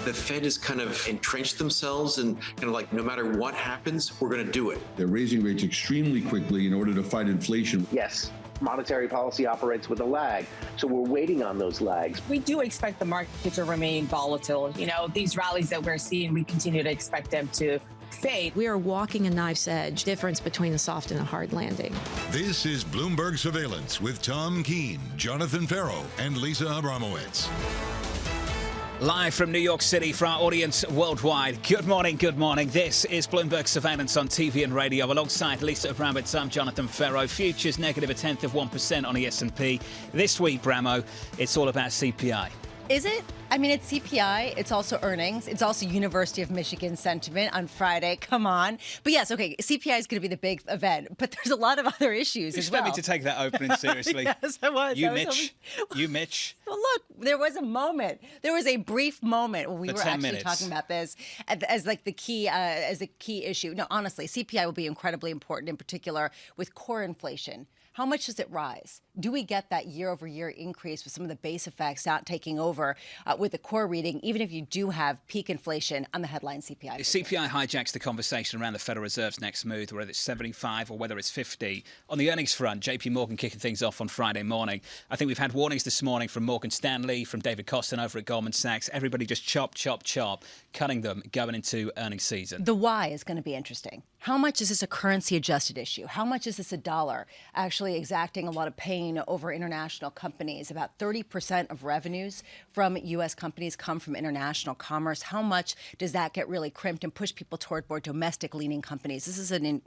The Fed has kind of entrenched themselves and kind of like, no matter what happens, we're going to do it. They're raising rates extremely quickly in order to fight inflation. Yes, monetary policy operates with a lag, so we're waiting on those lags. We do expect the market to remain volatile. You know, these rallies that we're seeing, we continue to expect them to fade. We are walking a knife's edge difference between a soft and a hard landing. This is Bloomberg Surveillance with Tom Keene, Jonathan Ferro, and Lisa Abramowicz. Live from New York City for our audience worldwide. Good morning, good morning. This is Bloomberg Surveillance on TV and radio. Alongside Lisa Abramowicz, I'm Jonathan Ferro. Futures negative 0.1% on the S&P. This week, Bramo, it's all about CPI. Is it? I mean, it's CPI. It's also earnings. It's also University of Michigan sentiment on Friday. Come on. But yes, okay, CPI is going to be the big event. But there's a lot of other issues as well. You expect me to take that opening seriously? Yes, I was. You, Mitch. Well, look, there was a moment. There was a brief moment when we were actually talking about this as like the key, as a key issue. No, honestly, CPI will be incredibly important, in particular with core inflation. How much does it rise? Do we get that year-over-year increase with some of the base effects not taking over with the core reading, even if you do have peak inflation on the headline CPI? CPI hijacks the conversation around the Federal Reserve's next move, whether it's 75 or whether it's 50. On the earnings front, JP Morgan kicking things off on Friday morning. I think we've had warnings this morning from Morgan Stanley, from David Costin over at Goldman Sachs. Everybody just chop, cutting them going into earnings season. The why is going to be interesting. How much is this a currency-adjusted issue? How much is this a dollar actually exacting a lot of pain over international companies? About 30% of revenues from U.S. companies come from international commerce. How much does that get really crimped and push people toward more domestic-leaning companies? This is an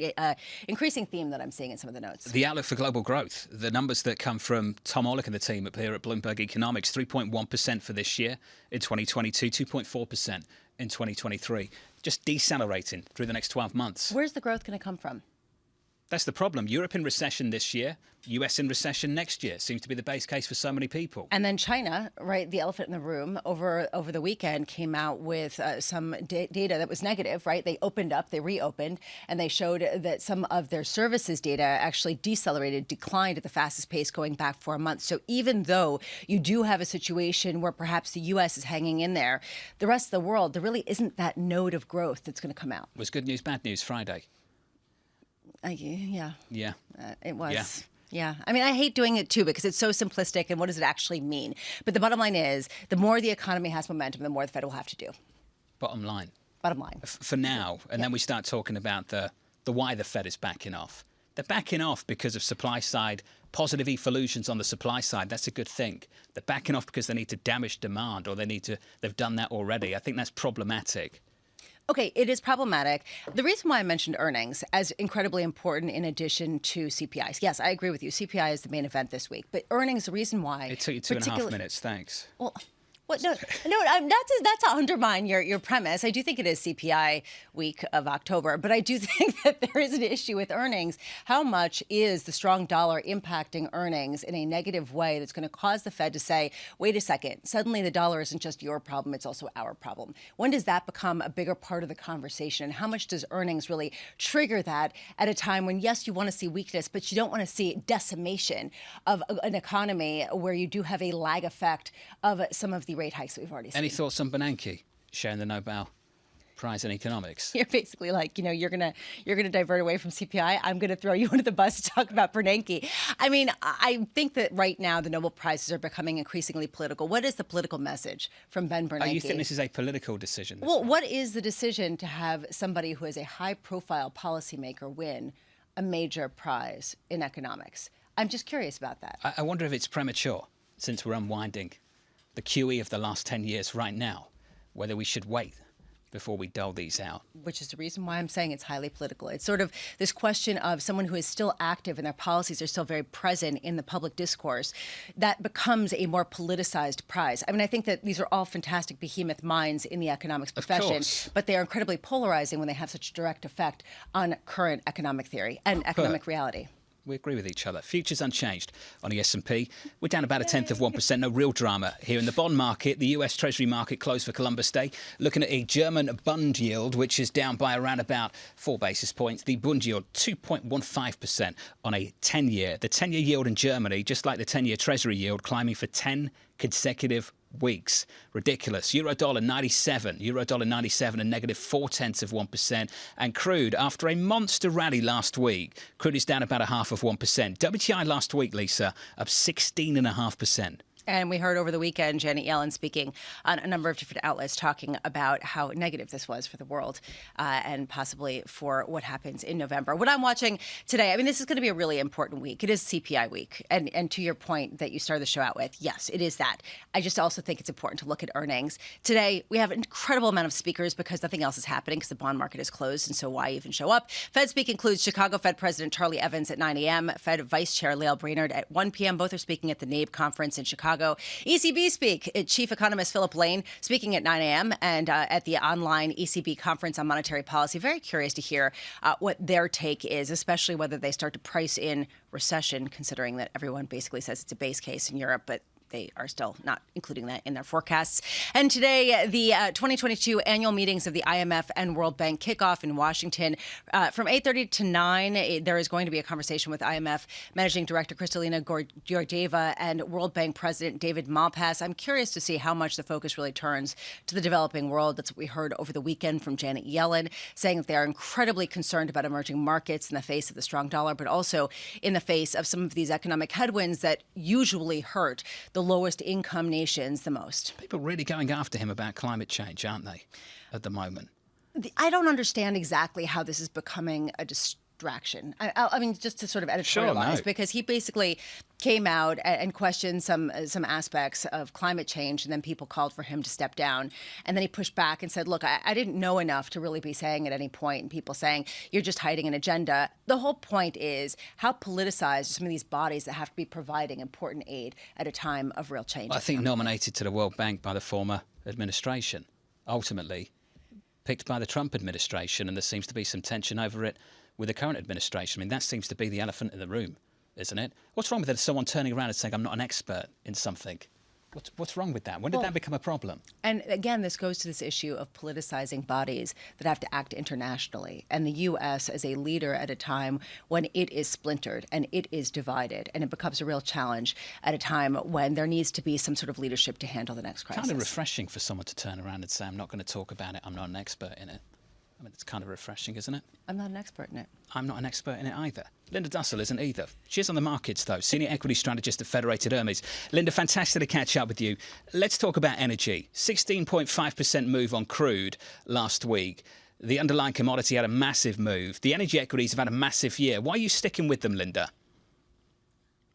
increasing theme that I'm seeing in some of the notes. The outlook for global growth, the numbers that come from Tom Orlick and the team up here at Bloomberg Economics, 3.1% for this year in 2022, 2.4% in 2023. Just decelerating through the next 12 months. Where's the growth going to come from? That's the problem. Europe in recession this year, US in recession next year seems to be the base case for so many people. And then China, right, the elephant in the room, over the weekend came out with some data that was negative, right? They opened up, they reopened, and they showed that some of their services data actually declined at the fastest pace going back 4 months. So even though you do have a situation where perhaps the U.S. is hanging in there, the rest of the world, there really isn't that node of growth that's going to come out. Was good news, bad news Friday? Yeah. It was. Yeah. I mean, I hate doing it, too, because it's so simplistic. And what does it actually mean? But the bottom line is, the more the economy has momentum, the more the Fed will have to do. Bottom line. For now. And then we start talking about the why the Fed is backing off. They're backing off because of supply side, positive evolutions on the supply side. That's a good thing. They're backing off because they need to damage demand, or they've done that already. I think that's problematic. Okay, it is problematic. The reason why I mentioned earnings as incredibly important in addition to CPI. Yes, I agree with you. CPI is the main event this week. But earnings, the reason why... It took you 2.5 minutes. Thanks. Well, what? No, that's to undermine your premise. I do think it is CPI week of October, but I do think that there is an issue with earnings. How much is the strong dollar impacting earnings in a negative way that's going to cause the Fed to say, wait a second, suddenly the dollar isn't just your problem, it's also our problem? When does that become a bigger part of the conversation? And how much does earnings really trigger that at a time when, yes, you want to see weakness, but you don't want to see decimation of an economy where you do have a lag effect of some of the rate hikes that we've already seen. Any thoughts on Bernanke sharing the Nobel Prize in economics? You're basically like, you're gonna divert away from CPI. I'm gonna throw you under the bus to talk about Bernanke. I mean, I think that right now the Nobel Prizes are becoming increasingly political. What is the political message from Ben Bernanke? Oh, you think this is a political decision? Well, what is the decision to have somebody who is a high-profile policymaker win a major prize in economics? I'm just curious about that. I wonder if it's premature, since we're unwinding the QE of the last 10 years right now, whether we should wait before we dole these out. Which is the reason why I'm saying it's highly political. It's sort of this question of someone who is still active and their policies are still very present in the public discourse. That becomes a more politicized prize. I mean, I think that these are all fantastic behemoth minds in the economics profession, but they are incredibly polarizing when they have such direct effect on current economic theory and economic reality. We agree with each other. Futures unchanged on the S&P. We're down about 0.1%. No real drama here in the bond market. The US Treasury market closed for Columbus Day. Looking at a German bund yield, which is down by around about 4 basis points. The bund yield, 2.15% on a 10-year. The 10-year yield in Germany, just like the 10-year Treasury yield, climbing for 10 consecutive weeks. Ridiculous. Euro-dollar 97, Euro-dollar 97, a negative 0.4%. And crude, after a monster rally last week, crude is down about 0.5%. WTI last week, Lisa, up 16.5%. And we heard over the weekend Janet Yellen speaking on a number of different outlets talking about how negative this was for the world and possibly for what happens in November. What I'm watching today, I mean, this is going to be a really important week. It is CPI week. And to your point that you started the show out with, yes, it is that. I just also think it's important to look at earnings. Today, we have an incredible amount of speakers because nothing else is happening because the bond market is closed. And so why even show up? Fed Speak includes Chicago Fed President Charlie Evans at 9 a.m., Fed Vice Chair Lael Brainerd at 1 p.m. Both are speaking at the NABE conference in Chicago. ECB Speak, Chief Economist Philip Lane speaking at 9 a.m. and at the online ECB conference on monetary policy. Very curious to hear what their take is, especially whether they start to price in recession, considering that everyone basically says it's a base case in Europe, but they are still not including that in their forecasts. And today, the 2022 annual meetings of the IMF and World Bank kick off in Washington. From 8:30 to 9, there is going to be a conversation with IMF Managing Director Kristalina Georgieva and World Bank President David Malpass. I'm curious to see how much the focus really turns to the developing world. That's what we heard over the weekend from Janet Yellen, saying that they are incredibly concerned about emerging markets in the face of the strong dollar, but also in the face of some of these economic headwinds that usually hurt the lowest income nations the most. People really going after him about climate change, aren't they, at the moment? I don't understand exactly how this is becoming a distraction. I mean, just to sort of editorialize, because he basically came out and questioned some aspects of climate change, and then people called for him to step down. And then he pushed back and said, look, I didn't know enough to really be saying at any point, and people saying, you're just hiding an agenda. The whole point is how politicized are some of these bodies that have to be providing important aid at a time of real change. I think nominated to the World Bank by the former administration, ultimately picked by the Trump administration, and there seems to be some tension over it with the current administration. I mean, that seems to be the elephant in the room, isn't it? What's wrong with it? Someone turning around and saying, I'm not an expert in something. What's wrong with that? When did that become a problem? And again, this goes to this issue of politicizing bodies that have to act internationally. And the U.S. as a leader at a time when it is splintered and it is divided, and it becomes a real challenge at a time when there needs to be some sort of leadership to handle the next crisis. Kind of refreshing for someone to turn around and say, I'm not going to talk about it, I'm not an expert in it. I mean, it's kind of refreshing, isn't it? I'm not an expert in it. I'm not an expert in it either. Linda Dussel isn't either. She's on the markets, though, senior equity strategist at Federated Hermes. Linda, fantastic to catch up with you. Let's talk about energy. 16.5% move on crude last week. The underlying commodity had a massive move. The energy equities have had a massive year. Why are you sticking with them, Linda?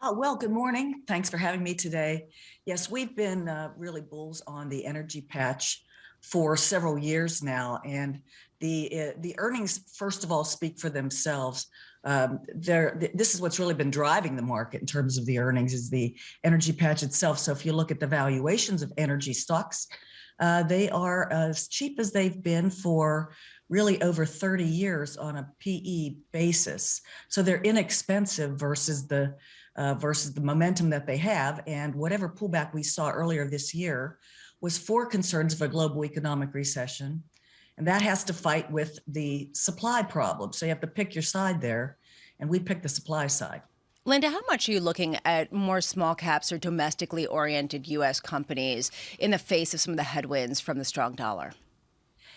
Well, good morning. Thanks for having me today. Yes, we've been really bulls on the energy patch for several years now, and the earnings, first of all, speak for themselves. This is what's really been driving the market in terms of the earnings, is the energy patch itself. So if you look at the valuations of energy stocks, they are as cheap as they've been for really over 30 years on a PE basis. So they're inexpensive versus the momentum that they have. And whatever pullback we saw earlier this year was for concerns of a global economic recession. And that has to fight with the supply problem. So you have to pick your side there. And we picked the supply side. Linda, how much are you looking at more small caps or domestically oriented U.S. companies in the face of some of the headwinds from the strong dollar?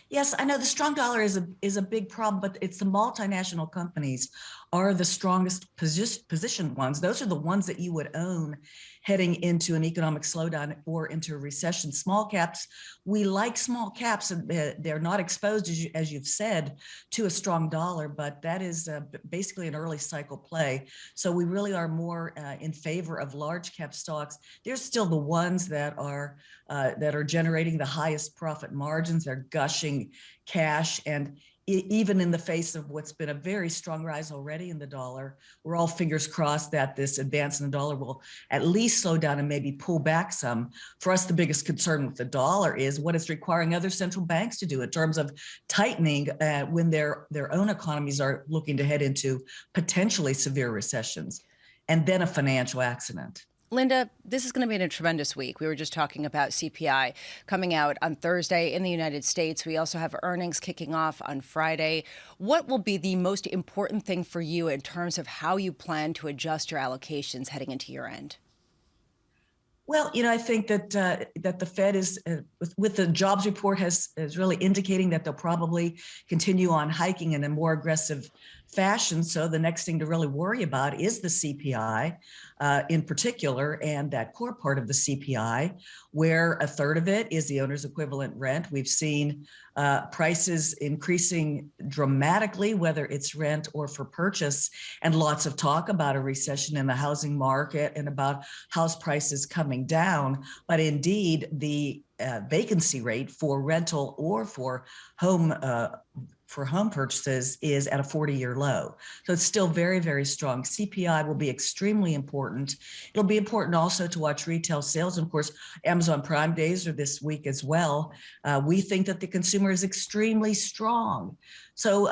Yes, I know the strong dollar is a big problem, but it's the multinational companies are the strongest positioned ones. Those are the ones that you would own heading into an economic slowdown or into a recession. Small caps, we like small caps. They're not exposed, as you've said, to a strong dollar, but that is basically an early cycle play. So we really are more in favor of large cap stocks. They're still the ones that are generating the highest profit margins. They're gushing cash, and even in the face of what's been a very strong rise already in the dollar, we're all fingers crossed that this advance in the dollar will at least slow down and maybe pull back some. For us, the biggest concern with the dollar is what it's requiring other central banks to do in terms of tightening when their own economies are looking to head into potentially severe recessions and then a financial accident. Linda, this is going to be a tremendous week. We were just talking about CPI coming out on Thursday in the United States. We also have earnings kicking off on Friday. What will be the most important thing for you in terms of how you plan to adjust your allocations heading into year end? Well, I think that that the Fed is, with the jobs report, is really indicating that they'll probably continue on hiking in a more aggressive fashion. So the next thing to really worry about is the CPI in particular, and that core part of the CPI, where a third of it is the owner's equivalent rent. We've seen prices increasing dramatically, whether it's rent or for purchase, and lots of talk about a recession in the housing market and about house prices coming down. But indeed, the vacancy rate for rental or for home purchases is at a 40-year low. So it's still very, very strong. CPI will be extremely important. It'll be important also to watch retail sales. And of course, Amazon Prime days are this week as well. We think that the consumer is extremely strong. So,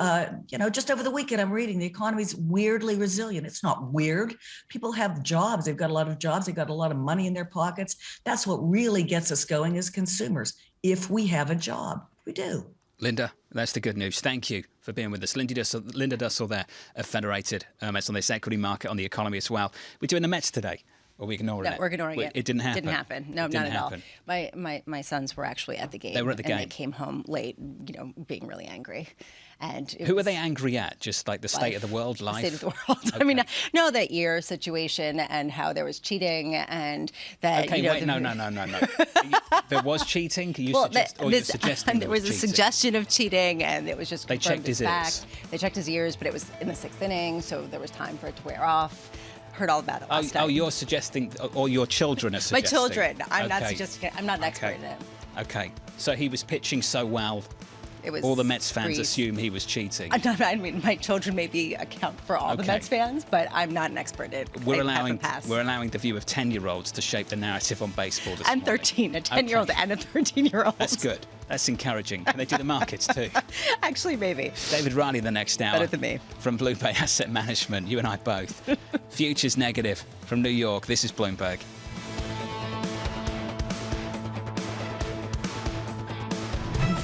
just over the weekend, I'm reading the economy's weirdly resilient. It's not weird. People have jobs. They've got a lot of jobs. They've got a lot of money in their pockets. That's what really gets us going as consumers. If we have a job, we do. Linda, that's the good news. Thank you for being with us. Linda Dussel there of Federated Hermes on this equity market, on the economy as well. We're doing the Mets today. Or we ignoring it? We're ignoring it. It didn't happen. Didn't happen. No, not at all. My sons were actually at the game. They were at the game. And they came home late, being really angry. And who are they angry at? Just like the state of the world, life? The state of the world. Okay. I mean, no, the ear situation and how there was cheating and that. Okay, wait, no. There was cheating? Can you suggest, or you're suggesting there was a suggestion of cheating, and it was just they checked his ears. They checked his ears, but it was in the 6th inning, so there was time for it to wear off. Heard all about it last time. You're suggesting, or your children are suggesting? My children. I'm not suggesting it. I'm not an expert in it. Okay. So he was pitching so well, all the Mets fans assume he was cheating. I mean, my children maybe account for all the Mets fans, but I'm not an expert in it. We're allowing the view of 10-year-olds to shape the narrative on baseball this morning. 13, a 10-year-old and a 13-year-old. That's good. That's encouraging. Can they do the markets too? Actually, maybe. David Riley the next hour. Better than me. From Blue Bay Asset Management. You and I both. Futures negative from New York. This is Bloomberg.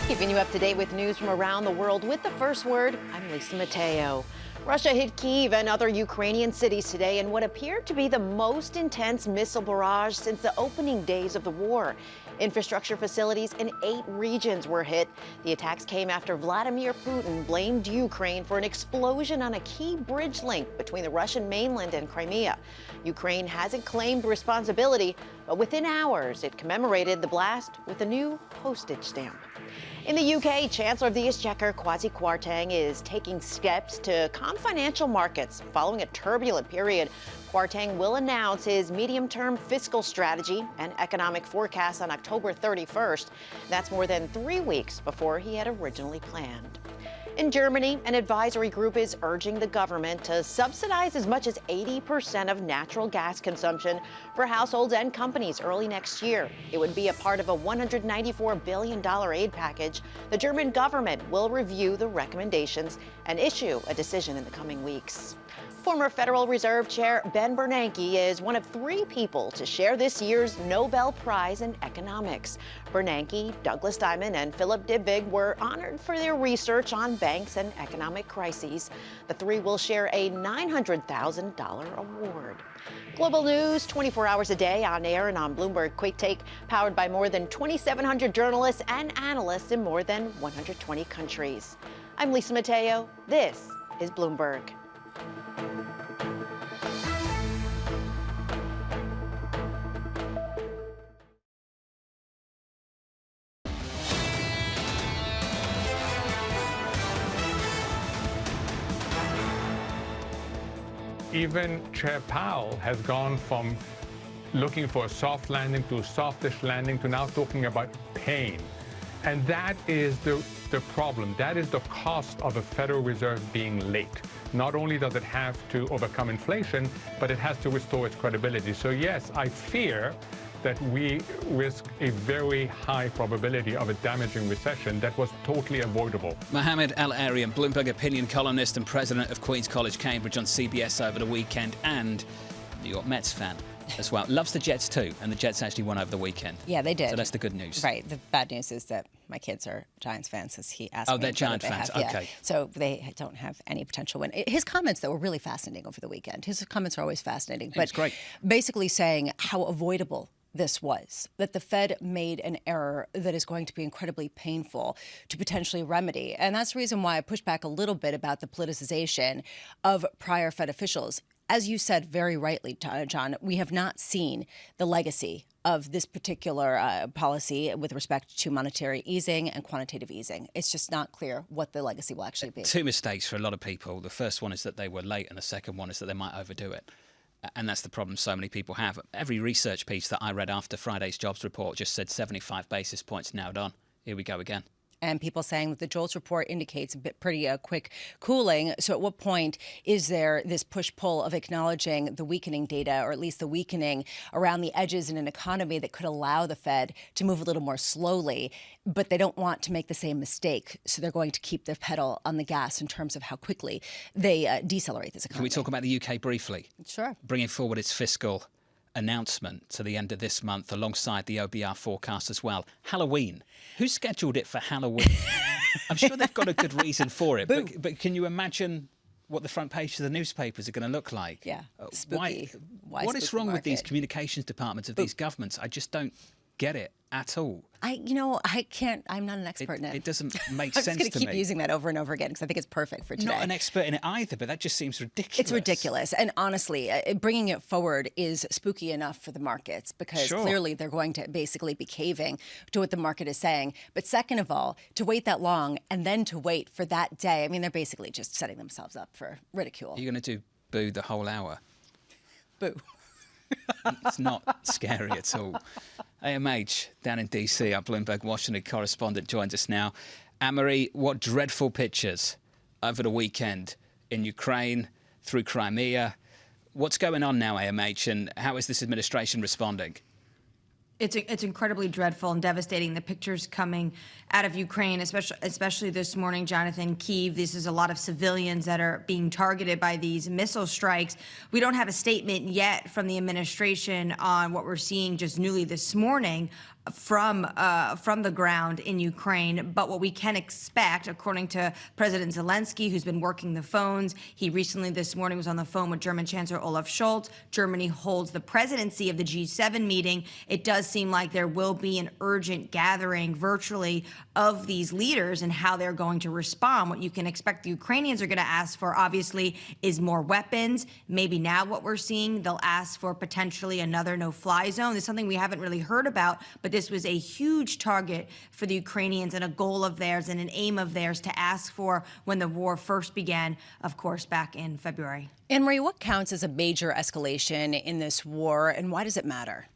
Keeping you up to date with news from around the world with the first word, I'm Lisa Mateo. Russia hit Kyiv and other Ukrainian cities today in what appeared to be the most intense missile barrage since the opening days of the war. Infrastructure facilities in 8 regions were hit. The attacks came after Vladimir Putin blamed Ukraine for an explosion on a key bridge link between the Russian mainland and Crimea. Ukraine hasn't claimed responsibility, but within hours it commemorated the blast with a new postage stamp. In the UK, Chancellor of the Exchequer Kwasi Kwarteng is taking steps to calm financial markets following a turbulent period. Kwarteng will announce his medium-term fiscal strategy and economic forecast on October 31st. That's more than 3 weeks before he had originally planned. In Germany, an advisory group is urging the government to subsidize as much as 80% of natural gas consumption for households and companies early next year. It would be a part of a $194 billion aid package. The German government will review the recommendations and issue a decision in the coming weeks. Former Federal Reserve Chair Ben Bernanke is one of 3 people to share this year's Nobel Prize in Economics. Bernanke, Douglas Diamond, and Philip Dybvig were honored for their research on banks and economic crises. The 3 will share a $900,000 award. Global news 24 hours a day on air and on Bloomberg Quick Take, powered by more than 2,700 journalists and analysts in more than 120 countries. I'm Lisa Mateo. This is Bloomberg. Even Chair Powell has gone from looking for a soft landing to a softish landing to now talking about pain. And that is the problem. That is the cost of a Federal Reserve being late. Not only does it have to overcome inflation, but it has to restore its credibility. So yes, I fear that we risk a very high probability of a damaging recession that was totally avoidable. Mohammed El-Arian, Bloomberg opinion columnist and president of Queen's College, Cambridge, on CBS over the weekend, and New York Mets fan as well. Loves the Jets too, and the Jets actually won over the weekend. Yeah, they did. So that's the good news. Right. The bad news is that my kids are Giants fans, as he asked me. Oh, they're Giant fans. Okay. Yeah. So they don't have any potential win. His comments, though, were really fascinating over the weekend. His comments are always fascinating. But great. Basically saying how avoidable this was, that the Fed made an error that is going to be incredibly painful to potentially remedy. And that's the reason why I push back a little bit about the politicization of prior Fed officials. As you said very rightly, John, we have not seen the legacy of this particular policy with respect to monetary easing and quantitative easing. It's just not clear what the legacy will actually be. Two mistakes for a lot of people. The first one is that they were late, and the second one is that they might overdo it. And that's the problem so many people have. Every research piece that I read after Friday's jobs report just said 75 basis points now done. Here we go again. And people saying that the JOLTS report indicates a bit pretty quick cooling. So at what point is there this push-pull of acknowledging the weakening data, or at least the weakening around the edges in an economy that could allow the Fed to move a little more slowly, but they don't want to make the same mistake. So they're going to keep the pedal on the gas in terms of how quickly they decelerate this economy. Can we talk about the UK briefly? Sure. Bringing forward its fiscal announcement to the end of this month alongside the OBR forecast as well. Halloween. Who scheduled it for Halloween? I'm sure they've got a good reason for it, but can you imagine what the front pages of the newspapers are going to look like? Yeah, spooky. Why what is wrong with these communications departments of these governments? I just don't get it at all. I can't. I'm not an expert in it. It doesn't make I'm sense just going to keep me. using that over and over again because I think it's perfect for today. Not an expert in it either, but that just seems ridiculous. It's ridiculous. And honestly, bringing it forward is spooky enough for the markets because clearly they're going to basically be caving to what the market is saying. But second of all, to wait that long and then to wait for that day, I mean, they're basically just setting themselves up for ridicule. You're going to do boo the whole hour? Boo. It's not scary at all. AMH down in DC, our Bloomberg Washington correspondent, joins us now. Anne-Marie, what dreadful pictures over the weekend in Ukraine, through Crimea. What's going on now, AMH, and how is this administration responding? It's incredibly dreadful and devastating. The pictures coming out of Ukraine, especially this morning, Jonathan, Kyiv. This is a lot of civilians that are being targeted by these missile strikes. We don't have a statement yet from the administration on what we're seeing just newly this morning from the ground in Ukraine. But what we can expect, according to President Zelensky, who's been working the phones, he recently this morning was on the phone with German Chancellor Olaf Scholz. Germany holds the presidency of the G7 meeting. It does seem like there will be an urgent gathering virtually of these leaders and how they're going to respond. What you can expect the Ukrainians are going to ask for, obviously, is more weapons. Maybe now what we're seeing, they'll ask for potentially another no-fly zone. It's something we haven't really heard about, but this was a huge target for the Ukrainians and a goal of theirs and an aim of theirs to ask for when the war first began, of course, back in February. Anne-Marie, what counts as a major escalation in this war, and why does it matter?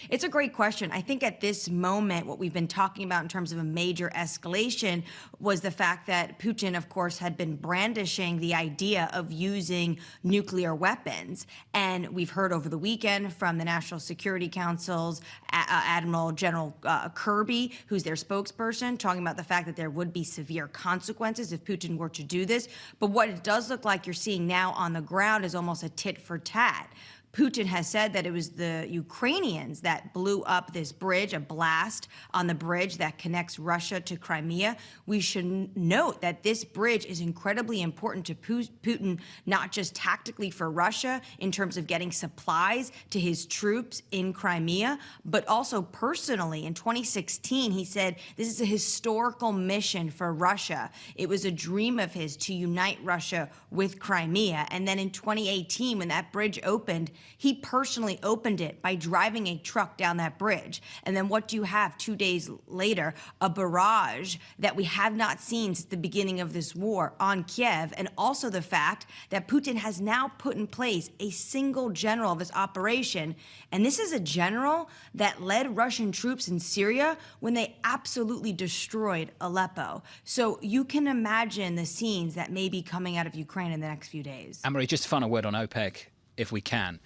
It's a great question. I think at this moment, what we've been talking about in terms of a major escalation was the fact that Putin, of course, had been brandishing the idea of using nuclear weapons. And we've heard over the weekend from the National Security Council's Admiral General Kirby, who's their spokesperson, talking about the fact that there would be severe consequences if Putin were to do this. But what it does look like you're seeing now on the ground is almost a tit for tat. Putin has said that it was the Ukrainians that blew up this bridge, a blast on the bridge that connects Russia to Crimea. We should note that this bridge is incredibly important to Putin, not just tactically for Russia in terms of getting supplies to his troops in Crimea, but also personally. In 2016, he said this is a historical mission for Russia. It was a dream of his to unite Russia with Crimea. And then in 2018, when that bridge opened, he personally opened it by driving a truck down that bridge. And then what do you have 2 days later? A barrage that we have not seen since the beginning of this war on Kiev. And also the fact that Putin has now put in place a single general of this operation. And this is a general that led Russian troops in Syria when they absolutely destroyed Aleppo. So you can imagine the scenes that may be coming out of Ukraine in the next few days. Anne-Marie, just a final word on OPEC, if we can.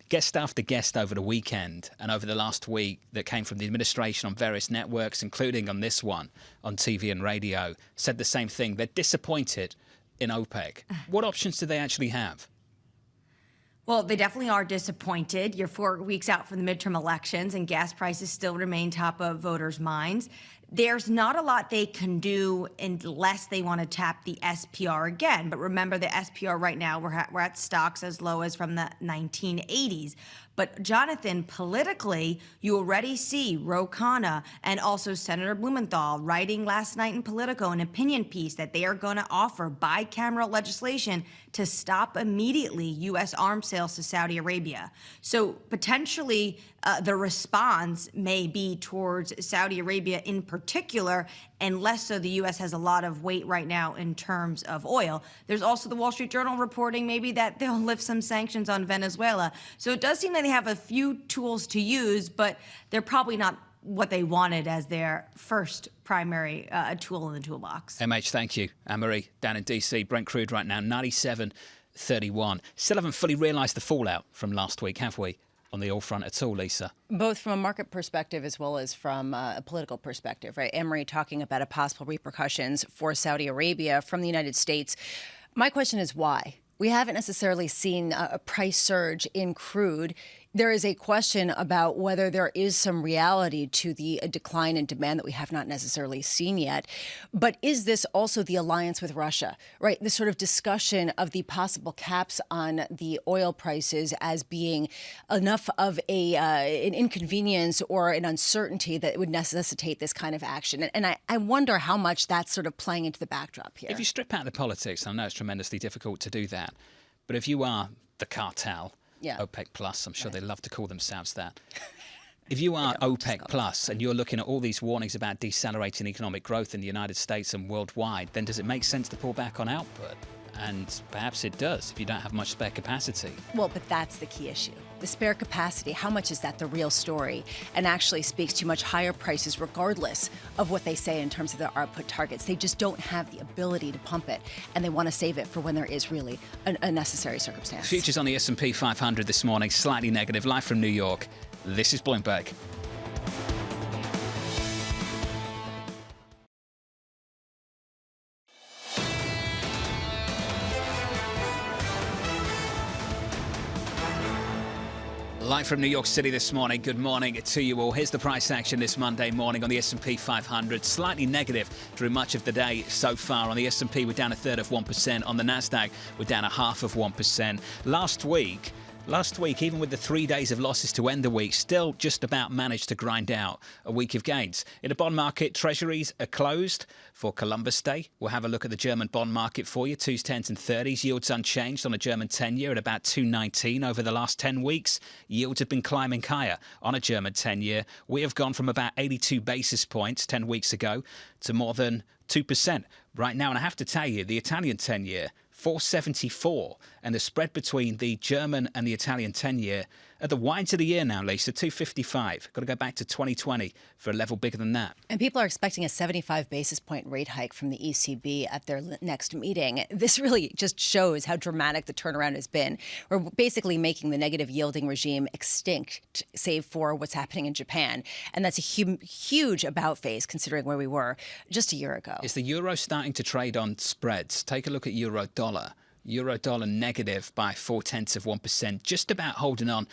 Guest after guest over the weekend and over the last week that came from the administration on various networks, including on this one, on TV and radio, said the same thing. They're disappointed in OPEC. What options do they actually have? Well, they definitely are disappointed. You're 4 weeks out from the midterm elections, and gas prices still remain top of voters' minds. there's not a lot they can do unless they want to tap the SPR again. But remember, the SPR right now, we're at stocks as low as from the 1980s. But Jonathan, politically, you already see Ro Khanna and also Senator Blumenthal writing last night in Politico an opinion piece that they are going to offer bicameral legislation to stop immediately U.S. arms sales to Saudi Arabia. So potentially the response may be towards Saudi Arabia in particular, and less so the U.S. has a lot of weight right now in terms of oil. There's also the Wall Street Journal reporting maybe that they'll lift some sanctions on Venezuela. So it does seem that they have a few tools to use, but they're probably not what they wanted as their first primary tool in the toolbox. MH, thank you. Anne-Marie, down in DC, Brent crude right now, 97.31. Still haven't fully realised the fallout from last week, have we, on the oil front at all, Lisa? Both from a market perspective as well as from a political perspective, right? Anne-Marie talking about a possible repercussions for Saudi Arabia from the United States. My question is why? We haven't necessarily seen a price surge in crude. There is a question about whether there is some reality to the decline in demand that we have not necessarily seen yet. But is this also the alliance with Russia, right? The sort of discussion of the possible caps on the oil prices as being enough of an inconvenience or an uncertainty that it would necessitate this kind of action. And I wonder how much that's sort of playing into the backdrop here. If you strip out the politics, I know it's tremendously difficult to do that, but if you are the cartel, OPEC Plus, I'm sure they love to call themselves that. If you are OPEC Plus and you're looking at all these warnings about decelerating economic growth in the United States and worldwide, then does it make sense to pull back on output? And perhaps it does if you don't have much spare capacity. Well, but that's the key issue. The spare capacity, how much is that the real story? And actually speaks to much higher prices regardless of what they say in terms of their output targets. They just don't have the ability to pump it, and they want to save it for when there is really a necessary circumstance. Futures on the S&P 500 this morning, slightly negative. Live from New York, this is Bloomberg. Live from New York City this morning. Good morning to you all. Here's the price action this Monday morning on the S&P 500. Slightly negative through much of the day so far. On the S&P, we're down 1/3%. On the Nasdaq, we're down 0.5%. Last week, even with the 3 days of losses to end the week, still just about managed to grind out a week of gains. In the bond market, treasuries are closed for Columbus Day. We'll have a look at the German bond market for you. 2s, 10s and 30s. Yields unchanged on a German 10-year at about 2.19 over the last 10 weeks. Yields have been climbing higher on a German 10-year. We have gone from about 82 basis points 10 weeks ago to more than 2% right now. And I have to tell you, the Italian 10-year, 474, and the spread between the German and the Italian 10-year at the wides of the year now, Lisa, 255. Got to go back to 2020 for a level bigger than that. And people are expecting a 75 basis point rate hike from the ECB at their next meeting. This really just shows how dramatic the turnaround has been. We're basically making the negative yielding regime extinct, save for what's happening in Japan. And that's a huge about face considering where we were just a year ago. Is the euro starting to trade on spreads? Take a look at euro dollar. Euro dollar negative by 0.4%, just about holding on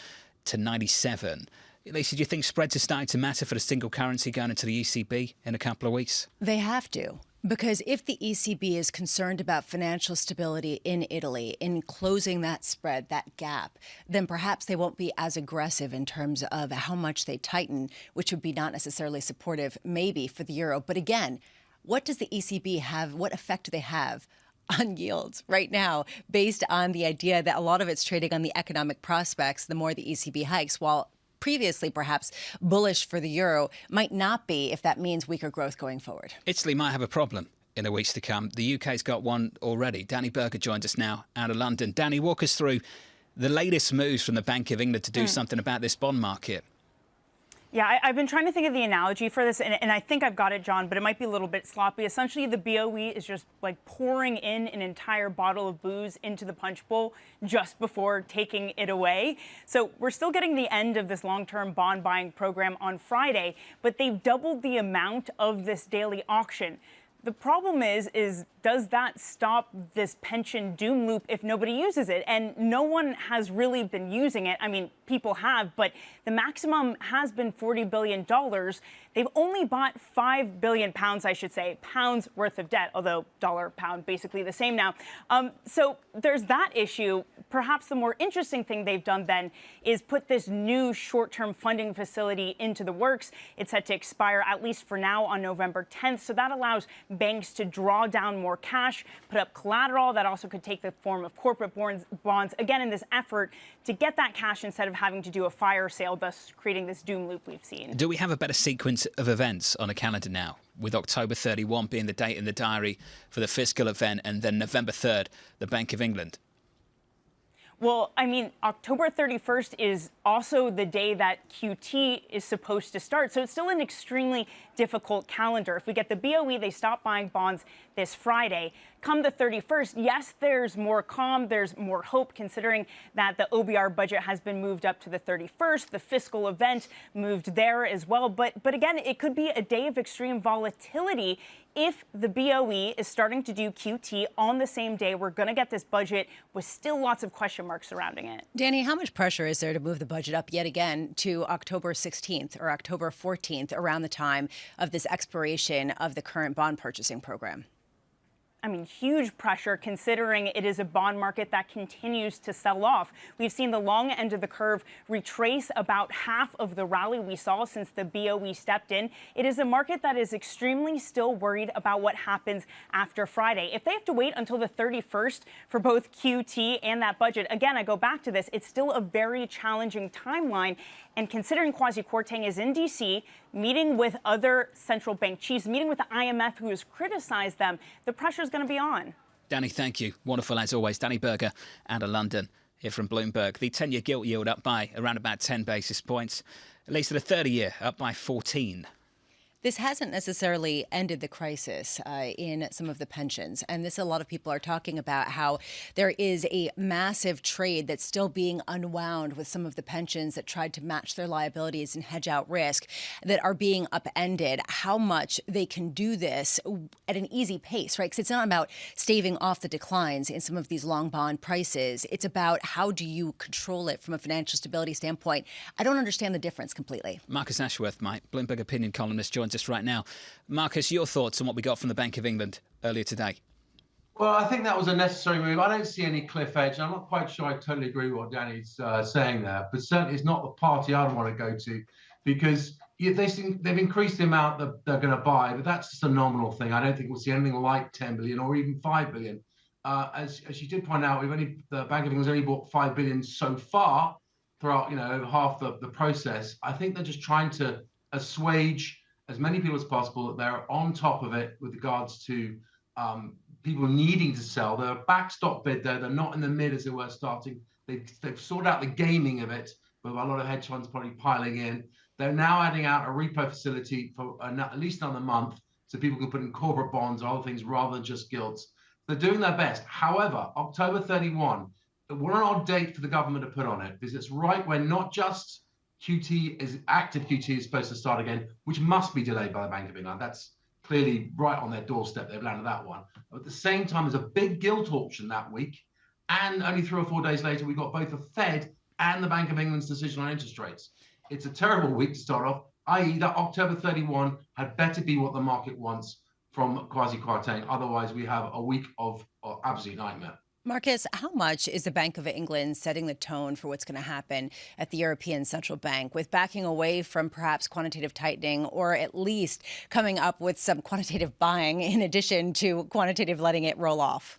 to 97. Lisa, do you think spreads are starting to matter for the single currency going into the ECB in a couple of weeks? They have to. Because if the ECB is concerned about financial stability in Italy, in closing that spread, that gap, then perhaps they won't be as aggressive in terms of how much they tighten, which would be not necessarily supportive maybe for the euro. But again, what does the ECB have? What effect do they have on yields right now, based on the idea that a lot of it's trading on the economic prospects the more the ECB hikes, while previously perhaps bullish for the euro might not be if that means weaker growth going forward. Italy might have a problem in the weeks to come. The UK's got one already. Danny Berger joins us now out of London. Danny, walk us through the latest moves from the Bank of England to do something about this bond market. Yeah, I've been trying to think of the analogy for this, and I think I've got it, John, but it might be a little bit sloppy. Essentially, the BOE is just like pouring in an entire bottle of booze into the punch bowl just before taking it away. So we're still getting the end of this long-term bond buying program on Friday, but they've doubled the amount of this daily auction. The problem is does that stop this pension doom loop if nobody uses it? And no one has really been using it. I mean, people have, but the maximum has been $40 billion. They've only bought 5 billion pounds, I should say, pounds worth of debt, although dollar, pound, basically the same now. So there's that issue. Perhaps the more interesting thing they've done then is put this new short-term funding facility into the works. It's set to expire, at least for now, on November 10th. So that allows banks to draw down more cash, put up collateral that also could take the form of corporate bonds, again, in this effort to get that cash instead of having to do a fire sale, thus creating this doom loop we've seen. Do we have a better sequence of events on a calendar now, with October 31 being the date in the diary for the fiscal event and then November 3rd, the Bank of England? Well, I mean, October 31st is also the day that QT is supposed to start. So it's still an extremely difficult calendar. If we get the BOE, they stop buying bonds this Friday. Come the 31st, yes, there's more calm, there's more hope, considering that the OBR budget has been moved up to the 31st. The fiscal event moved there as well. But again, it could be a day of extreme volatility if the BOE is starting to do QT on the same day. We're going to get this budget with still lots of question marks surrounding it. Danny, how much pressure is there to move the budget up yet again to October 16th or October 14th, around the time of this expiration of the current bond purchasing program? I mean, huge pressure, considering it is a bond market that continues to sell off. We've seen the long end of the curve retrace about half of the rally we saw since the BOE stepped in. It is a market that is extremely still worried about what happens after Friday. If they have to wait until the 31st for both QT and that budget, again, I go back to this, it's still a very challenging timeline. And considering Kwasi Kwarteng is in D.C., meeting with other central bank chiefs, meeting with the IMF, who has criticized them, the pressure is going to be on. Danny, thank you. Wonderful as always. Danny Berger out of London here from Bloomberg. The 10-year gilt yield up by around about 10 basis points. At least the 30-year up by 14. This hasn't necessarily ended the crisis in some of the pensions. And a lot of people are talking about how there is a massive trade that's still being unwound with some of the pensions that tried to match their liabilities and hedge out risk that are being upended. How much they can do this at an easy pace, right? Because it's not about staving off the declines in some of these long bond prices. It's about how do you control it from a financial stability standpoint. I don't understand the difference completely. Marcus Ashworth, my Bloomberg opinion columnist, joins us right now. Marcus, your thoughts on what we got from the Bank of England earlier today? Well, I think that was a necessary move. I don't see any cliff edge. I'm not quite sure I totally agree with what Danny's saying there, but certainly it's not the party I want to go to, because they've increased the amount that they're going to buy, but that's just a nominal thing. I don't think we'll see anything like 10 billion or even 5 billion. As you did point out, the Bank of England's only bought 5 billion so far throughout, over half the process. I think they're just trying to assuage as many people as possible, that they're on top of it with regards to people needing to sell. They're a backstop bid there. They're not in the mid as they were starting. They've sorted out the gaming of it, with a lot of hedge funds probably piling in. They're now adding out a repo facility for at least another month, so people can put in corporate bonds or other things rather than just gilts. They're doing their best. However, October 31, what an odd date for the government to put on it, because it's right when not just active QT is supposed to start again, which must be delayed by the Bank of England. That's clearly right on their doorstep. They've landed that one. At the same time, there's a big gilt auction that week. And only 3 or 4 days later, we've got both the Fed and the Bank of England's decision on interest rates. It's a terrible week to start off, i.e. that October 31 had better be what the market wants from Kwasi Kwarteng. Otherwise, we have a week of absolute nightmare. Marcus, how much is the Bank of England setting the tone for what's going to happen at the European Central Bank, with backing away from perhaps quantitative tightening, or at least coming up with some quantitative buying in addition to quantitative letting it roll off?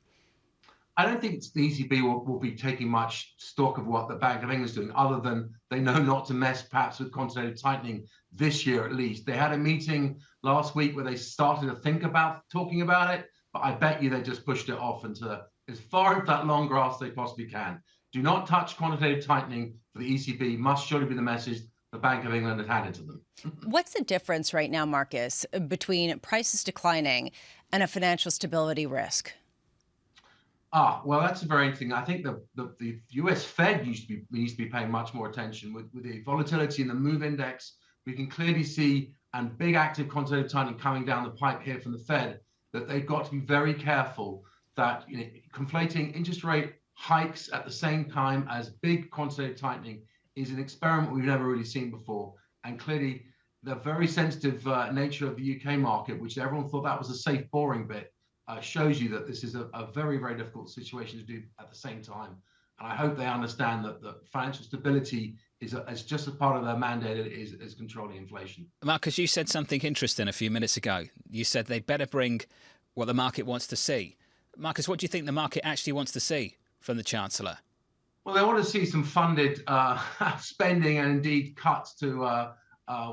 I don't think the ECB will be taking much stock of what the Bank of England's doing, other than they know not to mess perhaps with quantitative tightening this year at least. They had a meeting last week where they started to think about talking about it, but I bet you they just pushed it off into as far as that long grass they possibly can. Do not touch quantitative tightening for the ECB must surely be the message the Bank of England had handed to them. What's the difference right now, Marcus, between prices declining and a financial stability risk? Well, that's a very interesting. I think the US Fed needs to be paying much more attention with the volatility in the MOVE index. We can clearly see and big active quantitative tightening coming down the pipe here from the Fed. that they've got to be very careful that conflating interest rate hikes at the same time as big quantitative tightening is an experiment we've never really seen before. And clearly, the very sensitive nature of the UK market, which everyone thought that was a safe, boring bit, shows you that this is a very, very difficult situation to do at the same time. And I hope they understand that the financial stability is just as part of their mandate is controlling inflation. Marcus, you said something interesting a few minutes ago. You said they better bring what the market wants to see. Marcus, what do you think the market actually wants to see from the Chancellor? Well, they want to see some funded spending and indeed cuts to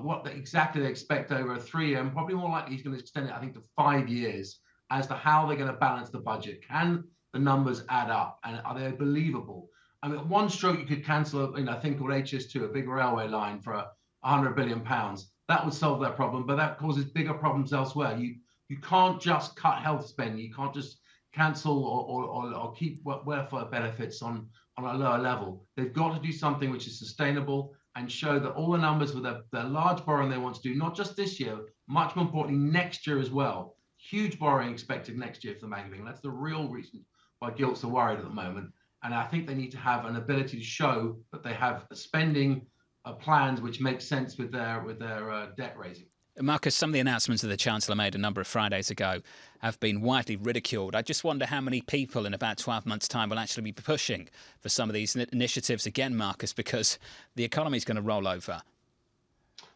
what exactly they expect over a 3-year, and probably more likely he's going to extend it, I think, to 5 years as to how they're going to balance the budget. Can the numbers add up, and are they believable? I mean, at one stroke, you could cancel a thing called HS2, a big railway line for £100 billion. That would solve that problem, but that causes bigger problems elsewhere. You can't just cut health spending. You can't just cancel or keep welfare benefits on a lower level. They've got to do something which is sustainable and show that all the numbers with their large borrowing they want to do, not just this year, much more importantly, next year as well. Huge borrowing expected next year for the Bank of England. That's the real reason why gilts are worried at the moment. And I think they need to have an ability to show that they have spending plans which make sense with their debt raising. Marcus, some of the announcements that the Chancellor made a number of Fridays ago have been widely ridiculed. I just wonder how many people in about 12 months' time will actually be pushing for some of these initiatives again, Marcus, because the economy is going to roll over.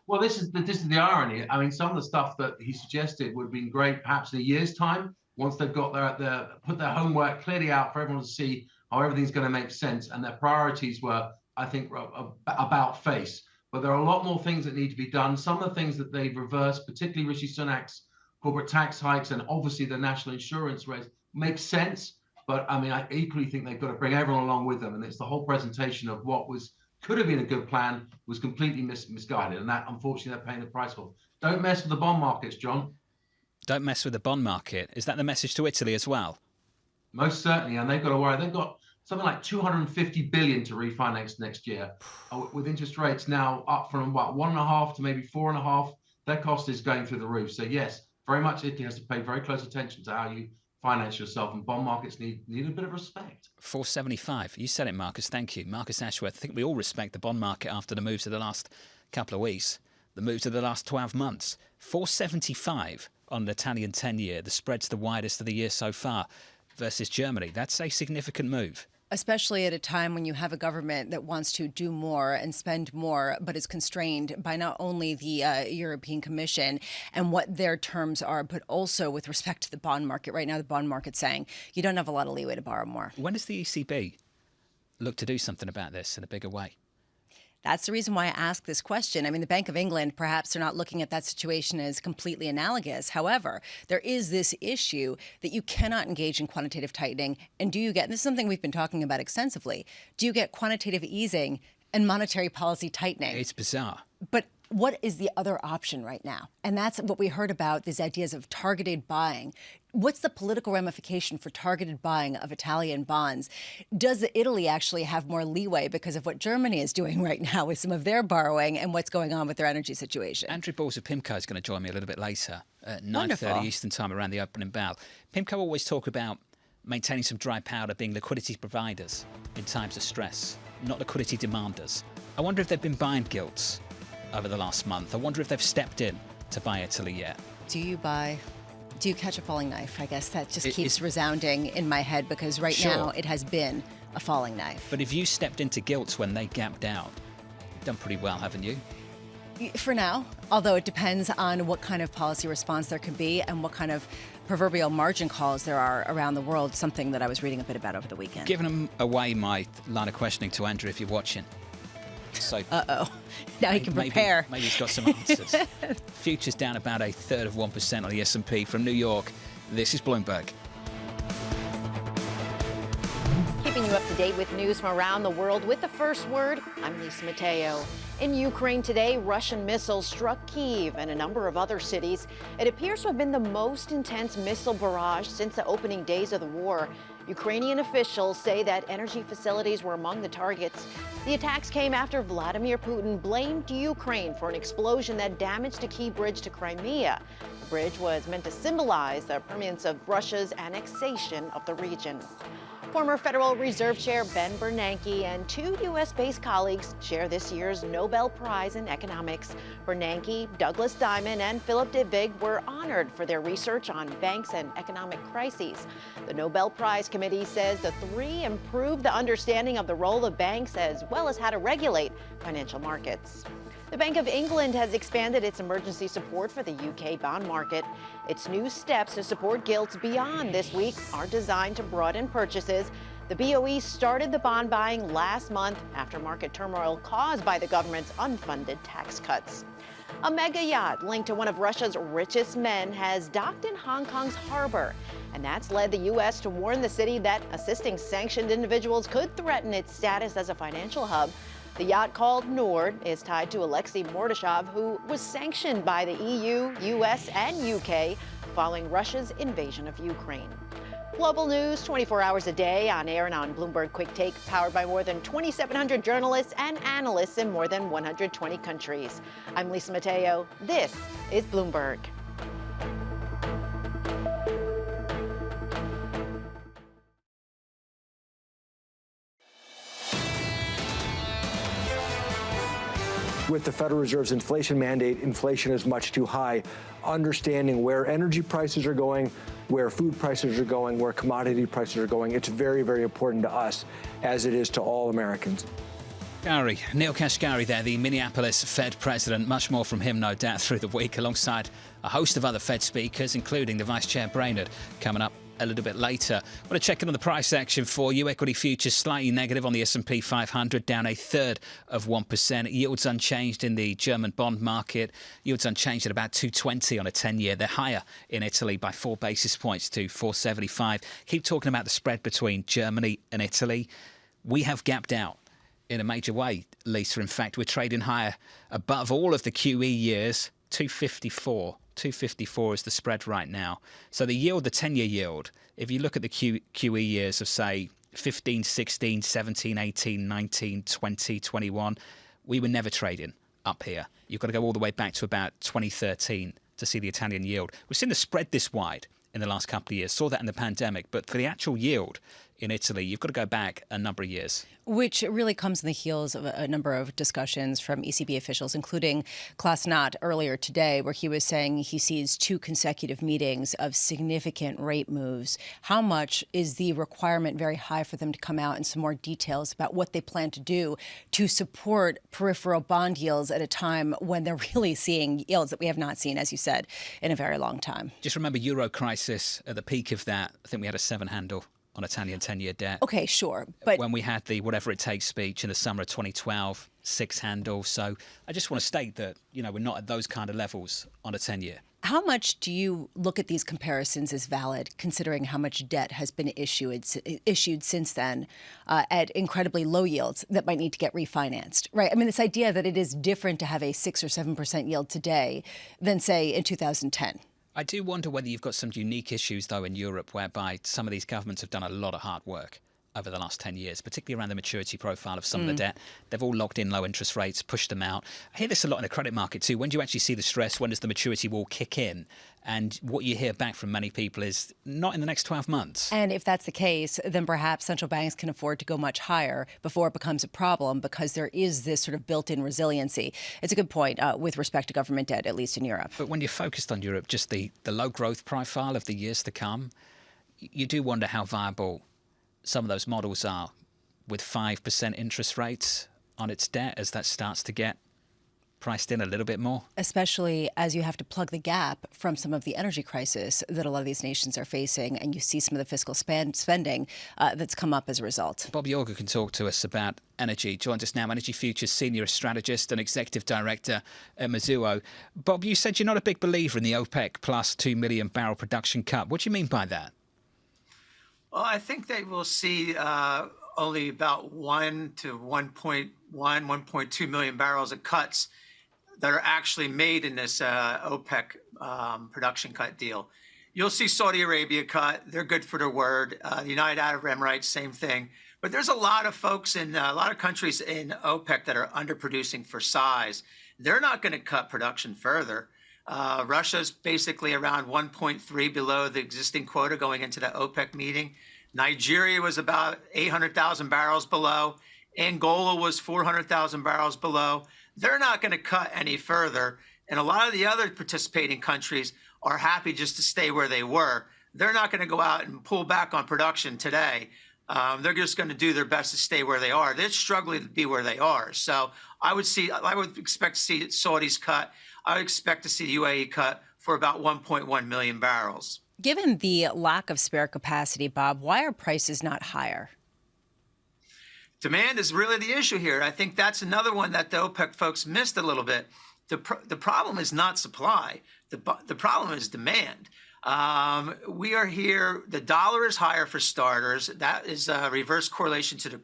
Well, this is the irony. I mean, some of the stuff that he suggested would have been great perhaps in a year's time, once they've got put their homework clearly out for everyone to see how everything's going to make sense. And their priorities were, I think, about face. But there are a lot more things that need to be done. Some of the things that they've reversed, particularly Rishi Sunak's corporate tax hikes and obviously the national insurance raise, make sense. But I mean, I equally think they've got to bring everyone along with them. And it's the whole presentation of what could have been a good plan was completely misguided. And that, unfortunately, they're paying the price for. Don't mess with the bond markets, John. Don't mess with the bond market. Is that the message to Italy as well? Most certainly. And they've got to worry. They've got something like 250 billion to refinance next year, with interest rates now up from what 1.5 to maybe 4.5. Their cost is going through the roof. So yes, very much Italy has to pay very close attention to how you finance yourself, and bond markets need a bit of respect. 475. You said it, Marcus. Thank you, Marcus Ashworth. I think we all respect the bond market after the moves of the last couple of weeks, the moves of the last 12 months. 475 on the Italian 10-year. The spread's the widest of the year so far versus Germany. That's a significant move. Especially at a time when you have a government that wants to do more and spend more, but is constrained by not only the European Commission and what their terms are, but also with respect to the bond market. Right now, the bond market's saying you don't have a lot of leeway to borrow more. When does the ECB look to do something about this in a bigger way? That's the reason why I ask this question. I mean, the Bank of England, perhaps they're not looking at that situation as completely analogous. However, there is this issue that you cannot engage in quantitative tightening. And do you get, and this is something we've been talking about extensively, do you get quantitative easing and monetary policy tightening? It's bizarre. But what is the other option right now? And that's what we heard about, these ideas of targeted buying. What's the political ramification for targeted buying of Italian bonds? Does Italy actually have more leeway because of what Germany is doing right now with some of their borrowing and what's going on with their energy situation? Andrew Balls of PIMCO is going to join me a little bit later at 9:30 Eastern time around the opening bell. PIMCO always talk about maintaining some dry powder, being liquidity providers in times of stress, not liquidity demanders. I wonder if they've been buying gilts over the last month. I wonder if they've stepped in to buy Italy yet. Do you catch a falling knife? I guess that just keeps resounding in my head because right now it has been a falling knife. But if you stepped into gilts when they gapped out, you've done pretty well, haven't you? For now, although it depends on what kind of policy response there could be and what kind of proverbial margin calls there are around the world, something that I was reading a bit about over the weekend. Giving away my line of questioning to Andrew if you're watching. So now he can prepare. Maybe he's got some answers. Futures down about 1/3 of 1% on the S&P. From New York, this is Bloomberg. Keeping you up to date with news from around the world with the first word, I'm Lisa Mateo. In Ukraine today, Russian missiles struck Kyiv and a number of other cities. It appears to have been the most intense missile barrage since the opening days of the war. Ukrainian officials say that energy facilities were among the targets. The attacks came after Vladimir Putin blamed Ukraine for an explosion that damaged a key bridge to Crimea. bridge was meant to symbolize the permanence of Russia's annexation of the region. Former Federal Reserve Chair Ben Bernanke and two U.S.-based colleagues share this year's Nobel Prize in Economics. Bernanke, Douglas Diamond, and Philip Dybvig were honored for their research on banks and economic crises. The Nobel Prize Committee says the three improved the understanding of the role of banks as well as how to regulate financial markets. The Bank of England has expanded its emergency support for the UK bond market. Its new steps to support gilts beyond this week are designed to broaden purchases. The BOE started the bond buying last month after market turmoil caused by the government's unfunded tax cuts. A mega yacht linked to one of Russia's richest men has docked in Hong Kong's harbor, and that's led the U.S. to warn the city that assisting sanctioned individuals could threaten its status as a financial hub. The yacht, called Nord, is tied to Alexei Mordashov, who was sanctioned by the EU, US, and UK following Russia's invasion of Ukraine. Global news 24 hours a day on air and on Bloomberg Quick Take, powered by more than 2,700 journalists and analysts in more than 120 countries. I'm Lisa Mateo. This is Bloomberg. With the Federal Reserve's inflation mandate, inflation is much too high. Understanding where energy prices are going, where food prices are going, where commodity prices are going, it's very, very important to us, as it is to all Americans. Neil Kashkari there, the Minneapolis Fed president. Much more from him, no doubt, through the week, alongside a host of other Fed speakers, including the Vice Chair Brainerd, coming up a little bit later. I want to check in on the price action for you. Equity futures slightly negative on the S&P 500, down 0.33%. Yields unchanged in the German bond market. Yields unchanged at about 220 on a 10-year. They're higher in Italy by 4 basis points to 475. Keep talking about the spread between Germany and Italy. We have gapped out in a major way, Lisa. In fact, we're trading higher above all of the QE years, 254. 254 is the spread right now. So the yield, the 10-year yield, if you look at the QE years of, say, 15, 16, 17, 18, 19, 20, 21, we were never trading up here. You've got to go all the way back to about 2013 to see the Italian yield. We've seen the spread this wide in the last couple of years. Saw that in the pandemic. But for the actual yield in Italy, you've got to go back a number of years. Which really comes in the heels of a number of discussions from ECB officials, including Klaas Knot earlier today, where he was saying he sees 2 consecutive meetings of significant rate moves. How much is the requirement very high for them to come out in some more details about what they plan to do to support peripheral bond yields at a time when they're really seeing yields that we have not seen, as you said, in a very long time? Just remember Euro crisis, at the peak of that, I think we had a 7 handle on Italian 10-year debt. Okay, sure. But when we had the whatever it takes speech in the summer of 2012, 6 handle. So I just want to state that, we're not at those kind of levels on a 10-year. How much do you look at these comparisons as valid, considering how much debt has been issued since then at incredibly low yields that might need to get refinanced, right? I mean, this idea that it is different to have a 6 or 7% yield today than, say, in 2010. I do wonder whether you've got some unique issues, though, in Europe, whereby some of these governments have done a lot of hard work over the last 10 years, particularly around the maturity profile of some of the debt. They've all locked in low interest rates, pushed them out. I hear this a lot in the credit market, too. When do you actually see the stress? When does the maturity wall kick in? And what you hear back from many people is not in the next 12 months. And if that's the case, then perhaps central banks can afford to go much higher before it becomes a problem, because there is this sort of built-in resiliency. It's a good point with respect to government debt, at least in Europe. But when you're focused on Europe, just the low growth profile of the years to come, you do wonder how viable some of those models are with 5% interest rates on its debt as that starts to get priced in a little bit more. Especially as you have to plug the gap from some of the energy crisis that a lot of these nations are facing, and you see some of the fiscal spending that's come up as a result. Bob Yorga can talk to us about energy. Joins us now, Energy Futures Senior Strategist and Executive Director at Mizuho. Bob, you said you're not a big believer in the OPEC plus 2 million barrel production cut. What do you mean by that? Well, I think they will see only about 1 to 1.2 million barrels of cuts that are actually made in this OPEC production cut deal. You'll see Saudi Arabia cut. They're good for their word. The United Arab Emirates, same thing. But there's a lot of folks in a lot of countries in OPEC that are underproducing for size. They're not going to cut production further. Russia's basically around 1.3 below the existing quota going into the OPEC meeting. Nigeria was about 800,000 barrels below. Angola was 400,000 barrels below. They're not going to cut any further. And a lot of the other participating countries are happy just to stay where they were. They're not going to go out and pull back on production today. They're just going to do their best to stay where they are. They're struggling to be where they are. So I would expect to see Saudis cut. I would expect to see UAE cut for about 1.1 million barrels. Given the lack of spare capacity, Bob, why are prices not higher? Demand is really the issue here. I think that's another one that the OPEC folks missed a little bit. The problem is not supply. The problem is demand. We are here. The dollar is higher for starters. That is a reverse correlation to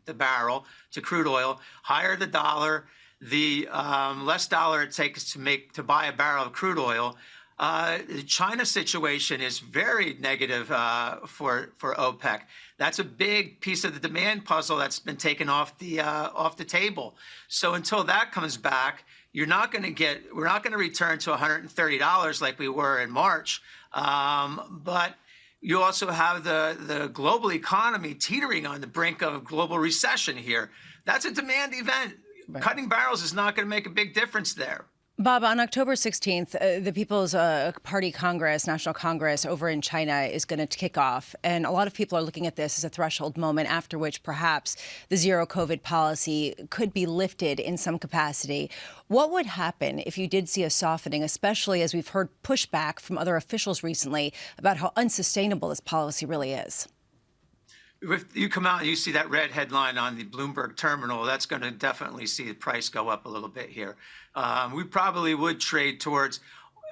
the barrel, to crude oil. Higher the dollar, the less dollar it takes to buy a barrel of crude oil. The China situation is very negative for OPEC. That's a big piece of the demand puzzle that's been taken off the table. So until that comes back, we're not going to return to $130 like we were in March. But you also have the global economy teetering on the brink of a global recession here. That's a demand event. Right. Cutting barrels is not going to make a big difference there. Bob, on October 16th, the People's Party Congress, National Congress over in China is going to kick off. And a lot of people are looking at this as a threshold moment after which perhaps the zero COVID policy could be lifted in some capacity. What would happen if you did see a softening, especially as we've heard pushback from other officials recently about how unsustainable this policy really is? If you come out and you see that red headline on the Bloomberg terminal, that's going to definitely see the price go up a little bit here. We probably would trade towards,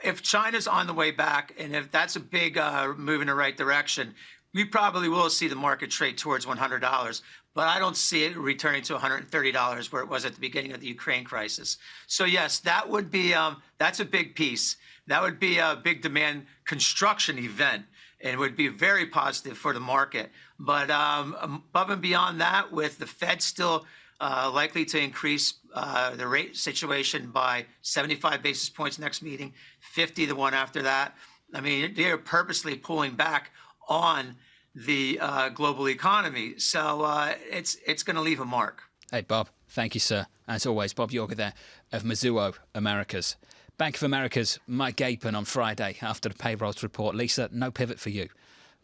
if China's on the way back, and if that's a big move in the right direction, we probably will see the market trade towards $100. But I don't see it returning to $130 where it was at the beginning of the Ukraine crisis. So yes, that would be that's a big piece. That would be a big demand construction event. And would be very positive for the market. But above and beyond that, with the Fed still likely to increase the rate situation by 75 basis points next meeting, 50 the one after that. I mean, they're purposely pulling back on the global economy. So it's going to leave a mark. Hey, Bob. Thank you, sir. As always, Bob Yorker there of Mizuho Americas. Bank of America's Mike Gapin on Friday after the payrolls report. Lisa, no pivot for you.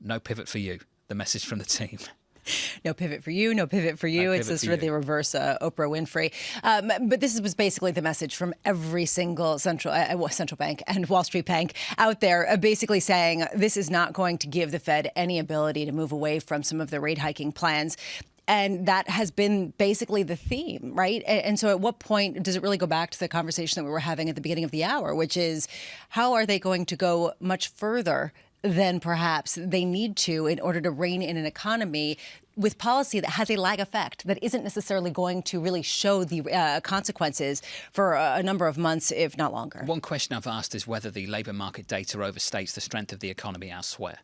No pivot for you. The message from the team. No pivot for you, no pivot for you. It's sort of the reverse Oprah Winfrey. But this was basically the message from every single central bank and Wall Street bank out there, basically saying this is not going to give the Fed any ability to move away from some of the rate hiking plans. And that has been basically the theme, right? And so at what point does it really go back to the conversation that we were having at the beginning of the hour, which is how are they going to go much further than perhaps they need to in order to rein in an economy with policy that has a lag effect that isn't necessarily going to really show the consequences for a number of months, if not longer? One question I've asked is whether the labour market data overstates the strength of the economy elsewhere.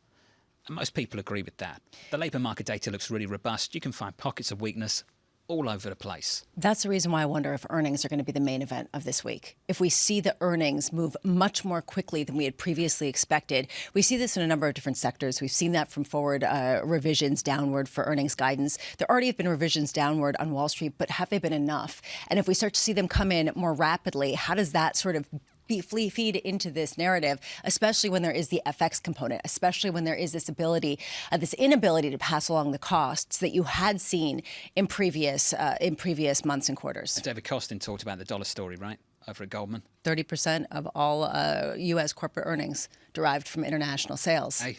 And most people agree with that. The labour market data looks really robust. You can find pockets of weakness all over the place. That's the reason why I wonder if earnings are going to be the main event of this week. If we see the earnings move much more quickly than we had previously expected, we see this in a number of different sectors. We've seen that from forward revisions downward for earnings guidance. There already have been revisions downward on Wall Street, but have they been enough? And if we start to see them come in more rapidly, how does that sort of feed into this narrative, especially when there is the FX component, especially when there is this ability, this inability to pass along the costs that you had seen in previous months and quarters. David Costin talked about the dollar story, right, over at Goldman. 30% of all U.S. corporate earnings derived from international sales. Hey,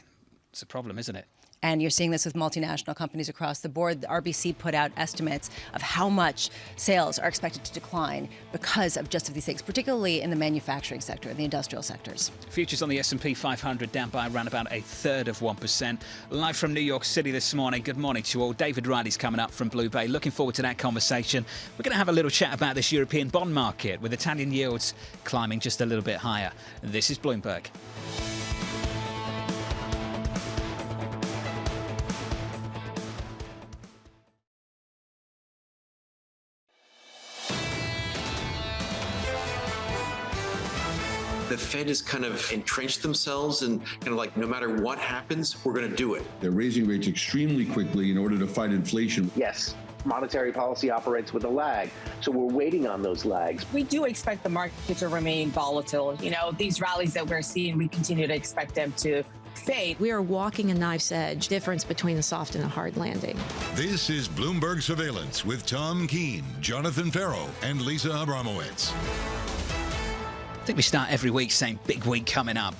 it's a problem, isn't it? And you're seeing this with multinational companies across the board. The RBC put out estimates of how much sales are expected to decline because of just of these things, particularly in the manufacturing sector, the industrial sectors. Futures on the S&P 500 down by around about 1/3%. Live from New York City this morning. Good morning to you all. David Riley's coming up from Blue Bay. Looking forward to that conversation. We're going to have a little chat about this European bond market with Italian yields climbing just a little bit higher. This is Bloomberg. The Fed has kind of entrenched themselves and kind of like, no matter what happens, we're going to do it. They're raising rates extremely quickly in order to fight inflation. Yes, monetary policy operates with a lag, so we're waiting on those lags. We do expect the market to remain volatile. These rallies that we're seeing, we continue to expect them to fade. We are walking a knife's edge difference between a soft and a hard landing. This is Bloomberg Surveillance with Tom Keene, Jonathan Ferro, and Lisa Abramowicz. I think we start every week saying big week coming up.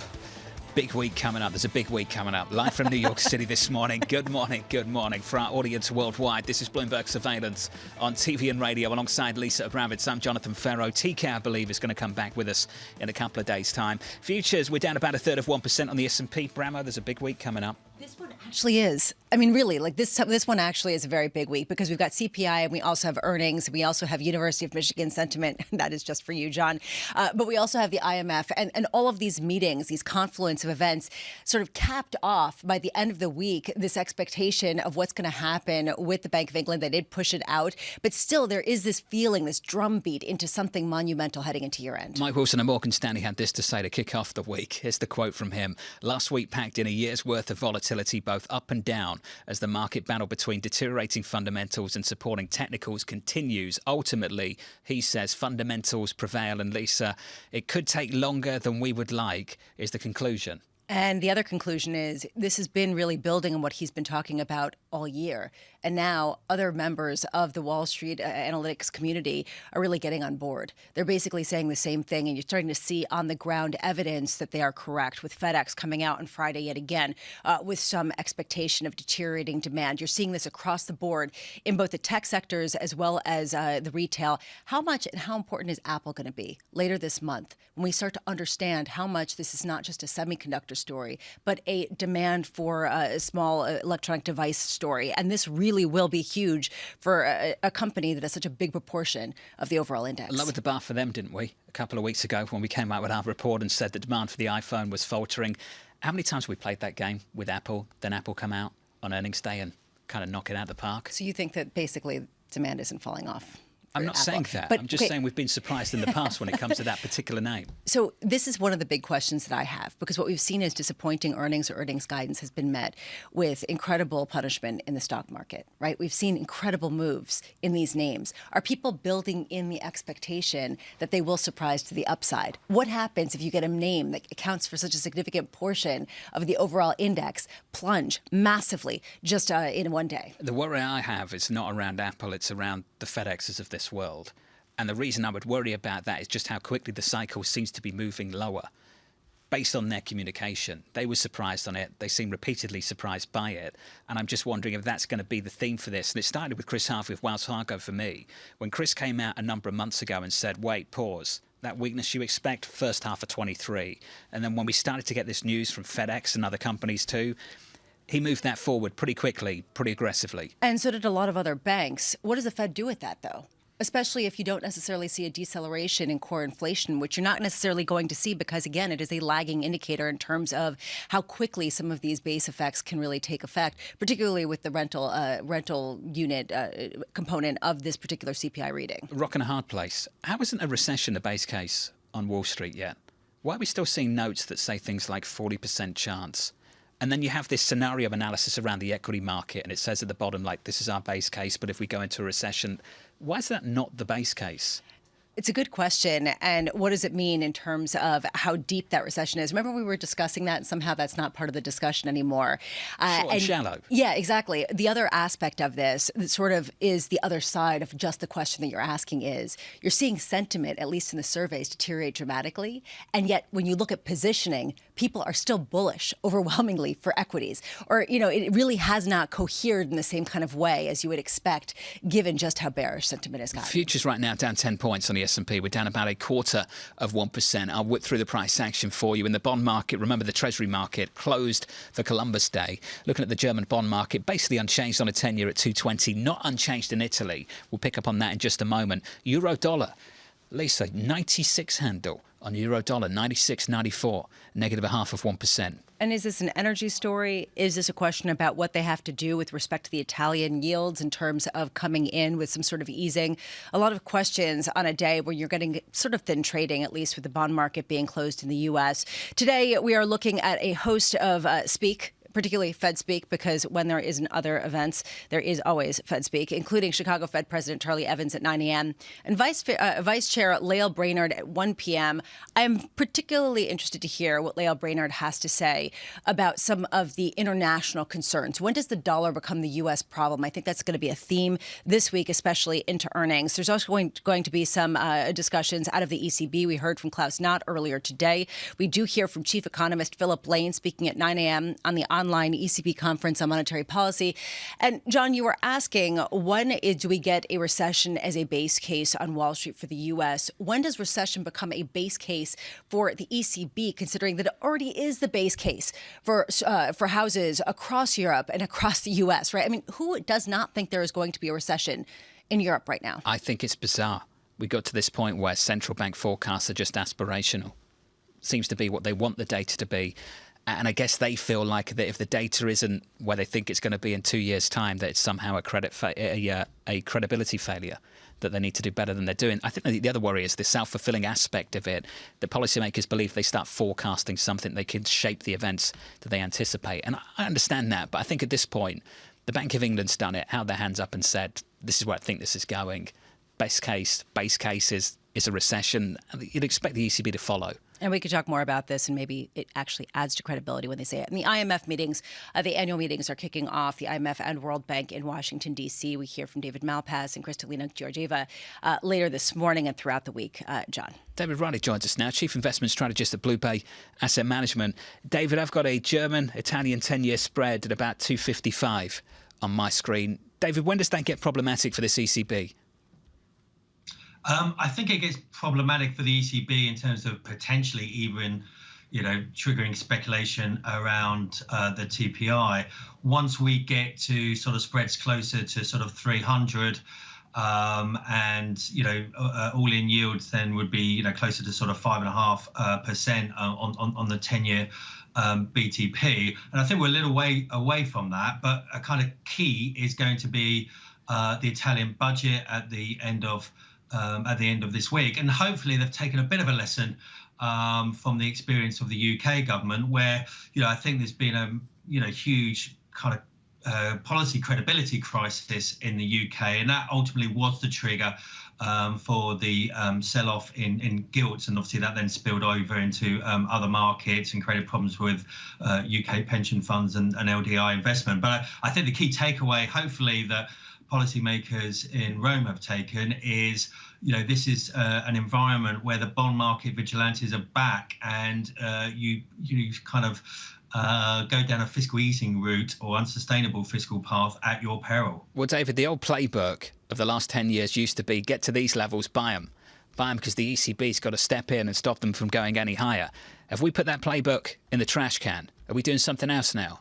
Big week coming up. There's a big week coming up. Live from New York City this morning. Good morning. Good morning. For our audience worldwide, this is Bloomberg Surveillance on TV and radio alongside Lisa Abramowicz. I'm Jonathan Ferro. TK, I believe, is going to come back with us in a couple of days' time. Futures, we're down about 1/3 of 1% on the S&P. Bramo, there's a big week coming up. This one actually is. I mean, really, like this one actually is a very big week because we've got CPI and we also have earnings. We also have University of Michigan sentiment. That is just for you, John. But we also have the IMF and all of these meetings, these confluence of events sort of capped off by the end of the week, this expectation of what's going to happen with the Bank of England. They did push it out. But still, there is this feeling, this drumbeat into something monumental heading into year end. Mike Wilson of Morgan Stanley had this to say to kick off the week. Here's the quote from him. Last week packed in a year's worth of volatility, both up and down, as the market battle between deteriorating fundamentals and supporting technicals continues. Ultimately, he says fundamentals prevail. And Lisa, it could take longer than we would like, is the conclusion. And the other conclusion is this has been really building on what he's been talking about all year. And now other members of the Wall Street analytics community are really getting on board. They're basically saying the same thing. And you're starting to see on the ground evidence that they are correct, with FedEx coming out on Friday yet again with some expectation of deteriorating demand. You're seeing this across the board in both the tech sectors as well as the retail. How much and how important is Apple going to be later this month when we start to understand how much this is not just a semiconductor story, but a demand for a small electronic device story? And this really will be huge for a company that has such a big proportion of the overall index. Lowered the bar for them, didn't we? A couple of weeks ago when we came out with our report and said the demand for the iPhone was faltering. How many times have we played that game with Apple, then Apple come out on earnings day and kind of knock it out of the park? So you think that basically demand isn't falling off? I'm not saying that. But, I'm just saying we've been surprised in the past when it comes to that particular name. So this is one of the big questions that I have, because what we've seen is disappointing earnings or earnings guidance has been met with incredible punishment in the stock market, right? We've seen incredible moves in these names. Are people building in the expectation that they will surprise to the upside? What happens if you get a name that accounts for such a significant portion of the overall index plunge massively just in one day? The worry I have is not around Apple, it's around the FedExes of this world. And the reason I would worry about that is just how quickly the cycle seems to be moving lower based on their communication. They were surprised on it. They seem repeatedly surprised by it. And I'm just wondering if that's going to be the theme for this. And it started with Chris Harvey of Wells Fargo for me. When Chris came out a number of months ago and said, wait, pause, that weakness you expect first half of 23. And then when we started to get this news from FedEx and other companies too, he moved that forward pretty quickly, pretty aggressively. And so did a lot of other banks. What does the Fed do with that, though? Especially if you don't necessarily see a deceleration in core inflation, which you're not necessarily going to see because, again, it is a lagging indicator in terms of how quickly some of these base effects can really take effect, particularly with the rental unit component of this particular CPI reading. Rock and a hard place. How isn't a recession a base case on Wall Street yet? Why are we still seeing notes that say things like 40% chance? And then you have this scenario analysis around the equity market, and it says at the bottom, like, this is our base case, but if we go into a recession, why is that not the base case? It's a good question. And what does it mean in terms of how deep that recession is? Remember, we were discussing that, and somehow that's not part of the discussion anymore. Short and shallow. Yeah, exactly. The other aspect of this that sort of is the other side of just the question that you're asking is you're seeing sentiment, at least in the surveys, deteriorate dramatically. And yet, when you look at positioning, people are still bullish overwhelmingly for equities. Or, you know, it really has not cohered in the same kind of way as you would expect, given just how bearish sentiment has gotten. Futures right now down 10 points on the S&P. We're down about 0.25%. I'll whip through the price action for you. In the bond market, remember the Treasury market closed for Columbus Day. Looking at the German bond market, basically unchanged on a 10-year at 220, not unchanged in Italy. We'll pick up on that in just a moment. Euro dollar. Lisa, 96 handle. on euro dollar, 96.94, negative 0.5%. And is this an energy story? Is this a question about what they have to do with respect to the Italian yields in terms of coming in with some sort of easing? A lot of questions on a day where you're getting sort of thin trading, at least with the bond market being closed in the U.S. Today, we are looking at a host of speak, particularly Fed speak, because when there isn't other events, there is always Fed speak, including Chicago Fed President Charlie Evans at 9 a.m. and Vice Chair Lael Brainard at 1 p.m. I am particularly interested to hear what Lael Brainard has to say about some of the international concerns. When does the dollar become the U.S. problem? I think that's going to be a theme this week, especially into earnings. There's also going to be some discussions out of the ECB. We heard from Klaus Knott earlier today. We do hear from Chief Economist Philip Lane speaking at 9 a.m. on the online ECB conference on monetary policy. And John, you were asking, when do we get a recession as a base case on Wall Street for the U.S.? When does recession become a base case for the ECB, considering that it already is the base case for houses across Europe and across the U.S., right? I mean, who does not think there is going to be a recession in Europe right now? I think it's bizarre. We got to this point where central bank forecasts are just aspirational. Seems to be what they want the data to be. And I guess they feel like that if the data isn't where they think it's going to be in 2 years' time, that it's somehow a credibility failure, that they need to do better than they're doing. I think the other worry is the self-fulfilling aspect of it. The policymakers believe they start forecasting something, they can shape the events that they anticipate. And I understand that, but I think at this point, the Bank of England's done it, held their hands up and said, this is where I think this is going. Base case is a recession. You'd expect the ECB to follow. And we could talk more about this, and maybe it actually adds to credibility when they say it. And the IMF meetings, the annual meetings are kicking off, the IMF and World Bank in Washington, D.C. We hear from David Malpass and Kristalina Georgieva later this morning and throughout the week. John. David Riley joins us now, Chief Investment Strategist at Blue Bay Asset Management. David, I've got a German-Italian 10-year spread at about 255 on my screen. David, when does that get problematic for this ECB? I think it gets problematic for the ECB in terms of potentially even, triggering speculation around the TPI. Once we get to sort of spreads closer to sort of 300, and all-in yields then would be closer to sort of 5.5% on the 10-year BTP. And I think we're a little way away from that, but a kind of key is going to be the Italian budget at the end of this week. And hopefully they've taken a bit of a lesson from the experience of the UK government, where, I think there's been a huge kind of policy credibility crisis in the UK. And that ultimately was the trigger for the sell-off in gilts. And obviously that then spilled over into other markets and created problems with UK pension funds and LDI investment. But I think the key takeaway, hopefully, that policymakers in Rome have taken is, this is an environment where the bond market vigilantes are back, and you kind of go down a fiscal easing route or unsustainable fiscal path at your peril. Well, David, the old playbook of the last 10 years used to be get to these levels, buy them. Buy them because the ECB's got to step in and stop them from going any higher. Have we put that playbook in the trash can? Are we doing something else now?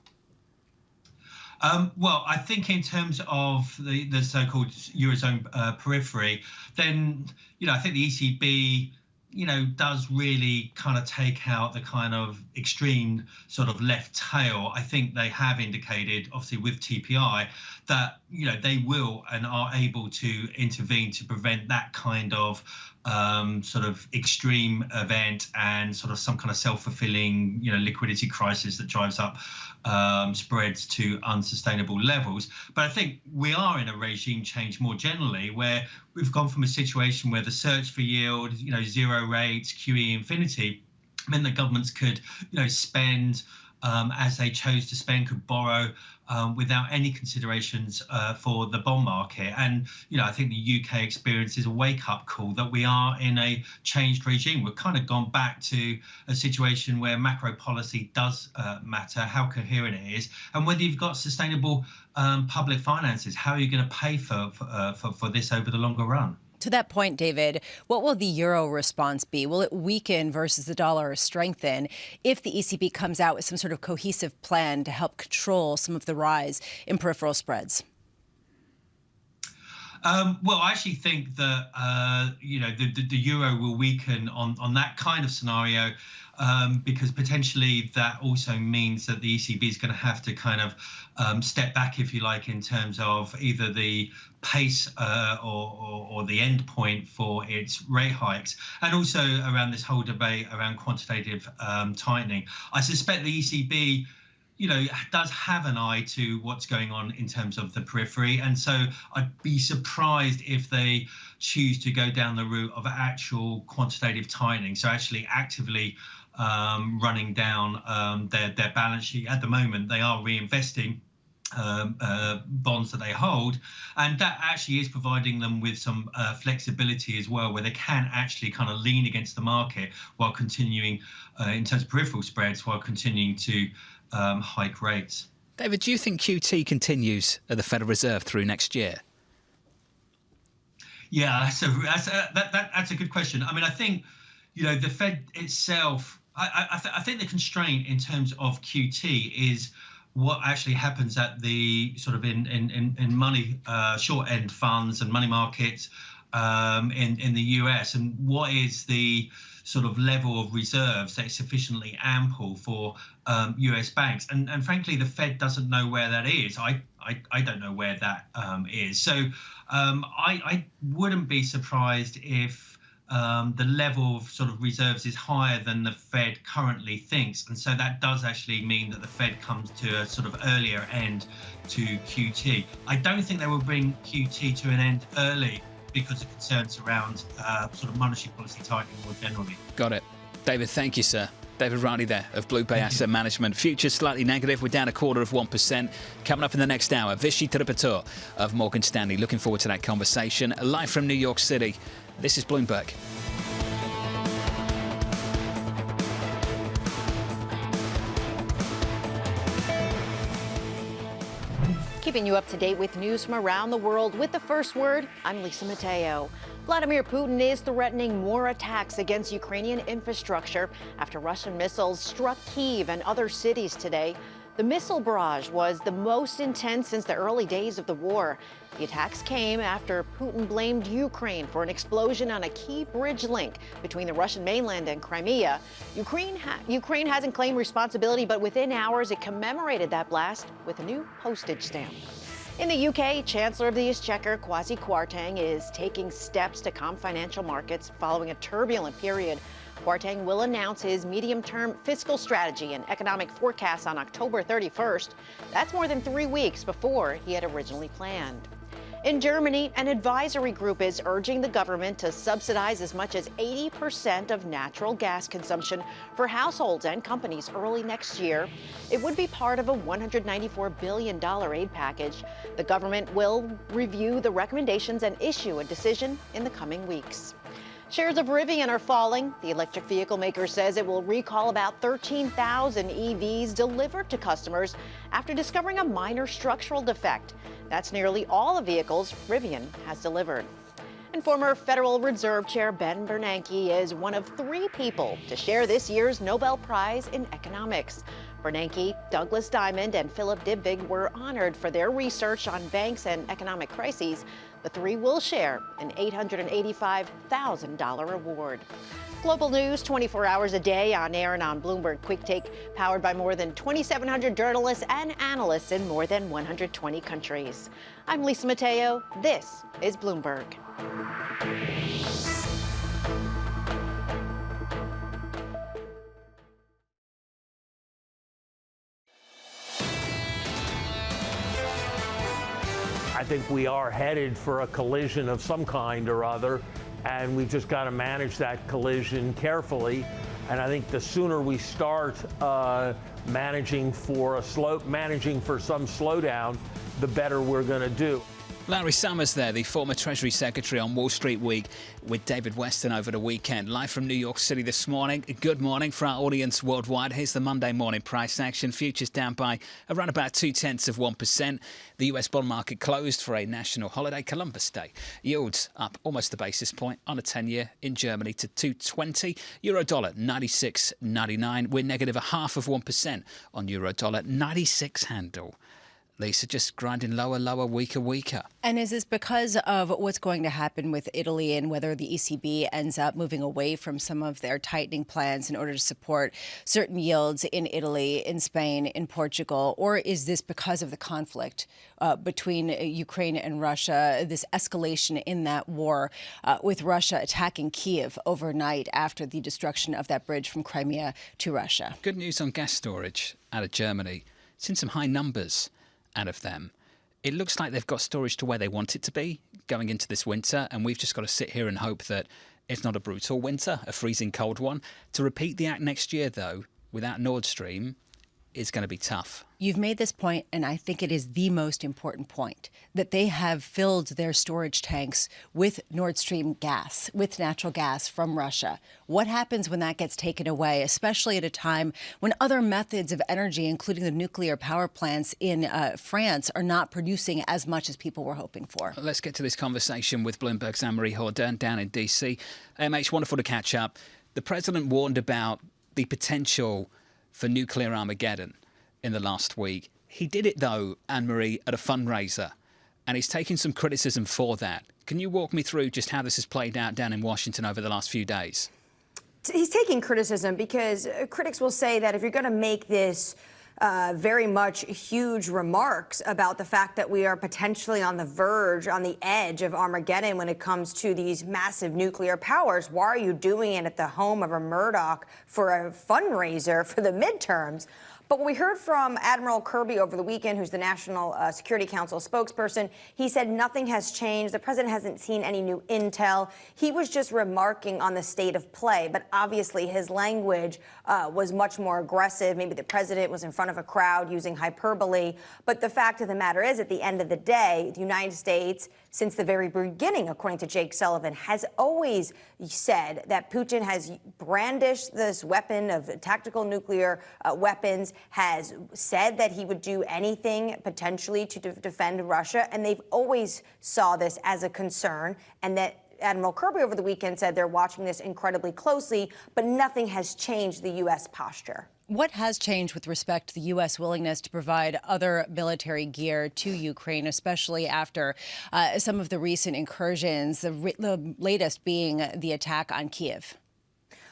Well, I think in terms of the so-called Eurozone periphery, then, I think the ECB, does really kind of take out the kind of extreme sort of left tail. I think they have indicated, obviously with TPI, that, they will and are able to intervene to prevent that kind of sort of extreme event and sort of some kind of self-fulfilling, liquidity crisis that drives up spreads to unsustainable levels. But I think we are in a regime change more generally, where we've gone from a situation where the search for yield, zero rates, QE infinity, meant that governments could, spend as they chose to spend, could borrow without any considerations for the bond market. And, I think the UK experience is a wake-up call that we are in a changed regime. We've kind of gone back to a situation where macro policy does matter, how coherent it is, and whether you've got sustainable public finances. How are you going to pay for this over the longer run? To that point, David, what will the euro response be? Will it weaken versus the dollar, or strengthen, if the ECB comes out with some sort of cohesive plan to help control some of the rise in peripheral spreads? Well, I actually think that the euro will weaken on that kind of scenario, because potentially that also means that the ECB is going to have to kind of step back, if you like, in terms of either the pace or the end point for its rate hikes, and also around this whole debate around quantitative tightening. I suspect the ECB does have an eye to what's going on in terms of the periphery. And so I'd be surprised if they choose to go down the route of actual quantitative tightening. So actually actively running down their balance sheet. At the moment, they are reinvesting bonds that they hold, and that actually is providing them with some flexibility as well, where they can actually kind of lean against the market while continuing in terms of peripheral spreads, while continuing to hike rates. David, do you think QT continues at the Federal Reserve through next year? Yeah, that's a good question. I mean, I think the Fed itself. I think the constraint in terms of QT is what actually happens at the sort of in money short end funds and money markets in the US, and what is the sort of level of reserves that is sufficiently ample for US banks, and frankly the Fed doesn't know where that is. I don't know where that is. So I wouldn't be surprised if the level of sort of reserves is higher than the Fed currently thinks, and so that does actually mean that the Fed comes to a sort of earlier end to QT. I don't think they will bring QT to an end early because of concerns around sort of monetary policy tightening more generally. Got it. David, thank you, sir. David Riley there of Blue Bay Asset Management. Futures slightly negative. We're down 0.25%. Coming up in the next hour, Vishy Tripator of Morgan Stanley. Looking forward to that conversation. Live from New York City, this is Bloomberg. Keeping you up to date with news from around the world with the first word, I'm Lisa Mateo. Vladimir Putin is threatening more attacks against Ukrainian infrastructure after Russian missiles struck Kyiv and other cities today. The missile barrage was the most intense since the early days of the war. The attacks came after Putin blamed Ukraine for an explosion on a key bridge link between the Russian mainland and Crimea. Ukraine hasn't claimed responsibility, but within hours it commemorated that blast with a new postage stamp. In the UK, Chancellor of the Exchequer Kwasi Kwarteng is taking steps to calm financial markets following a turbulent period. Kwarteng will announce his medium-term fiscal strategy and economic forecasts on October 31st. That's more than 3 weeks before he had originally planned. In Germany, an advisory group is urging the government to subsidize as much as 80% of natural gas consumption for households and companies early next year. It would be part of a $194 billion aid package. The government will review the recommendations and issue a decision in the coming weeks. Shares of Rivian are falling. The electric vehicle maker says it will recall about 13,000 EVs delivered to customers after discovering a minor structural defect. That's nearly all the vehicles Rivian has delivered. And former Federal Reserve Chair Ben Bernanke is one of 3 people to share this year's Nobel Prize in Economics. Bernanke, Douglas Diamond, and Philip Dybvig were honored for their research on banks and economic crises. The 3 will share an $885,000 award. Global news 24 hours a day on air and on Bloomberg Quick Take, powered by more than 2,700 journalists and analysts in more than 120 countries. I'm Lisa Mateo. This is Bloomberg. I think we are headed for a collision of some kind or other, and we've just got to manage that collision carefully. And I think the sooner we start managing for some slowdown, the better we're going to do. Larry Summers there, the former Treasury Secretary on Wall Street Week with David Weston over the weekend. Live from New York City this morning. Good morning for our audience worldwide. Here's the Monday morning price action. Futures down by around about 0.2%. The US bond market closed for a national holiday, Columbus Day. Yields up almost a basis point on a 10-year in Germany to 2.20. Euro dollar 96.99. We're negative 0.5% on euro dollar 96 handle. Lisa, just grinding lower, lower, weaker, weaker. And is this because of what's going to happen with Italy and whether the ECB ends up moving away from some of their tightening plans in order to support certain yields in Italy, in Spain, in Portugal? Or is this because of the conflict between Ukraine and Russia, this escalation in that war with Russia attacking Kiev overnight after the destruction of that bridge from Crimea to Russia? Good news on gas storage out of Germany. Seen some high numbers out of them. It looks like they've got storage to where they want it to be going into this winter, and we've just got to sit here and hope that it's not a brutal winter, a freezing cold one. To repeat the act next year, though, without Nord Stream, is going to be tough. You've made this point, and I think it is the most important point, that they have filled their storage tanks with Nord Stream gas, with natural gas from Russia. What happens when that gets taken away, especially at a time when other methods of energy, including the nuclear power plants in France, are not producing as much as people were hoping for? Let's get to this conversation with Bloomberg's Anne-Marie Jourdain down in D.C. AMH, wonderful to catch up. The president warned about the potential for nuclear Armageddon in the last week. He did it, though, Anne-Marie, at a fundraiser, and he's taking some criticism for that. Can you walk me through just how this has played out down in Washington over the last few days? He's taking criticism because critics will say that if you're going to make this very much huge remarks about the fact that we are potentially on the verge, on the edge of Armageddon when it comes to these massive nuclear powers, why are you doing it at the home of a Murdoch for a fundraiser for the midterms? But what we heard from Admiral Kirby over the weekend, who's the National Security Council spokesperson, he said nothing has changed. The president hasn't seen any new intel. He was just remarking on the state of play. But obviously his language was much more aggressive. Maybe the president was in front of a crowd using hyperbole. But the fact of the matter is, at the end of the day, the United States, since the very beginning, according to Jake Sullivan, has always said that Putin has brandished this weapon of tactical nuclear weapons, has said that he would do anything potentially to defend Russia, and they've always saw this as a concern, and that Admiral Kirby over the weekend said they're watching this incredibly closely, but nothing has changed the U.S. posture. What has changed with respect to the U.S. willingness to provide other military gear to Ukraine, especially after some of the recent incursions, the latest being the attack on Kiev?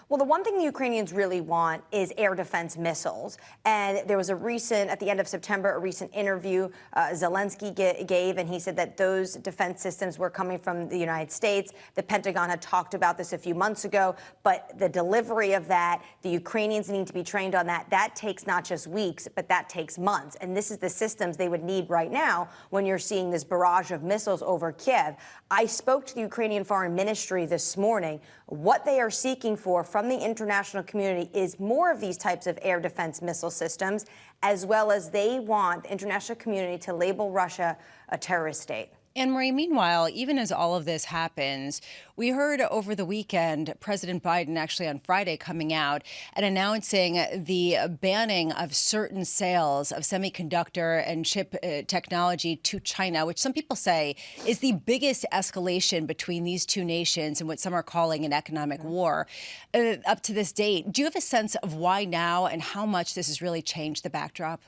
Well, the one thing the Ukrainians really want is air defense missiles. And there was a recent, at the end of September, a recent interview Zelensky gave, and he said that those defense systems were coming from the United States. The Pentagon had talked about this a few months ago, but the delivery of that, the Ukrainians need to be trained on that. That takes not just weeks, but that takes months. And this is the systems they would need right now when you're seeing this barrage of missiles over Kiev. I spoke to the Ukrainian Foreign Ministry this morning. What they are seeking for from the international community is more of these types of air defense missile systems, as well as they want the international community to label Russia a terrorist state. Anne-Marie, meanwhile, even as all of this happens, we heard over the weekend President Biden actually on Friday coming out and announcing the banning of certain sales of semiconductor and chip technology to China, which some people say is the biggest escalation between these two nations and what some are calling an economic war up to this date. Do you have a sense of why now and how much this has really changed the backdrop?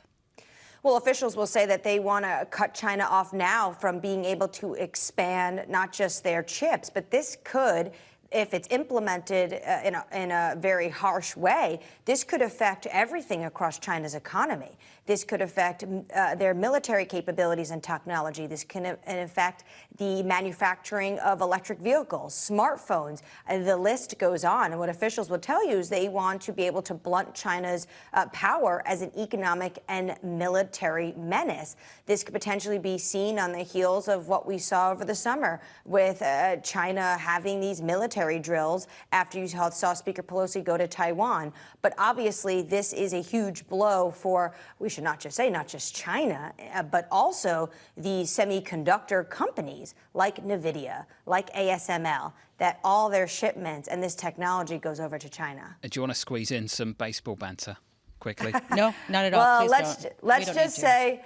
Well, officials will say that they want to cut China off now from being able to expand not just their chips, but this could, if it's implemented in a very harsh way, this could affect everything across China's economy. This could affect their military capabilities and technology. This can affect the manufacturing of electric vehicles, smartphones. The list goes on. And what officials will tell you is they want to be able to blunt China's power as an economic and military menace. This could potentially be seen on the heels of what we saw over the summer with China having these military drills after you saw Speaker Pelosi go to Taiwan. But obviously, this is a huge blow for, we should not just China, but also the semiconductor companies like NVIDIA, like ASML, that all their shipments and this technology goes over to China. Do you want to squeeze in some baseball banter quickly? No, not at all. Well, Please let's just say,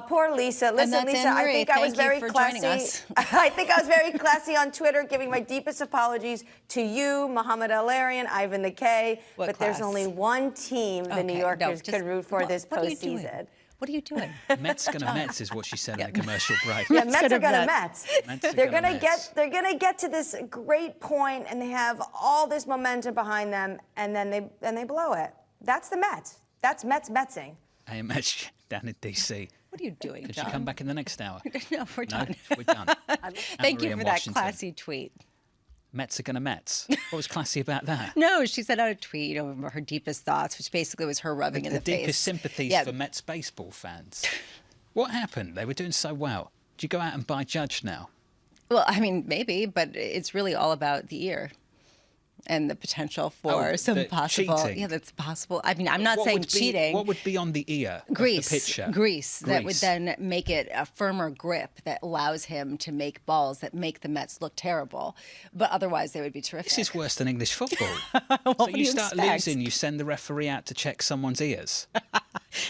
poor Lisa. Listen, Lisa, I think I was very classy. I think I was very classy on Twitter, giving my deepest apologies to you, Mohamed El-Arian, Ivan the K. But there's only one team the New Yorkers could root for this postseason. What are you doing? Mets gonna Mets is what she said in the commercial break. Yeah, Mets are gonna Mets. They're gonna Mets. get to this great point, and they have all this momentum behind them, and then they blow it. That's the Mets. That's Metsing. Hey, Mets down in DC. What are you doing, Could John? you come back in the next hour? No, we're done. We're done. Thank you Anne-Marie for in that Washington. classy tweet. Mets are gonna Mets. What was classy about that? No, she sent out a tweet, her deepest thoughts, which basically was her rubbing in the face. The deepest sympathies for Mets baseball fans. What happened? They were doing so well. Do you go out and buy Judge now? Well, I mean, maybe, but it's really all about the ear and the potential for some possible. cheating. Yeah, that's possible. I mean, I'm not saying cheating. What would be on the ear of the Grease, pitcher? grease that would then make it a firmer grip that allows him to make balls that make the Mets look terrible. But otherwise, they would be terrific. This is worse than English football. What So do you you start expect? losing, you send the referee out to check someone's ears.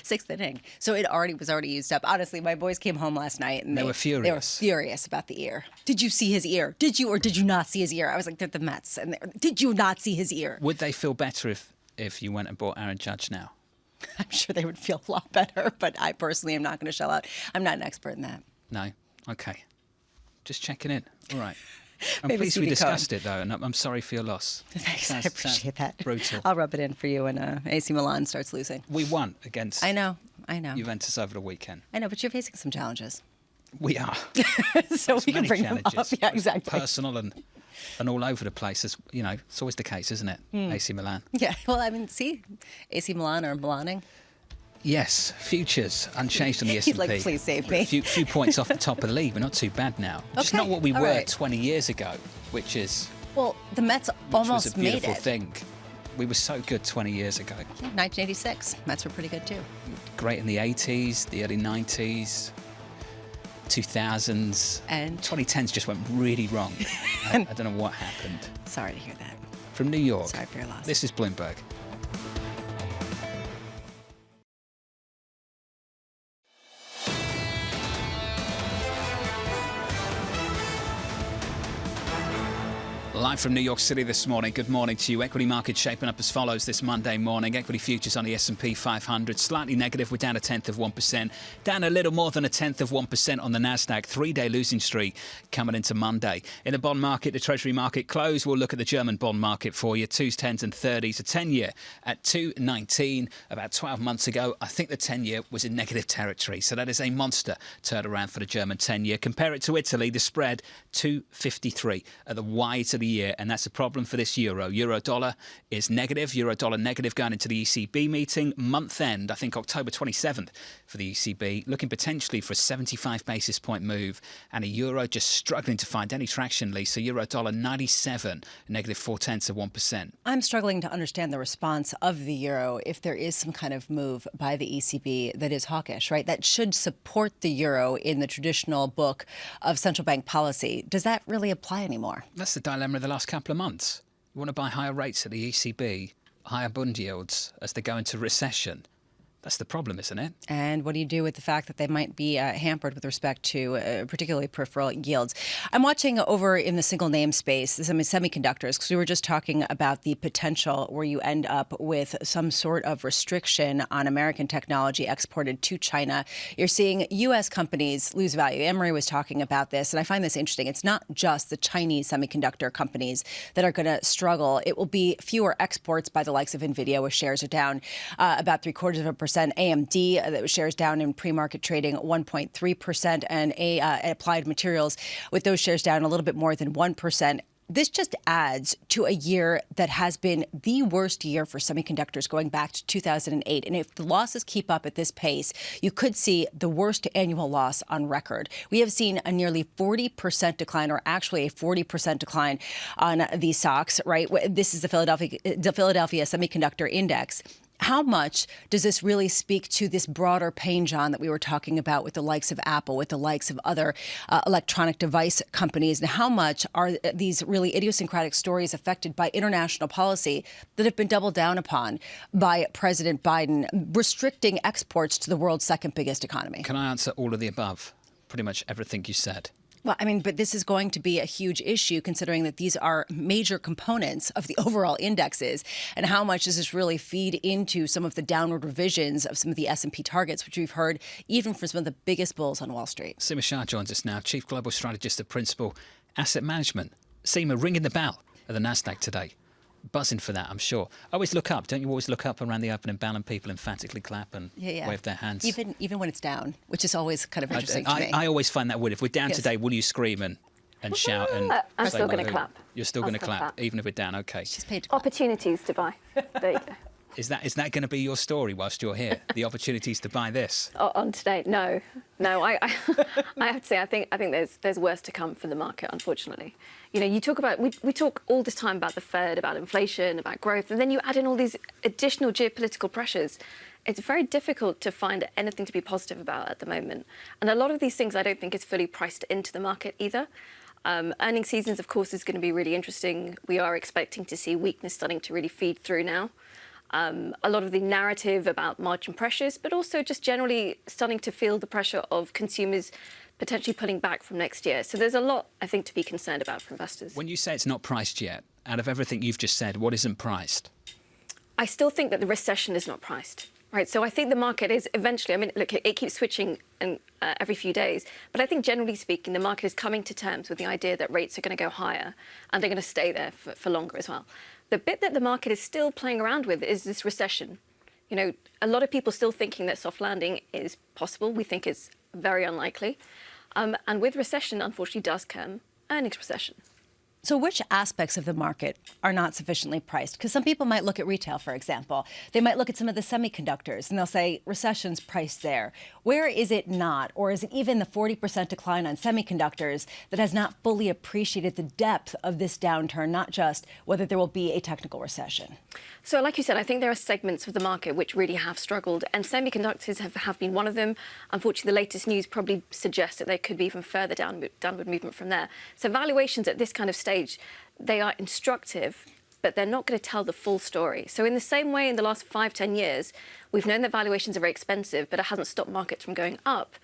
Sixth inning. So it was already used up. Honestly, my boys came home last night and They were furious. They were furious about the ear. Did you see his ear? Did you or did you not see his ear? I was like, they're the Mets. And did you not see his ear? Would they feel better if you went and bought Aaron Judge now? I'm sure they would feel a lot better, but I personally am not going to shell out. I'm not an expert in that. No? Okay. Just checking in. All right. I'm Maybe pleased we Stevie discussed Cohen. it, though, and I'm sorry for your loss. Thanks, Sounds I appreciate that. brutal. I'll rub it in for you when AC Milan starts losing. We won against I know. Juventus over the weekend. I know, but you're facing some challenges. We are. So There's we can many bring them up. challenges. Yeah, It's exactly. Personal and all over the place. It's, it's always the case, isn't it? AC Milan. Yeah, well, I mean, see, AC Milan are Milaning. Yes, futures unchanged on the S&P. He's like, please save me. Few points off the top of the league. We're not too bad now. Just Okay, not what we all were right. 20 years ago, which Well, the Mets was almost a made beautiful it. thing. We were so good 20 years ago. Yeah, 1986. Mets were pretty good too. Great in the 80s, the early 90s, 2000s. And 2010s just went really wrong. I don't know what happened. Sorry to hear that. From New York, Sorry for your loss. this is Bloomberg. Live from New York City this morning. Good morning to you. Equity markets shaping up as follows this Monday morning. Equity futures on the S&P 500 slightly negative. We're down 0.1%. Down a little more than 0.1% on the Nasdaq. 3-day losing streak coming into Monday. In the bond market, the Treasury market closed. We'll look at the German bond market for you. 2s, 10s and 30s. A 10-year at 2.19. About 12 months ago, I think the 10-year was in negative territory. So that is a monster turnaround for the German 10-year. Compare it to Italy. The spread 2.53 at the wides of the year, and that's a problem for this euro. Euro dollar is negative. Euro dollar negative going into the ECB meeting. Month end, I think October 27th for the ECB, looking potentially for a 75 basis point move, and a euro just struggling to find any traction, Lisa. Euro dollar 97, negative 0.4%. I'm struggling to understand the response of the euro if there is some kind of move by the ECB that is hawkish, right? That should support the euro in the traditional book of central bank policy. Does that really apply anymore? That's the dilemma of the last couple of months. You want to buy higher rates at the ECB, higher bond yields as they go into recession. That's the problem, isn't it? And what do you do with the fact that they might be hampered with respect to particularly peripheral yields? I'm watching over in the single name space, some semiconductors, because we were just talking about the potential where you end up with some sort of restriction on American technology exported to China. You're seeing U.S. companies lose value. Anne-Marie was talking about this, and I find this interesting. It's not just the Chinese semiconductor companies that are going to struggle. It will be fewer exports by the likes of NVIDIA, where shares are down about 0.75%. AMD, that shares down in pre-market trading 1.3%, and Applied Materials with those shares down a little bit more than 1%. This just adds to a year that has been the worst year for semiconductors going back to 2008. And if the losses keep up at this pace, you could see the worst annual loss on record. We have seen a nearly 40% decline, or actually a 40% decline on these stocks, right? This is the Philadelphia Semiconductor Index. How much does this really speak to this broader pain, John, that we were talking about with the likes of Apple, with the likes of other electronic device companies? And how much are these really idiosyncratic stories affected by international policy that have been doubled down upon by President Biden, restricting exports to the world's second biggest economy? Can I answer all of the above? Pretty much everything you said. Well, I mean, but this is going to be a huge issue considering that these are major components of the overall indexes. And how much does this really feed into some of the downward revisions of some of the S&P targets, which we've heard even from some of the biggest bulls on Wall Street? Seema Shah joins us now, Chief Global Strategist at Principal Asset Management. Seema, ringing the bell at the NASDAQ today. Buzzing for that, I'm sure. Always look up. Don't you always look up around the opening bell and people emphatically clap and wave their hands? Even when it's down, which is always kind of interesting to me. I always find that weird. If we're down today, will you scream and shout and I'm say still going to woohoo? clap. You're still going to clap, even if we're down. Okay. She's paid to Opportunities to buy. There you go. Is that going to be your story whilst you're here? The opportunities to buy this? On today, no. I have to say, I think there's worse to come for the market, unfortunately. You know, you talk about we talk all this time about the Fed, about inflation, about growth, and then you add in all these additional geopolitical pressures. It's very difficult to find anything to be positive about at the moment, and a lot of these things I don't think is fully priced into the market either. Earnings seasons, of course, is going to be really interesting. We are expecting to see weakness starting to really feed through now. A lot of the narrative about margin pressures, but also just generally starting to feel the pressure of consumers potentially pulling back from next year. So there's a lot, I think, to be concerned about for investors. When you say it's not priced yet, out of everything you've just said, what isn't priced? I still think that the recession is not priced. Right, so I think the market is eventually, I mean, look, it keeps switching every few days, but I think generally speaking, the market is coming to terms with the idea that rates are going to go higher and they're going to stay there for longer as well. The bit that the market is still playing around with is this recession. You know, a lot of people still thinking that soft landing is possible. We think it's very unlikely. And with recession, unfortunately, does come earnings recession. So which aspects of the market are not sufficiently priced? Because some people might look at retail, for example. They might look at some of the semiconductors and they'll say recession's priced there. Where is it not? Or is it even the 40% decline on semiconductors that has not fully appreciated the depth of this downturn, not just whether there will be a technical recession? So like you said, I think there are segments of the market which really have struggled, and semiconductors have been one of them. Unfortunately, the latest news probably suggests that there could be even further downward movement from there. So valuations at this kind of stage, they are instructive, but they're not going to tell the full story. So in the same way in the last 5-10 years, we've known that valuations are very expensive, but it hasn't stopped markets from going up.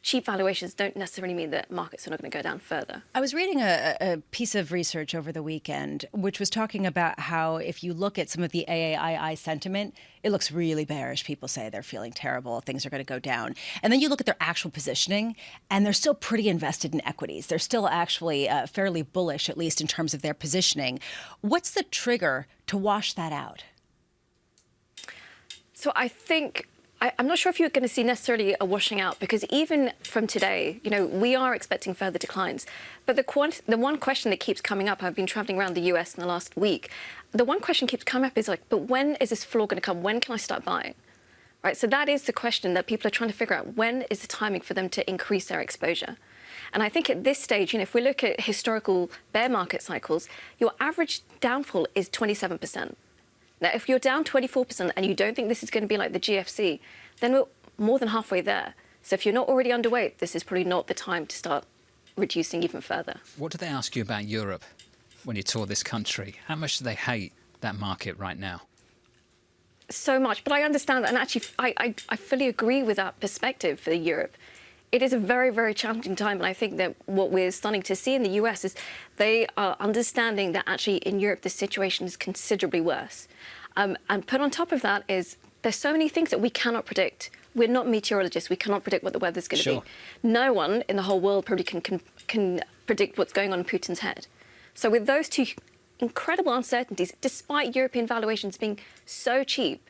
Cheap valuations don't necessarily mean that markets are not going to go down further. I was reading a piece of research over the weekend, which was talking about how if you look at some of the AAII sentiment, it looks really bearish. People say they're feeling terrible, things are going to go down. And then you look at their actual positioning, and they're still pretty invested in equities. They're still actually fairly bullish, at least in terms of their positioning. What's the trigger to wash that out? So I think I'm not sure if you're going to see necessarily a washing out, because even from today, you know, we are expecting further declines. But the one question that keeps coming up, I've been traveling around the US in the last week, the one question keeps coming up is like, but when is this floor going to come? When can I start buying? Right, so that is the question that people are trying to figure out. When is the timing for them to increase their exposure? And I think at this stage, you know, if we look at historical bear market cycles, your average downfall is 27%. Now, if you're down 24% and you don't think this is going to be like the GFC, then we're more than halfway there. So if you're not already underweight, this is probably not the time to start reducing even further. What do they ask you about Europe when you tour this country? How much do they hate that market right now? So much, but I understand that, and actually I fully agree with that perspective for Europe. It is a very, very challenging time, and I think that what we're starting to see in the US is they are understanding that actually in Europe the situation is considerably worse. And put on top of that is there's so many things that we cannot predict. We're not meteorologists. We cannot predict what the weather's going to be. No one in the whole world probably can predict what's going on in Putin's head. So with those two incredible uncertainties, despite European valuations being so cheap,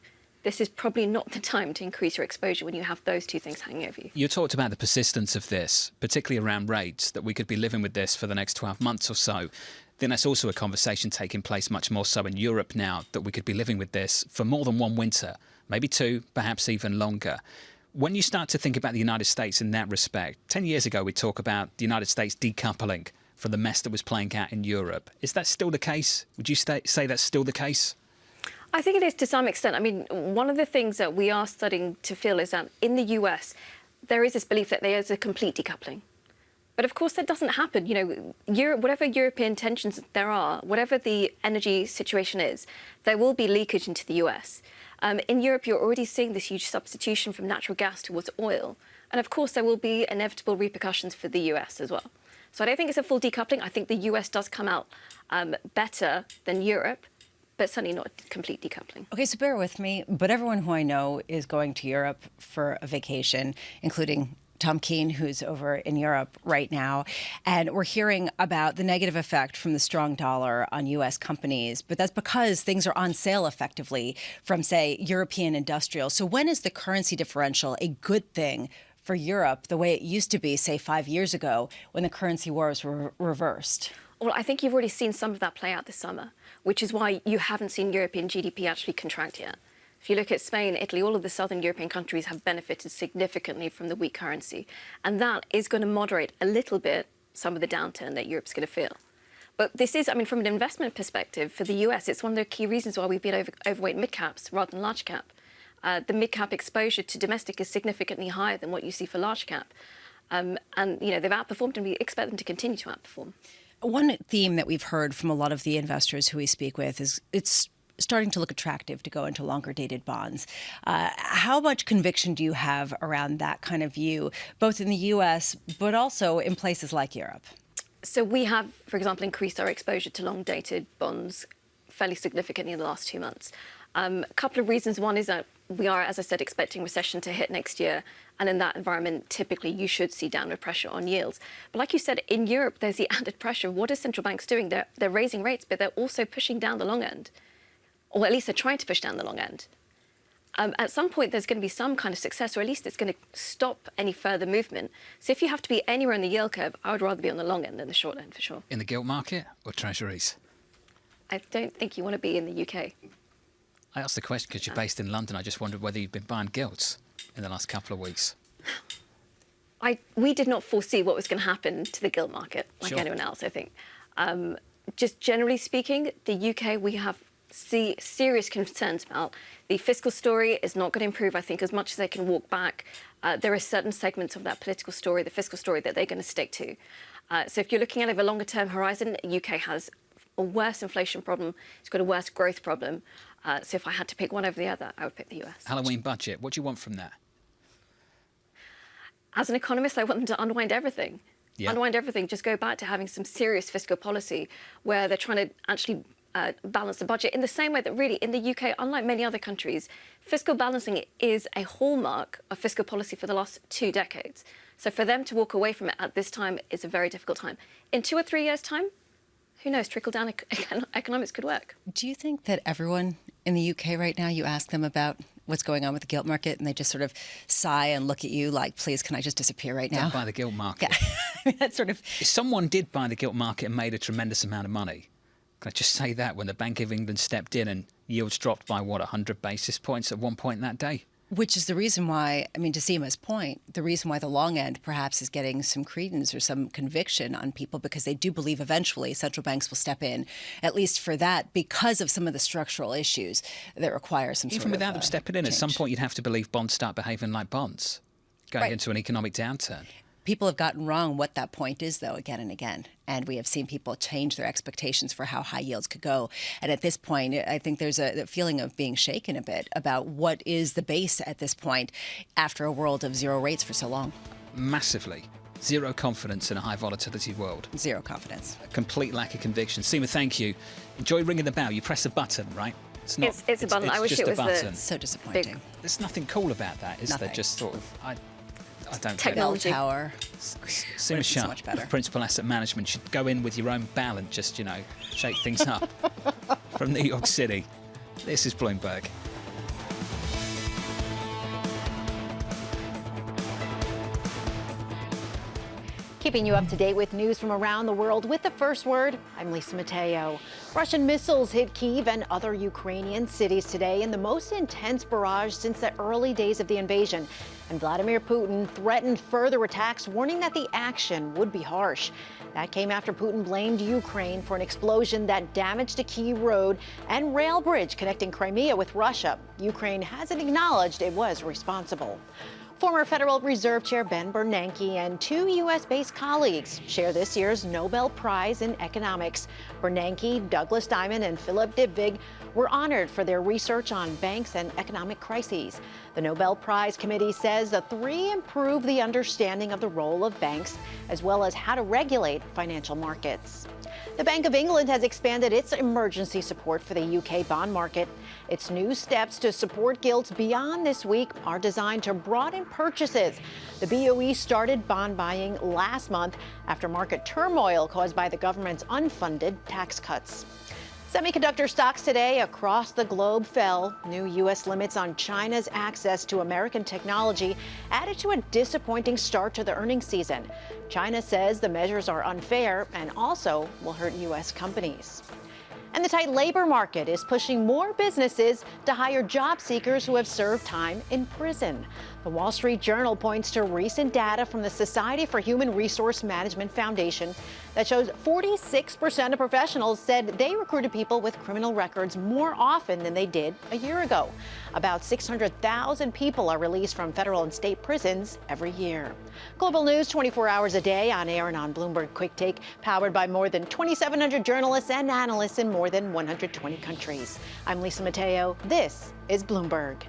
this is probably not the time to increase your exposure when you have those two things hanging over you. You talked about the persistence of this, particularly around rates, that we could be living with this for the next 12 months or so. Then that's also a conversation taking place much more so in Europe now, that we could be living with this for more than one winter, maybe two, perhaps even longer. When you start to think about the United States in that respect, 10 years ago we talk about the United States decoupling from the mess that was playing out in Europe. Is that still the case? Would you say that's still the case? I think it is to some extent. I mean, one of the things that we are starting to feel is that in the US, there is this belief that there is a complete decoupling. But of course, that doesn't happen. You know, Europe, whatever European tensions there are, whatever the energy situation is, there will be leakage into the US. In Europe, you're already seeing this huge substitution from natural gas towards oil. And of course, there will be inevitable repercussions for the US as well. So I don't think it's a full decoupling. I think the US does come out better than Europe, but certainly not complete decoupling. Okay, so bear with me, but everyone who I know is going to Europe for a vacation, including Tom Keene, who's over in Europe right now. And we're hearing about the negative effect from the strong dollar on U.S. companies. But that's because things are on sale effectively from, say, European industrials. So when is the currency differential a good thing for Europe the way it used to be, say, 5 years ago when the currency wars were reversed? Well, I think you've already seen some of that play out this summer, which is why you haven't seen European GDP actually contract yet. If you look at Spain, Italy, all of the southern European countries have benefited significantly from the weak currency. And that is going to moderate a little bit some of the downturn that Europe's going to feel. But this is, I mean, from an investment perspective, for the US, it's one of the key reasons why we've been overweight mid-caps rather than large cap. The mid-cap exposure to domestic is significantly higher than what you see for large cap. And, you know, they've outperformed, and we expect them to continue to outperform. One theme that we've heard from a lot of the investors who we speak with is it's starting to look attractive to go into longer dated bonds. How much conviction do you have around that kind of view, both in the U.S., but also in places like Europe? So we have, for example, increased our exposure to long dated bonds fairly significantly in the last 2 months. A couple of reasons. One is that we are, as I said, expecting recession to hit next year. And in that environment, typically, you should see downward pressure on yields. But like you said, in Europe, there's the added pressure. What are central banks doing? They're raising rates, but they're also pushing down the long end. Or at least they're trying to push down the long end. At some point, there's going to be some kind of success, or at least it's going to stop any further movement. So if you have to be anywhere in the yield curve, I would rather be on the long end than the short end, for sure. In the gilt market or treasuries? I don't think you want to be in the UK. I asked the question because you're based in London. I just wondered whether you've been buying gilts in the last couple of weeks. We did not foresee what was going to happen to the gilt market, like anyone else, I think. Just generally speaking, the UK, we have serious concerns about. The fiscal story is not going to improve, I think, as much as they can walk back. There are certain segments of that political story, the fiscal story, that they're going to stick to. So if you're looking at it over a longer-term horizon, the UK has a worse inflation problem. It's got a worse growth problem. So if I had to pick one over the other, I would pick the US. Halloween budget, what do you want from that? As an economist, I want them to unwind everything. Yeah. Unwind everything. Just go back to having some serious fiscal policy where they're trying to actually balance the budget in the same way that really in the UK, unlike many other countries, fiscal balancing is a hallmark of fiscal policy for the last 2 decades. So for them to walk away from it at this time is a very difficult time. In 2 or 3 years' time, who knows, trickle-down economics could work. Do you think that everyone in the UK right now, you ask them about what's going on with the gilt market and they just sort of sigh and look at you like, please, can I just disappear right now? Don't buy the gilt market. Yeah. That's sort of... If someone did buy the gilt market and made a tremendous amount of money, can I just say that when the Bank of England stepped in and yields dropped by, 100 basis points at one point that day? Which is the reason why, I mean, to Seema's point, the reason why the long end perhaps is getting some credence or some conviction on people, because they do believe eventually central banks will step in, at least for that, because of some of the structural issues that require some sort of Even without them stepping in, change. At some point you'd have to believe bonds start behaving like bonds, going into an economic downturn. People have gotten wrong what that point is, though, again and again. And we have seen people change their expectations for how high yields could go. And at this point, I think there's a feeling of being shaken a bit about what is the base at this point after a world of zero rates for so long. Massively. Zero confidence in a high volatility world. Zero confidence. A complete lack of conviction. Seema, thank you. Enjoy ringing the bell. You press a button, right? It's a button. I wish it was so disappointing. There's nothing cool about that, is there? Just sort of... I don't Technology. Power. Seema Shah, much better. Principal Asset Management, should go in with your own bell and just, shake things up. From New York City, this is Bloomberg. Keeping you up to date with news from around the world with the first word, I'm Lisa Mateo. Russian missiles hit Kyiv and other Ukrainian cities today in the most intense barrage since the early days of the invasion. And Vladimir Putin threatened further attacks, warning that the action would be harsh. That came after Putin blamed Ukraine for an explosion that damaged a key road and rail bridge connecting Crimea with Russia. Ukraine hasn't acknowledged it was responsible. Former Federal Reserve Chair Ben Bernanke and two U.S.-based colleagues share this year's Nobel Prize in Economics. Bernanke, Douglas Diamond, and Philip Dybvig were honored for their research on banks and economic crises. The Nobel Prize Committee says the three improve the understanding of the role of banks, as well as how to regulate financial markets. The Bank of England has expanded its emergency support for the UK bond market. Its new steps to support gilts beyond this week are designed to broaden purchases. The BOE started bond buying last month after market turmoil caused by the government's unfunded tax cuts. Semiconductor stocks today across the globe fell. New U.S. limits on China's access to American technology added to a disappointing start to the earnings season. China says the measures are unfair and also will hurt U.S. companies. And the tight labor market is pushing more businesses to hire job seekers who have served time in prison. The Wall Street Journal points to recent data from the Society for Human Resource Management Foundation that shows 46% of professionals said they recruited people with criminal records more often than they did a year ago. About 600,000 people are released from federal and state prisons every year. Global news 24 hours a day on air and on Bloomberg Quick Take, powered by more than 2,700 journalists and analysts in more than 120 countries. I'm Lisa Mateo. This is Bloomberg.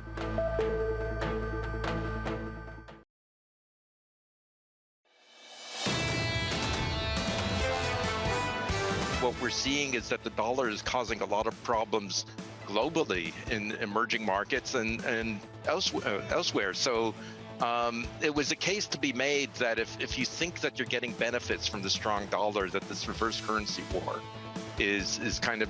What we're seeing is that the dollar is causing a lot of problems globally in emerging markets and elsewhere. So it was a case to be made that if you think that you're getting benefits from the strong dollar, that this reverse currency war is kind of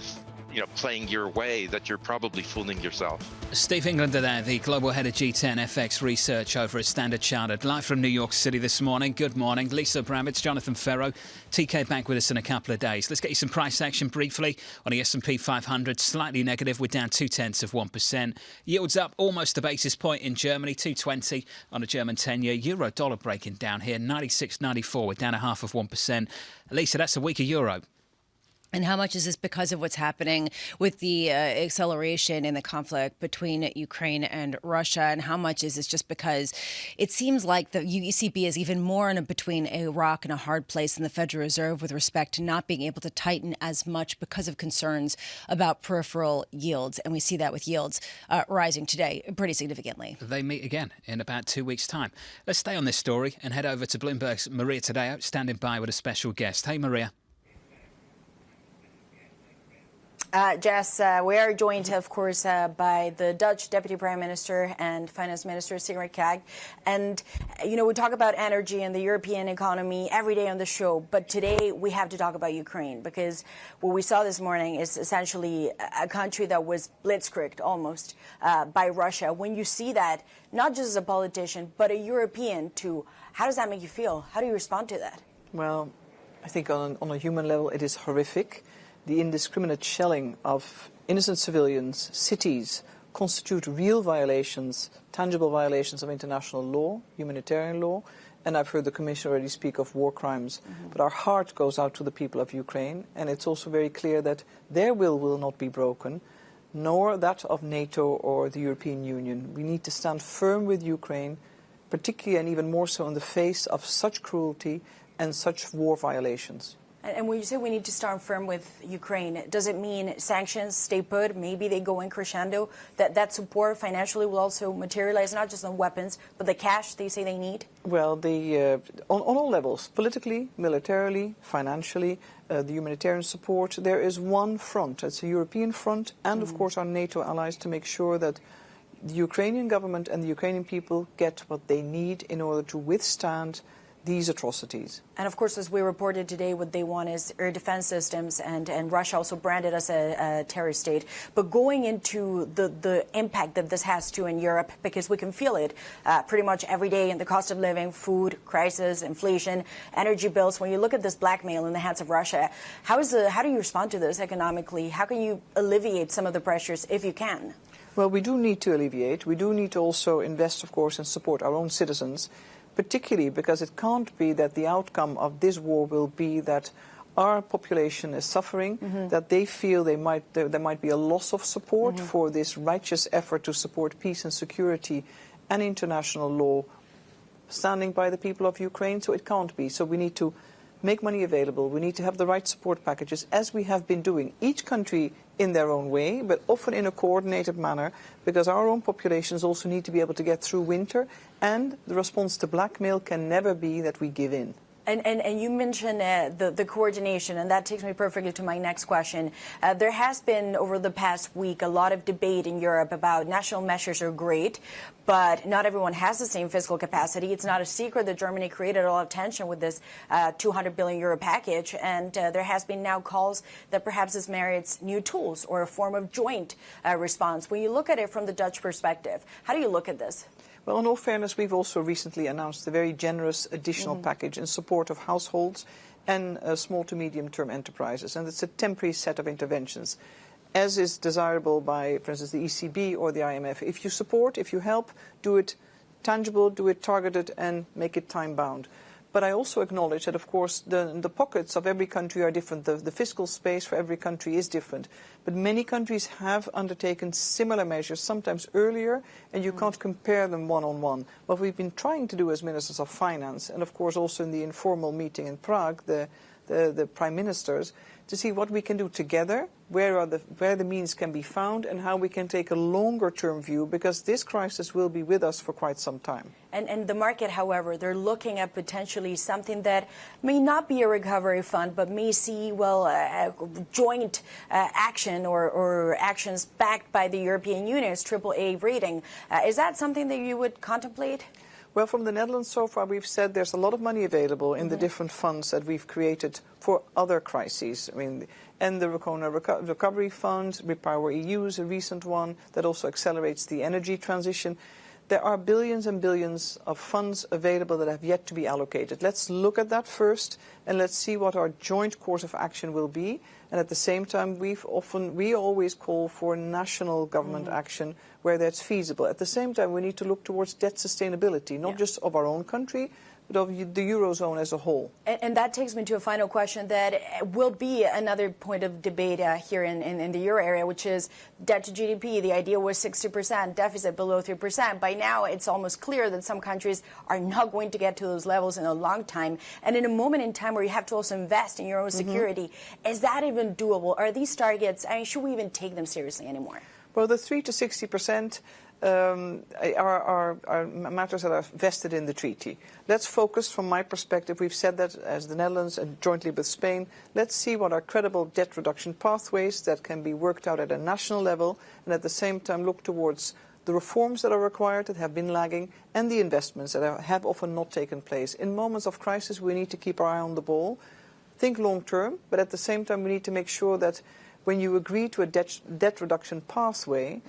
playing your way, that you're probably fooling yourself. Steve Englander there, the global head of G10 FX research over at Standard Chartered, live from New York City this morning. Good morning. Lisa Abramowicz, Jonathan Ferro, TK back with us in a couple of days. Let's get you some price action briefly on the S&P 500, slightly negative. We're down 0.2%. Yields up almost a basis point in Germany, 220 on a German 10-year. Euro dollar breaking down here, 96.94. We're down 0.5%. Lisa, that's a weaker euro. And how much is this because of what's happening with the acceleration in the conflict between Ukraine and Russia? And how much is this just because it seems like the ECB is even more between a rock and a hard place than the Federal Reserve with respect to not being able to tighten as much because of concerns about peripheral yields? And we see that with yields rising today pretty significantly. They meet again in about 2 weeks' time. Let's stay on this story and head over to Bloomberg's Maria Tadeo, standing by with a special guest. Hey, Maria. Jess, we are joined, of course, by the Dutch Deputy Prime Minister and Finance Minister, Sigrid Kaag. And, we talk about energy and the European economy every day on the show. But today we have to talk about Ukraine, because what we saw this morning is essentially a country that was blitzkrieged almost by Russia. When you see that, not just as a politician, but a European too, how does that make you feel? How do you respond to that? Well, I think on a human level, it is horrific. The indiscriminate shelling of innocent civilians, cities, constitute real violations, tangible violations of international law, humanitarian law, and I've heard the Commission already speak of war crimes. But our heart goes out to the people of Ukraine, and it's also very clear that their will not be broken, nor that of NATO or the European Union. We need to stand firm with Ukraine, particularly and even more so in the face of such cruelty and such war violations. And when you say we need to stand firm with Ukraine, does it mean sanctions stay put? Maybe they go in crescendo? That support financially will also materialize, not just on weapons, but the cash they say they need? Well, on all levels, politically, militarily, financially, the humanitarian support, there is one front. It's a European front and, of course, our NATO allies to make sure that the Ukrainian government and the Ukrainian people get what they need in order to withstand these atrocities. And of course, as we reported today, what they want is air defense systems, and Russia also branded us a terrorist state. But going into the impact that this has to in Europe, because we can feel it pretty much every day in the cost of living, food, crisis, inflation, energy bills. When you look at this blackmail in the hands of Russia, how do you respond to this economically? How can you alleviate some of the pressures if you can? Well, we do need to alleviate. We do need to also invest, of course, and support our own citizens, particularly because it can't be that the outcome of this war will be that our population is suffering, that they feel there might be a loss of support for this righteous effort to support peace and security and international law standing by the people of Ukraine, so it can't be. So we need to make money available. We need to have the right support packages, as we have been doing, each country in their own way, but often in a coordinated manner, because our own populations also need to be able to get through winter, and the response to blackmail can never be that we give in. And you mentioned the coordination, and that takes me perfectly to my next question. There has been, over the past week, a lot of debate in Europe about national measures are great, but not everyone has the same fiscal capacity. It's not a secret that Germany created a lot of tension with this 200 billion euro package, and there has been now calls that perhaps this merits new tools or a form of joint response. When you look at it from the Dutch perspective, how do you look at this? Well, in all fairness, we've also recently announced a very generous additional package in support of households and small to medium-term enterprises. And it's a temporary set of interventions, as is desirable by, for instance, the ECB or the IMF. If you support, if you help, do it tangible, do it targeted, and make it time-bound. But I also acknowledge that, of course, the pockets of every country are different. The fiscal space for every country is different. But many countries have undertaken similar measures, sometimes earlier, and you can't compare them one-on-one. What we've been trying to do as ministers of finance, and of course also in the informal meeting in Prague, the prime ministers, to see what we can do together, where the means can be found, and how we can take a longer-term view, because this crisis will be with us for quite some time. And the market, however, they're looking at potentially something that may not be a recovery fund, but may see, well, joint action or actions backed by the European Union's AAA rating. Is that something that you would contemplate? Well, from the Netherlands so far, we've said there's a lot of money available in the different funds that we've created for other crises. I mean, and the Recovery Fund, Repower EU is a recent one that also accelerates the energy transition. There are billions and billions of funds available that have yet to be allocated. Let's look at that first, and let's see what our joint course of action will be. And at the same time, we always call for national government action where that's feasible. At the same time, we need to look towards debt sustainability, not just of our own country, but of the Eurozone as a whole. And that takes me to a final question that will be another point of debate here in the Euro area, which is debt to GDP. The idea was 60%, deficit below 3%. By now, it's almost clear that some countries are not going to get to those levels in a long time. And in a moment in time where you have to also invest in your own security, is that even doable? Are these targets, I mean, should we even take them seriously anymore? Well, the 3 to 60% are matters that are vested in the treaty. Let's focus, from my perspective, we've said that as the Netherlands and jointly with Spain, let's see what are credible debt reduction pathways that can be worked out at a national level, and at the same time look towards the reforms that are required that have been lagging and the investments that have often not taken place. In moments of crisis, we need to keep our eye on the ball, think long term, but at the same time we need to make sure that when you agree to a debt reduction pathway,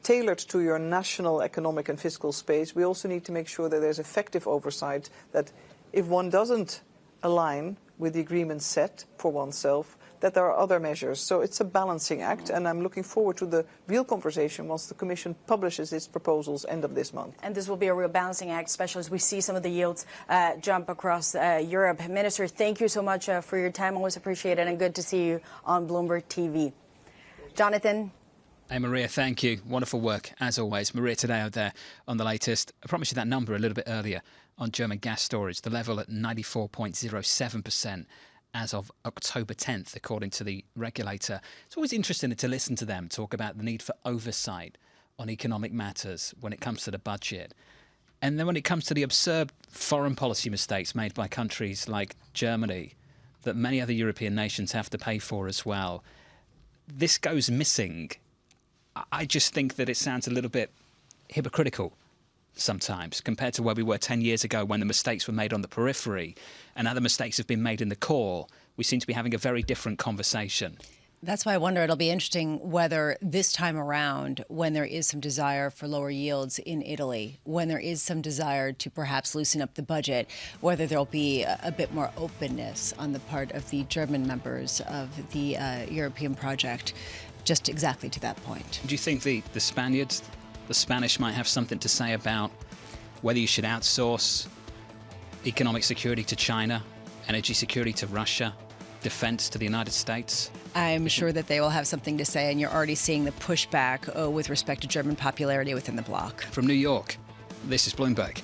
tailored to your national economic and fiscal space, we also need to make sure that there's effective oversight, that if one doesn't align with the agreement set for oneself, that there are other measures. So it's a balancing act, and I'm looking forward to the real conversation once the Commission publishes its proposals end of this month. And this will be a real balancing act, especially as we see some of the yields jump across Europe. Minister, thank you so much for your time. Always appreciate it, and good to see you on Bloomberg TV. Jonathan? Hey, Maria, thank you. Wonderful work, as always. Maria today out there on the latest. I promised you that number a little bit earlier on German gas storage, the level at 94.07% as of October 10th, according to the regulator. It's always interesting to listen to them talk about the need for oversight on economic matters when it comes to the budget. And then when it comes to the absurd foreign policy mistakes made by countries like Germany that many other European nations have to pay for as well, this goes missing. I just think that it sounds a little bit hypocritical sometimes compared to where we were 10 years ago when the mistakes were made on the periphery and other mistakes have been made in the core. We seem to be having a very different conversation. That's why I wonder, it'll be interesting whether this time around, when there is some desire for lower yields in Italy, when there is some desire to perhaps loosen up the budget, whether there'll be a bit more openness on the part of the German members of the European project, just exactly to that point. Do you think the Spaniards, the Spanish, might have something to say about whether you should outsource economic security to China, energy security to Russia, defense to the United States? I'm sure that they will have something to say, and you're already seeing the pushback with respect to German popularity within the bloc. From New York, this is Bloomberg.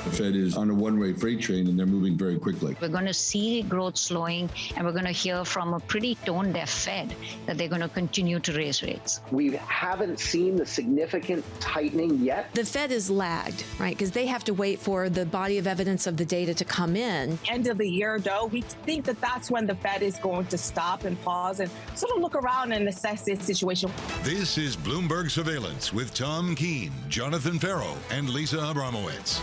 The Fed is on a one-way freight train, and they're moving very quickly. We're going to see growth slowing, and we're going to hear from a pretty tone-deaf Fed that they're going to continue to raise rates. We haven't seen the significant tightening yet. The Fed is lagged, right? Because they have to wait for the body of evidence of the data to come in. End of the year, though, we think that that's when the Fed is going to stop and pause and sort of look around and assess its situation. This is Bloomberg Surveillance with Tom Keene, Jonathan Ferro, and Lisa Abramowicz.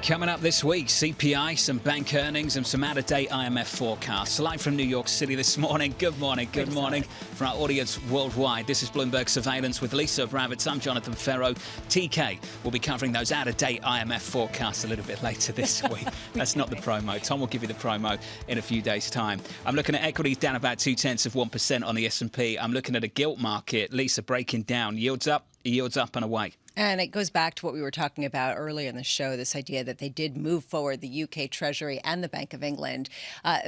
Coming up this week, CPI, some bank earnings, and some out-of-date IMF forecasts. Live from New York City this morning. Good morning from our audience worldwide. This is Bloomberg Surveillance with Lisa Abramowicz. I'm Jonathan Ferro. TK will be covering those out-of-date IMF forecasts a little bit later this week. That's not the promo. Tom will give you the promo in a few days' time. I'm looking at equities down about 0.2% on the S&P. I'm looking at a gilt market. Lisa, breaking down. Yields up and away. And it goes back to what we were talking about earlier in the show, this idea that they did move forward, the UK Treasury and the Bank of England,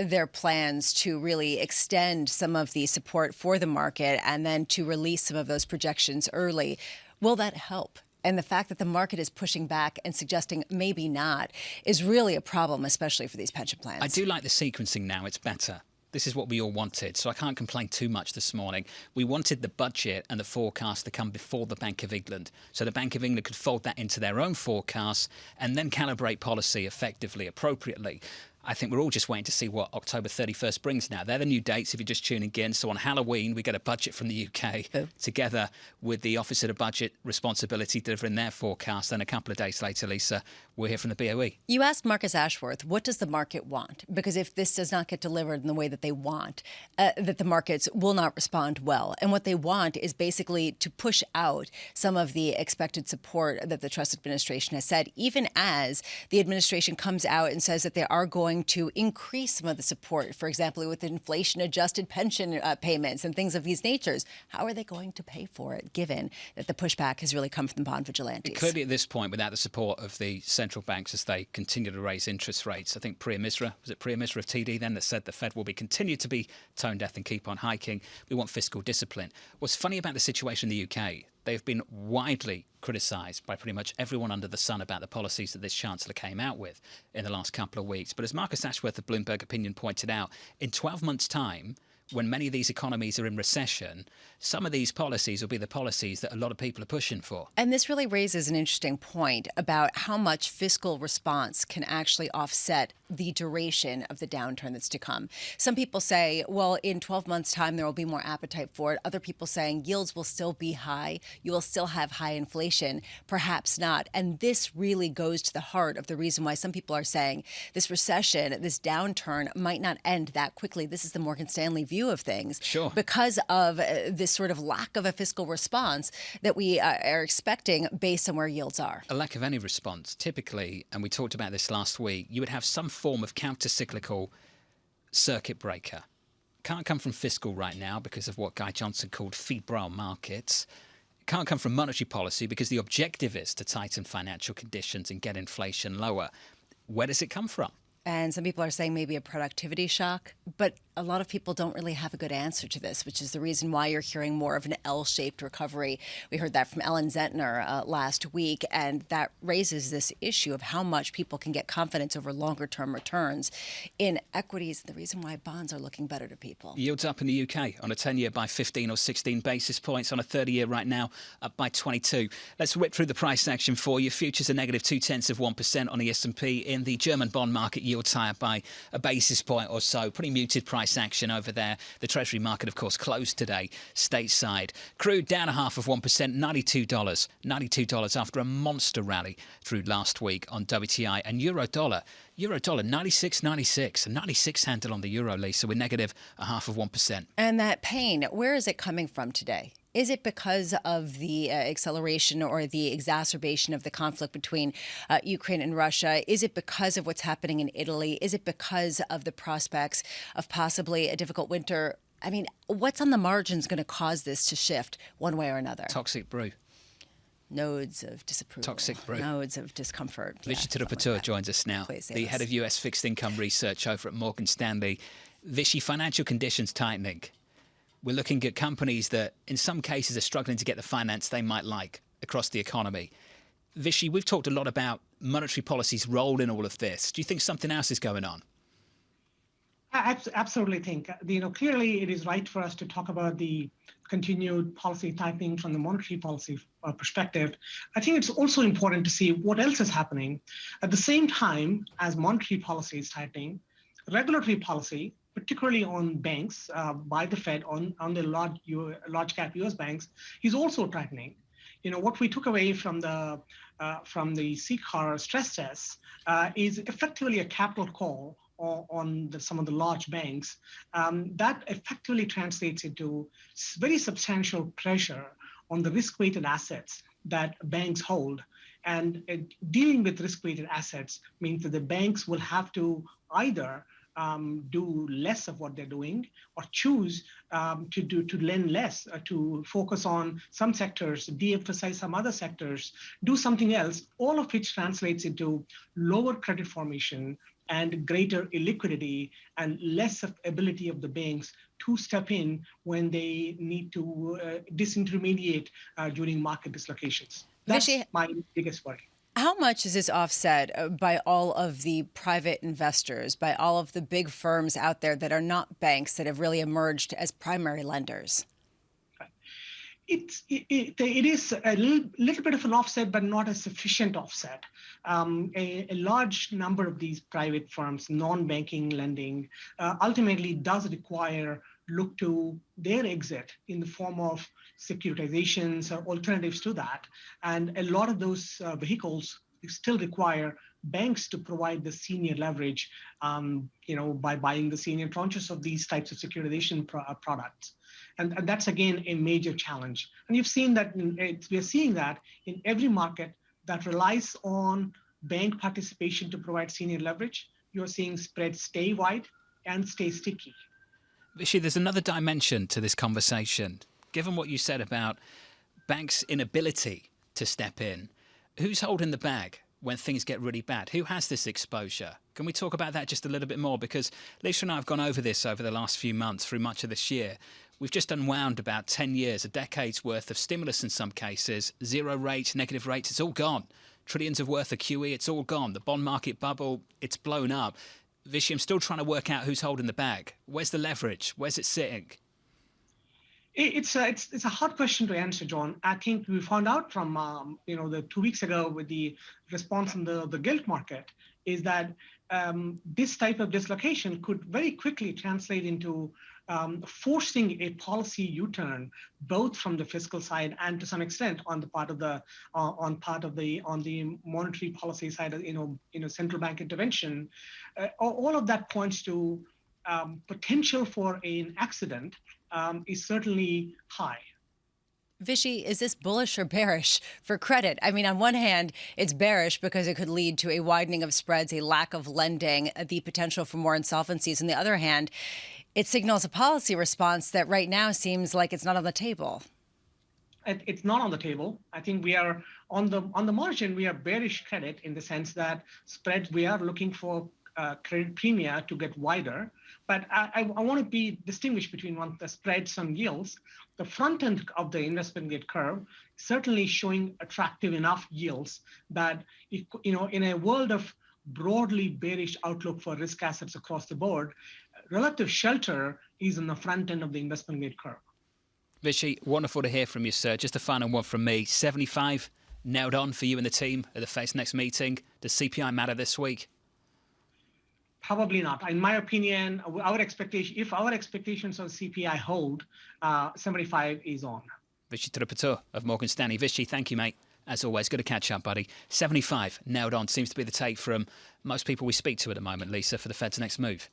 their plans to really extend some of the support for the market and then to release some of those projections early. Will that help? And the fact that the market is pushing back and suggesting maybe not is really a problem, especially for these pension plans. I do like the sequencing now. It's better. This is what we all wanted, so I can't complain too much this morning. We wanted the budget and the forecast to come before the Bank of England, so the Bank of England could fold that into their own forecasts and then calibrate policy effectively, appropriately. I think we're all just waiting to see what October 31st brings now. They're the new dates if you're just tuning in. So on Halloween, we get a budget from the UK together with the Office of the Budget Responsibility delivering their forecast. And a couple of days later, Lisa, we'll hear from the BOE. You asked Marcus Ashworth, what does the market want? Because if this does not get delivered in the way that they want, that the markets will not respond well. And what they want is basically to push out some of the expected support that the Trust Administration has said, even as the administration comes out and says that they are going to increase some of the support, for example, with inflation-adjusted pension payments and things of these natures. How are they going to pay for it, given that the pushback has really come from the bond vigilantes? Clearly, at this point, without the support of the central banks as they continue to raise interest rates, I think Priya Misra of TD then that said the Fed will be continue to be tone deaf and keep on hiking. We want fiscal discipline. What's funny about the situation in the UK, they've been widely criticised by pretty much everyone under the sun about the policies that this Chancellor came out with in the last couple of weeks. But as Marcus Ashworth of Bloomberg Opinion pointed out, in 12 months' time, when many of these economies are in recession, some of these policies will be the policies that a lot of people are pushing for. And this really raises an interesting point about how much fiscal response can actually offset the duration of the downturn that's to come. Some people say, well, in 12 months' time, there will be more appetite for it. Other people saying yields will still be high. You will still have high inflation. Perhaps not. And this really goes to the heart of the reason why some people are saying this recession, this downturn might not end that quickly. This is the Morgan Stanley view of things. Sure. Because of this sort of lack of a fiscal response that we are expecting based on where yields are. A lack of any response. Typically, and we talked about this last week, you would have some form of counter-cyclical circuit breaker. Can't come from fiscal right now because of what Guy Johnson called febrile markets. Can't come from monetary policy because the objective is to tighten financial conditions and get inflation lower. Where does it come from? And some people are saying maybe a productivity shock, but a lot of people don't really have a good answer to this, which is the reason why you're hearing more of an L-shaped recovery. We heard that from Ellen Zentner last week, and that raises this issue of how much people can get confidence over longer-term returns in equities, and the reason why bonds are looking better to people. Yields up in the UK on a 10-year by 15 or 16 basis points, on a 30-year right now up by 22. Let's whip through the price action for you. Futures are negative 0.2% on the S&P. In the German bond market, yields higher by a basis point or so. Pretty muted price action over there. The Treasury market, of course, closed today stateside. Crude down 0.5%, $92. $92 after a monster rally through last week on WTI. And euro dollar 96.96. A 96 handle on the euro, Lisa, with negative 0.5%. And that pain, where is it coming from today? Is it because of the acceleration or the exacerbation of the conflict between Ukraine and Russia? Is it because of what's happening in Italy? Is it because of the prospects of possibly a difficult winter? I mean, what's on the margins going to cause this to shift one way or another? Toxic brew. Nodes of disapproval. Toxic brew. Nodes of discomfort. Vishy Tirupatur joins us now, the head of US fixed income research over at Morgan Stanley. Vishy, financial conditions tightening. We're looking at companies that, in some cases, are struggling to get the finance they might like across the economy. Vishy, we've talked a lot about monetary policy's role in all of this. Do you think something else is going on? I absolutely think, clearly it is right for us to talk about the continued policy tightening from the monetary policy perspective. I think it's also important to see what else is happening. At the same time as monetary policy is tightening, regulatory policy, particularly on banks by the Fed on the large cap US banks, is also tightening. What we took away from the CCAR stress tests is effectively a capital call on some of the large banks. That effectively translates into very substantial pressure on the risk-weighted assets that banks hold. And dealing with risk-weighted assets means that the banks will have to either do less of what they're doing or choose to lend less, to focus on some sectors, de-emphasize some other sectors, do something else, all of which translates into lower credit formation and greater illiquidity and less of ability of the banks to step in when they need to disintermediate during market dislocations. That's my biggest worry. How much is this offset by all of the private investors, by all of the big firms out there that are not banks that have really emerged as primary lenders? It is a little bit of an offset, but not a sufficient offset. A large number of these private firms, non-banking lending, ultimately does require look to their exit in the form of securitizations or alternatives to that. And a lot of those vehicles still require banks to provide the senior leverage, by buying the senior tranches of these types of securitization products. And that's, again, a major challenge. And you've seen that, we're seeing that in every market that relies on bank participation to provide senior leverage, you're seeing spreads stay wide and stay sticky. Vishy, there's another dimension to this conversation. Given what you said about banks' inability to step in, who's holding the bag when things get really bad? Who has this exposure? Can we talk about that just a little bit more? Because Lisa and I have gone over this over the last few months, through much of this year. We've just unwound about 10 years, a decade's worth of stimulus in some cases, zero rates, negative rates, it's all gone. Trillions of worth of QE, it's all gone. The bond market bubble, it's blown up. Vishy, I'm still trying to work out who's holding the bag. Where's the leverage? Where's it sitting? It's a hard question to answer, John. I think we found out from the 2 weeks ago with the response in the gilt market is that this type of dislocation could very quickly translate into forcing a policy U-turn, both from the fiscal side and to some extent on the part of the on the monetary policy side, central bank intervention. All of that points to potential for an accident is certainly high. Vishy, is this bullish or bearish for credit? I mean, on one hand, it's bearish because it could lead to a widening of spreads, a lack of lending, the potential for more insolvencies. On the other hand, it signals a policy response that right now seems like it's not on the table. It's not on the table. I think we are on the margin. We are bearish credit in the sense that spreads. We are looking for credit premia to get wider. But I want to be distinguished between the spreads and yields. The front end of the investment grade curve certainly showing attractive enough yields that, in a world of broadly bearish outlook for risk assets across the board, relative shelter is in the front end of the investment grade curve. Vishy, wonderful to hear from you, sir. Just a final one from me. 75 nailed on for you and the team at the Fed's next meeting. Does CPI matter this week? Probably not. In my opinion, if our expectations on CPI hold, 75 is on. Vishy Tripatur of Morgan Stanley. Vishy, thank you, mate. As always, good to catch up, buddy. 75 nailed on seems to be the take from most people we speak to at the moment, Lisa, for the Fed's next move.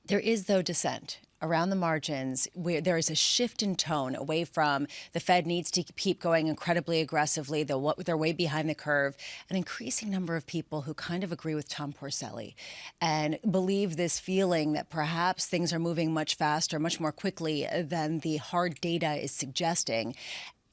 There is, though, dissent around the margins where there is a shift in tone away from the Fed needs to keep going incredibly aggressively. They're way behind the curve. An increasing number of people who kind of agree with Tom Porcelli and believe this feeling that perhaps things are moving much faster, much more quickly than the hard data is suggesting.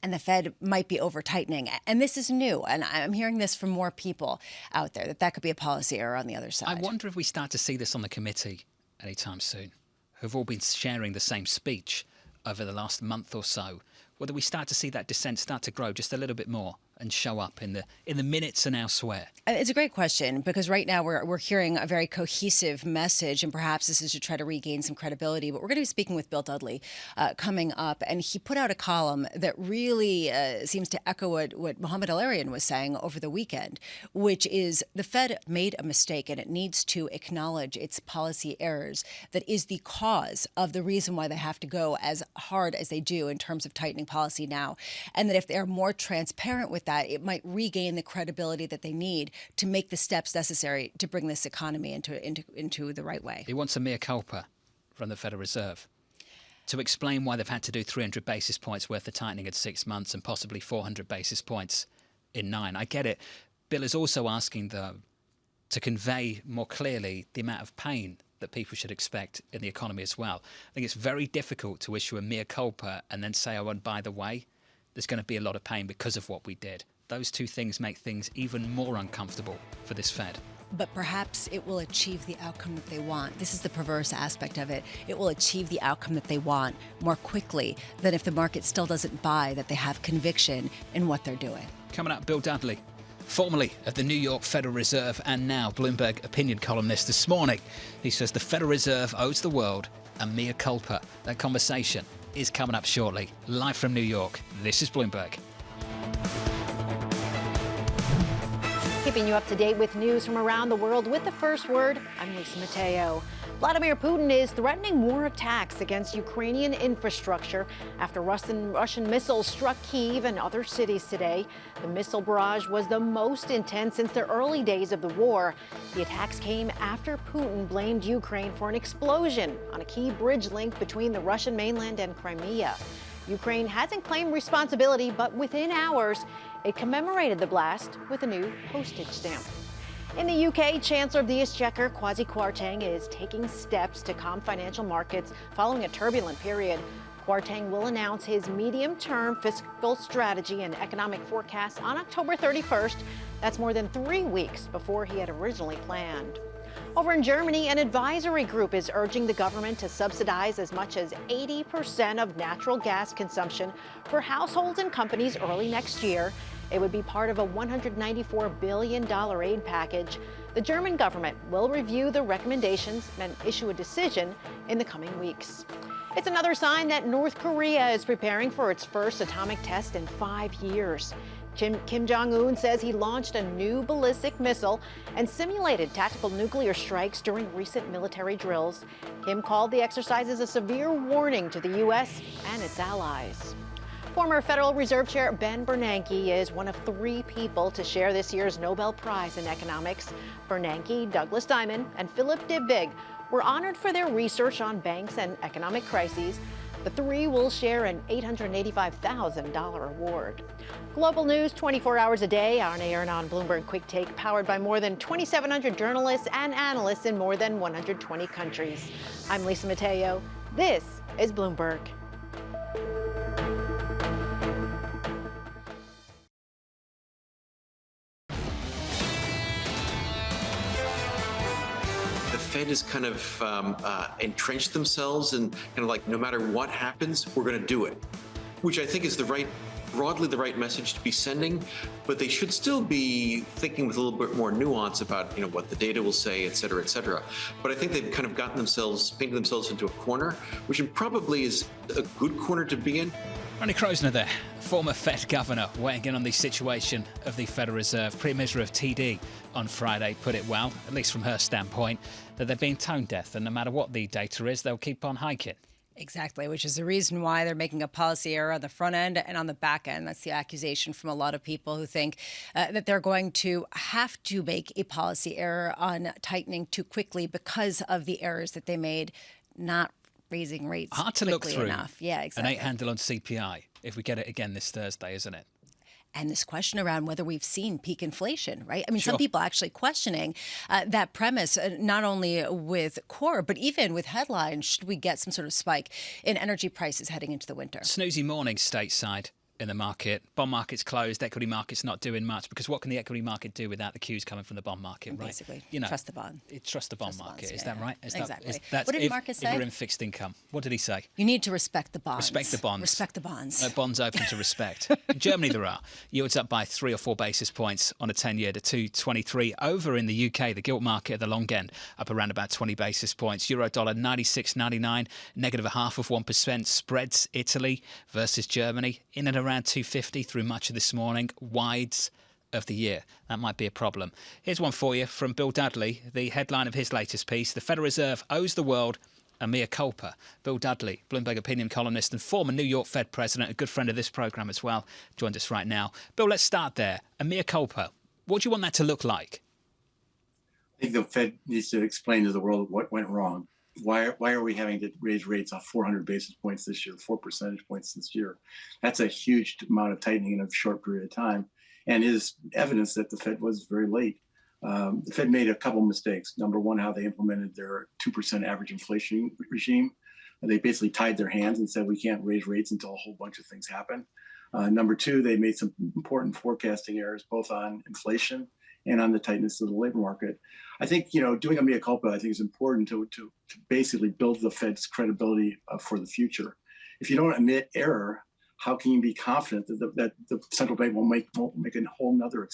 And the Fed might be over-tightening. And this is new. And I'm hearing this from more people out there, that could be a policy error on the other side. I wonder if we start to see this on the committee anytime soon, who've all been sharing the same speech over the last month or so, whether we start to see that dissent start to grow just a little bit more and show up in the minutes and elsewhere? It's a great question because right now we're hearing a very cohesive message, and perhaps this is to try to regain some credibility. But we're going to be speaking with Bill Dudley coming up, and he put out a column that really seems to echo what Mohamed El-Erian was saying over the weekend, which is the Fed made a mistake and it needs to acknowledge its policy errors that is the cause of the reason why they have to go as hard as they do in terms of tightening policy now, and that if they're more transparent with that, it might regain the credibility that they need to make the steps necessary to bring this economy into the right way. He wants a mea culpa from the Federal Reserve to explain why they've had to do 300 basis points worth of tightening in 6 months and possibly 400 basis points in 9. I get it. Bill is also asking, though, to convey more clearly the amount of pain that people should expect in the economy as well. I think it's very difficult to issue a mea culpa and then say, oh, and by the way, there's going to be a lot of pain because of what we did. Those two things make things even more uncomfortable for this Fed. But perhaps it will achieve the outcome that they want. This is the perverse aspect of it. It will achieve the outcome that they want more quickly than if the market still doesn't buy that they have conviction in what they're doing. Coming up, Bill Dudley, formerly of the New York Federal Reserve and now Bloomberg opinion columnist this morning. He says the Federal Reserve owes the world a mea culpa. That conversation is coming up shortly. Live from New York, this is Bloomberg. Keeping you up to date with news from around the world with the first word, I'm Lisa Mateo. Vladimir Putin is threatening more attacks against Ukrainian infrastructure after Russian missiles struck Kyiv and other cities today. The missile barrage was the most intense since the early days of the war. The attacks came after Putin blamed Ukraine for an explosion on a key bridge link between the Russian mainland and Crimea. Ukraine hasn't claimed responsibility, but within hours, it commemorated the blast with a new postage stamp. In the UK, Chancellor of the Exchequer, Kwasi Kwarteng, is taking steps to calm financial markets following a turbulent period. Kwarteng will announce his medium-term fiscal strategy and economic forecast on October 31st. That's more than 3 weeks before he had originally planned. Over in Germany, an advisory group is urging the government to subsidize as much as 80% of natural gas consumption for households and companies early next year. It would be part of a $194 billion aid package. The German government will review the recommendations and issue a decision in the coming weeks. It's another sign that North Korea is preparing for its first atomic test in 5 years. Kim Jong-un says he launched a new ballistic missile and simulated tactical nuclear strikes during recent military drills. Kim called the exercises a severe warning to the U.S. and its allies. Former Federal Reserve Chair Ben Bernanke is one of 3 people to share this year's Nobel Prize in Economics. Bernanke, Douglas Diamond, and Philip Dybvig were honored for their research on banks and economic crises. The 3 will share an $885,000 award. Global news 24 hours a day on air and on Bloomberg Quick Take, powered by more than 2,700 journalists and analysts in more than 120 countries. I'm Lisa Mateo. This is Bloomberg. The Fed has kind of entrenched themselves and kind of like, no matter what happens, we're going to do it, which I think is broadly the right message to be sending, but they should still be thinking with a little bit more nuance about, what the data will say, et cetera, et cetera. But I think they've kind of painted themselves into a corner, which probably is a good corner to be in. Ronnie Krosner there, former Fed governor, weighing in on the situation of the Federal Reserve. Premier of TD on Friday put it well, at least from her standpoint, that they're being tone deaf, and no matter what the data is, they'll keep on hiking. Exactly, which is the reason why they're making a policy error on the front end and on the back end. That's the accusation from a lot of people who think that they're going to have to make a policy error on tightening too quickly because of the errors that they made, not raising rates hard to look through enough. Yeah, exactly. An 8 handle on CPI if we get it again this Thursday, isn't it? And this question around whether we've seen peak inflation, right? I mean, Sure. some people actually questioning that premise, not only with core, but even with headlines. Should we get some sort of spike in energy prices heading into the winter? Snoozy morning stateside in the market. Bond market's closed, equity market's not doing much, because what can the equity market do without the cues coming from the bond market, right? Basically, you know, trust the bond. Trust the bond market. Bonds, is yeah. that right? Exactly. That's what did Marcus say? If you're in fixed income. What did he say? You need to respect the bonds. Respect the bonds. Respect the bonds. No bonds open to respect. In Germany, there are. Yields up by 3 or 4 basis points on a 10-year to 2.23. Over in the UK, the gilt market at the long end up around about 20 basis points. Euro dollar 96.99, negative 0.5%. Spreads Italy versus Germany in and around 250 through much of this morning. Wides of the year. That might be a problem. Here's one for you from Bill Dudley, the headline of his latest piece. The Federal Reserve owes the world a mea culpa. Bill Dudley, Bloomberg opinion columnist and former New York Fed president, a good friend of this programme as well, joined us right now. Bill, let's start there. A mea culpa. What do you want that to look like? I think the Fed needs to explain to the world what went wrong. Why are we having to raise rates off 400 basis points this year, 4 percentage points this year? That's a huge amount of tightening in a short period of time, and is evidence that the Fed was very late. The Fed made a couple mistakes. Number one, how they implemented their 2% average inflation regime. They basically tied their hands and said we can't raise rates until a whole bunch of things happen. Number two, they made some important forecasting errors, both on inflation and on the tightness of the labor market. I think, doing a mea culpa, I think is important to basically build the Fed's credibility for the future. If you don't admit error, how can you be confident that the central bank won't make a whole nother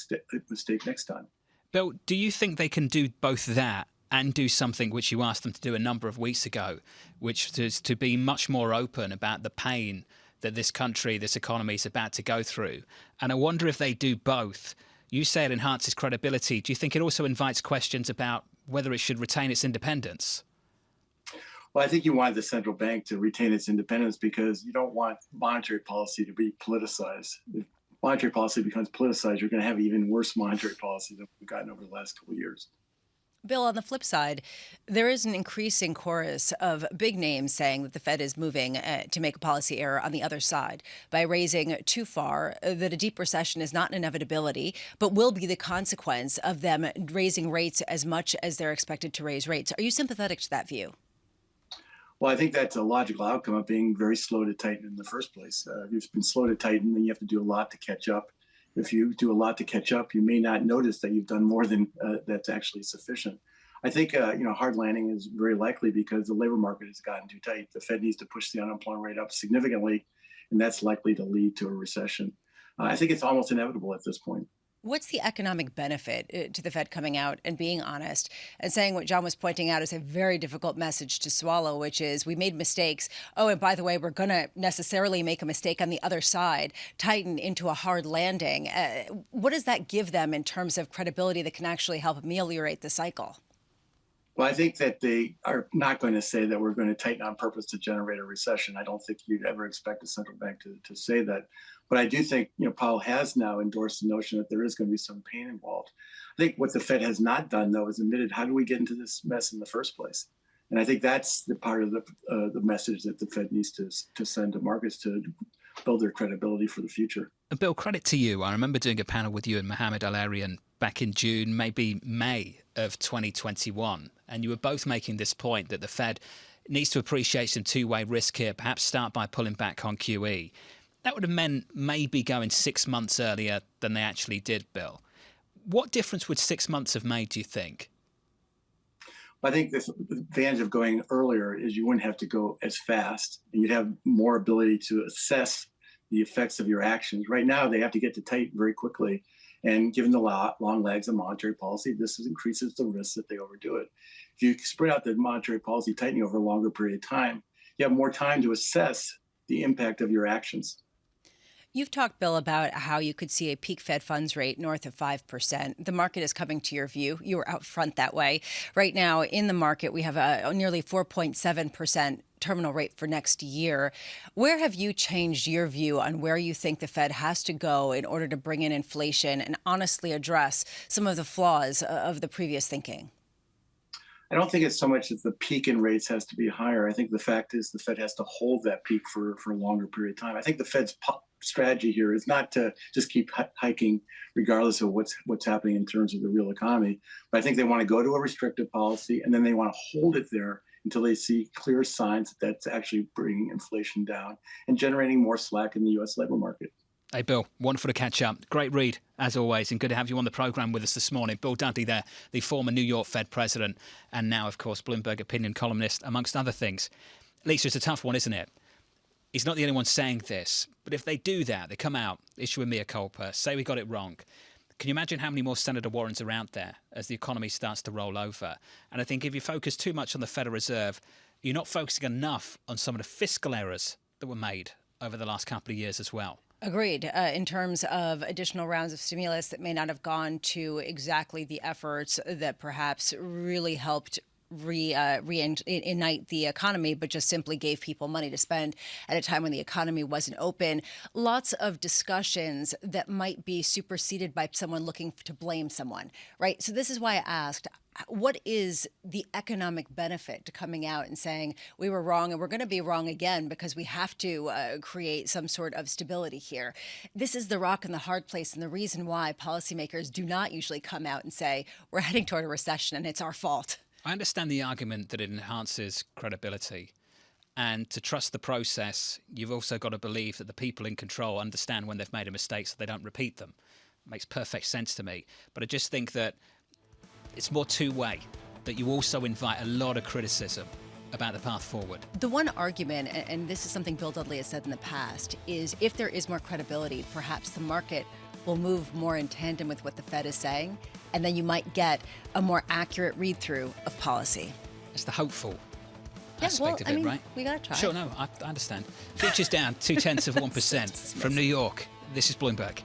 mistake next time? Bill, do you think they can do both that and do something which you asked them to do a number of weeks ago, which is to be much more open about the pain that this country, this economy is about to go through? And I wonder if they do both. You say it enhances credibility. Do you think it also invites questions about whether it should retain its independence? Well, I think you want the central bank to retain its independence because you don't want monetary policy to be politicized. If monetary policy becomes politicized, you're going to have even worse monetary policy than we've gotten over the last couple of years. Bill, on the flip side, there is an increasing chorus of big names saying that the Fed is moving to make a policy error on the other side by raising too far, that a deep recession is not an inevitability, but will be the consequence of them raising rates as much as they're expected to raise rates. Are you sympathetic to that view? Well, I think that's a logical outcome of being very slow to tighten in the first place. If you've been slow to tighten, then you have to do a lot to catch up. If you do a lot to catch up, you may not notice that you've done more than that's actually sufficient. I think hard landing is very likely because the labor market has gotten too tight. The Fed needs to push the unemployment rate up significantly, and that's likely to lead to a recession. I think it's almost inevitable at this point. What's the economic benefit to the Fed coming out and being honest and saying what John was pointing out is a very difficult message to swallow, which is we made mistakes. Oh, and by the way, we're going to necessarily make a mistake on the other side, tighten into a hard landing. What does that give them in terms of credibility that can actually help ameliorate the cycle? Well, I think that they are not going to say that we're going to tighten on purpose to generate a recession. I don't think you'd ever expect a central bank to say that. But I do think, Powell has now endorsed the notion that there is going to be some pain involved. I think what the Fed has not done, though, is admitted, how do we get into this mess in the first place? And I think that's the part of the message that the Fed needs to send to markets to build their credibility for the future. Bill, credit to you. I remember doing a panel with you and Mohammed Al-Arian back in June, maybe May of 2021. And you were both making this point that the Fed needs to appreciate some two-way risk here, perhaps start by pulling back on QE. That would have meant maybe going 6 months earlier than they actually did, Bill. What difference would 6 months have made, do you think? I think the advantage of going earlier is you wouldn't have to go as fast, and you'd have more ability to assess the effects of your actions. Right now, they have to get to tight very quickly. And given the long lags of monetary policy, this increases the risk that they overdo it. If you spread out the monetary policy tightening over a longer period of time, you have more time to assess the impact of your actions. You've talked, Bill, about how you could see a peak Fed funds rate north of 5%. The market is coming to your view. You were out front that way. Right now, in the market, we have a nearly 4.7% terminal rate for next year. Where have you changed your view on where you think the Fed has to go in order to bring in inflation and honestly address some of the flaws of the previous thinking? I don't think it's so much that the peak in rates has to be higher. I think the fact is the Fed has to hold that peak for a longer period of time. I think the Fed's strategy here is not to just keep hiking regardless of what's happening in terms of the real economy. But I think they want to go to a restrictive policy, and then they want to hold it there until they see clear signs that that's actually bringing inflation down and generating more slack in the U.S. labor market. Hey, Bill, wonderful to catch up. Great read, as always, and good to have you on the programme with us this morning. Bill Dudley there, the former New York Fed president, and now, of course, Bloomberg opinion columnist, amongst other things. Lisa, it's a tough one, isn't it? He's not the only one saying this, but if they do that, they come out, issue a mea culpa, say we got it wrong. Can you imagine how many more Senator Warrens are out there as the economy starts to roll over? And I think if you focus too much on the Federal Reserve, you're not focusing enough on some of the fiscal errors that were made over the last couple of years as well. Agreed. In terms of additional rounds of stimulus that may not have gone to exactly the efforts that perhaps really helped reignite the economy, but just simply gave people money to spend at a time when the economy wasn't open. Lots of discussions that might be superseded by someone looking to blame someone, right? So this is why I asked, what is the economic benefit to coming out and saying we were wrong and we're going to be wrong again because we have to create some sort of stability here? This is the rock and the hard place, and the reason why policymakers do not usually come out and say we're heading toward a recession and it's our fault. I understand the argument that it enhances credibility. And to trust the process, you've also got to believe that the people in control understand when they've made a mistake so they don't repeat them. It makes perfect sense to me. But I just think that it's more two-way, that you also invite a lot of criticism about the path forward. The one argument, and this is something Bill Dudley has said in the past, is if there is more credibility, perhaps the market will move more in tandem with what the Fed is saying, and then you might get a more accurate read-through of policy. It's the hopeful aspect of it, right? We got to try. Sure, no, I understand. Futures down 0.2% from New York. This is Bloomberg.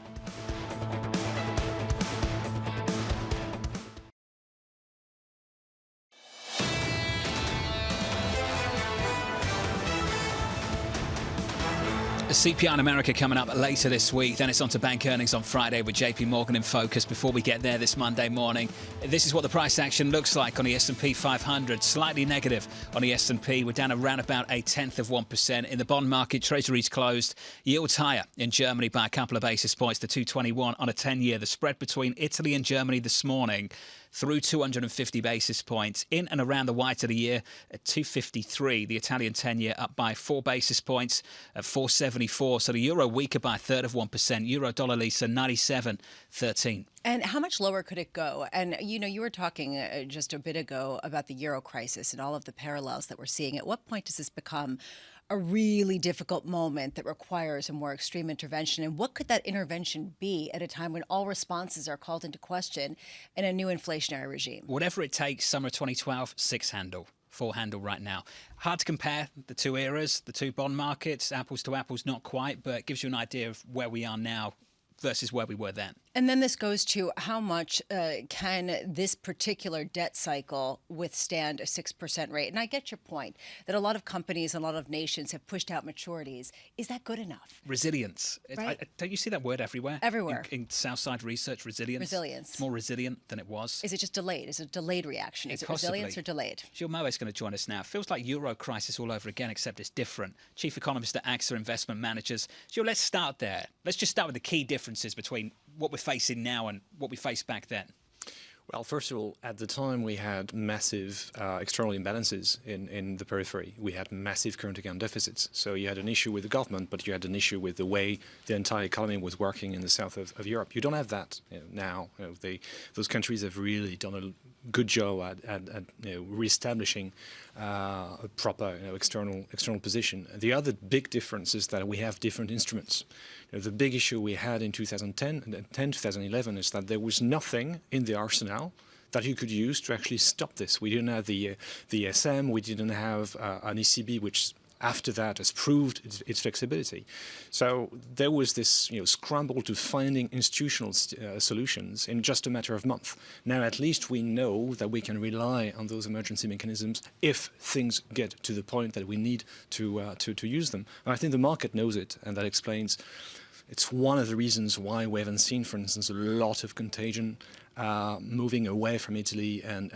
The CPI in America coming up later this week. Then it's on to bank earnings on Friday with JP Morgan in focus. Before we get there this Monday morning, this is what the price action looks like on the S&P 500. Slightly negative on the S&P. We're down around about 0.1%. In the bond market, treasuries closed. Yields higher in Germany by a couple of basis points to 221 on a 10-year. The spread between Italy and Germany this morning through 250 basis points. In and around the white of the year at 253. The Italian 10-year up by 4 basis points at 474. So the euro weaker by 1/3%. Euro dollar, Lisa, 97.13. And how much lower could it go? And, you know, you were talking just a bit ago about the euro crisis and all of the parallels that we're seeing. At what point does this become a really difficult moment that requires a more extreme intervention? And what could that intervention be at a time when all responses are called into question in a new inflationary regime? Whatever it takes, summer 2012, 6-handle. 4-handle right now. Hard to compare the two eras, the two bond markets, apples to apples, not quite, but it gives you an idea of where we are now versus where we were then. And then this goes to how much can this particular debt cycle withstand a 6% rate? And I get your point that a lot of companies and a lot of nations have pushed out maturities. Is that good enough? Resilience. Right? Don't you see that word everywhere? Everywhere. In Southside research, resilience. Resilience. It's more resilient than it was. Is it just delayed? Is it a delayed reaction? Is it resilience or delayed? Jill Moe's going to join us now. Feels like Euro crisis all over again, except it's different. Chief economist at AXA Investment Managers. Jill, let's start there. Let's just start with the key differences between what we're facing now and what we faced back then. Well, first of all, at the time we had massive external imbalances in the periphery. We had massive current account deficits. So you had an issue with the government, but you had an issue with the way the entire economy was working in the south of Europe. You don't have that now. Those countries have really done a good job at reestablishing a proper external position. The other big difference is that we have different instruments. The big issue we had in 2011 is that there was nothing in the arsenal that you could use to actually stop this. We didn't have the ESM, we didn't have an ECB, which after that has proved its flexibility. So there was this scramble to finding institutional solutions in just a matter of months. Now at least we know that we can rely on those emergency mechanisms if things get to the point that we need to use them. And I think the market knows it, and that explains. It's one of the reasons why we haven't seen, for instance, a lot of contagion moving away from Italy and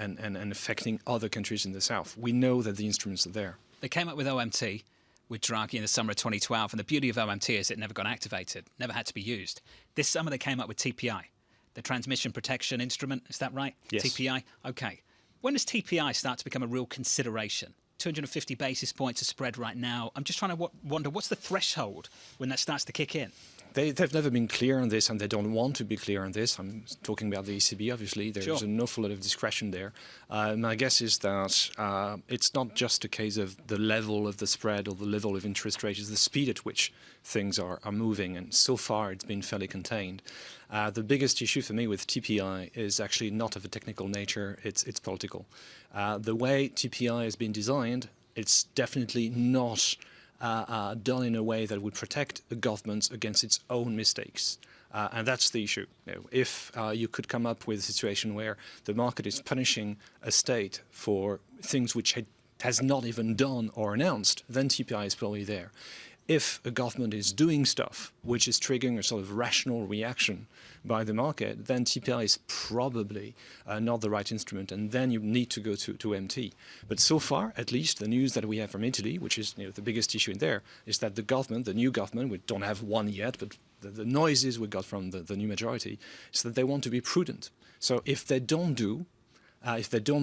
affecting other countries in the south. We know that the instruments are there. They came up with OMT with Draghi in the summer of 2012, and the beauty of OMT is it never got activated, never had to be used. This summer they came up with TPI, the Transmission Protection Instrument. Is that right? Yes. TPI? Okay. When does TPI start to become a real consideration? 250 basis points of spread right now. I'm just trying to wonder, what's the threshold when that starts to kick in? They've never been clear on this, and they don't want to be clear on this. I'm talking about the ECB, obviously. There's an awful lot of discretion there. My guess is that it's not just a case of the level of the spread or the level of interest rates, it's the speed at which things are moving, and so far it's been fairly contained. The biggest issue for me with TPI is actually not of a technical nature, it's political. The way TPI has been designed, it's definitely not done in a way that would protect the government against its own mistakes. And that's the issue. If you could come up with a situation where the market is punishing a state for things which it has not even done or announced, then TPI is probably there. If a government is doing stuff which is triggering a sort of rational reaction by the market, then TPI is probably not the right instrument, and then you need to go to MT. But so far, at least, the news that we have from Italy, which is the biggest issue in there, is that the government, the new government, we don't have one yet, but the noises we got from the new majority, is that they want to be prudent. So if they don't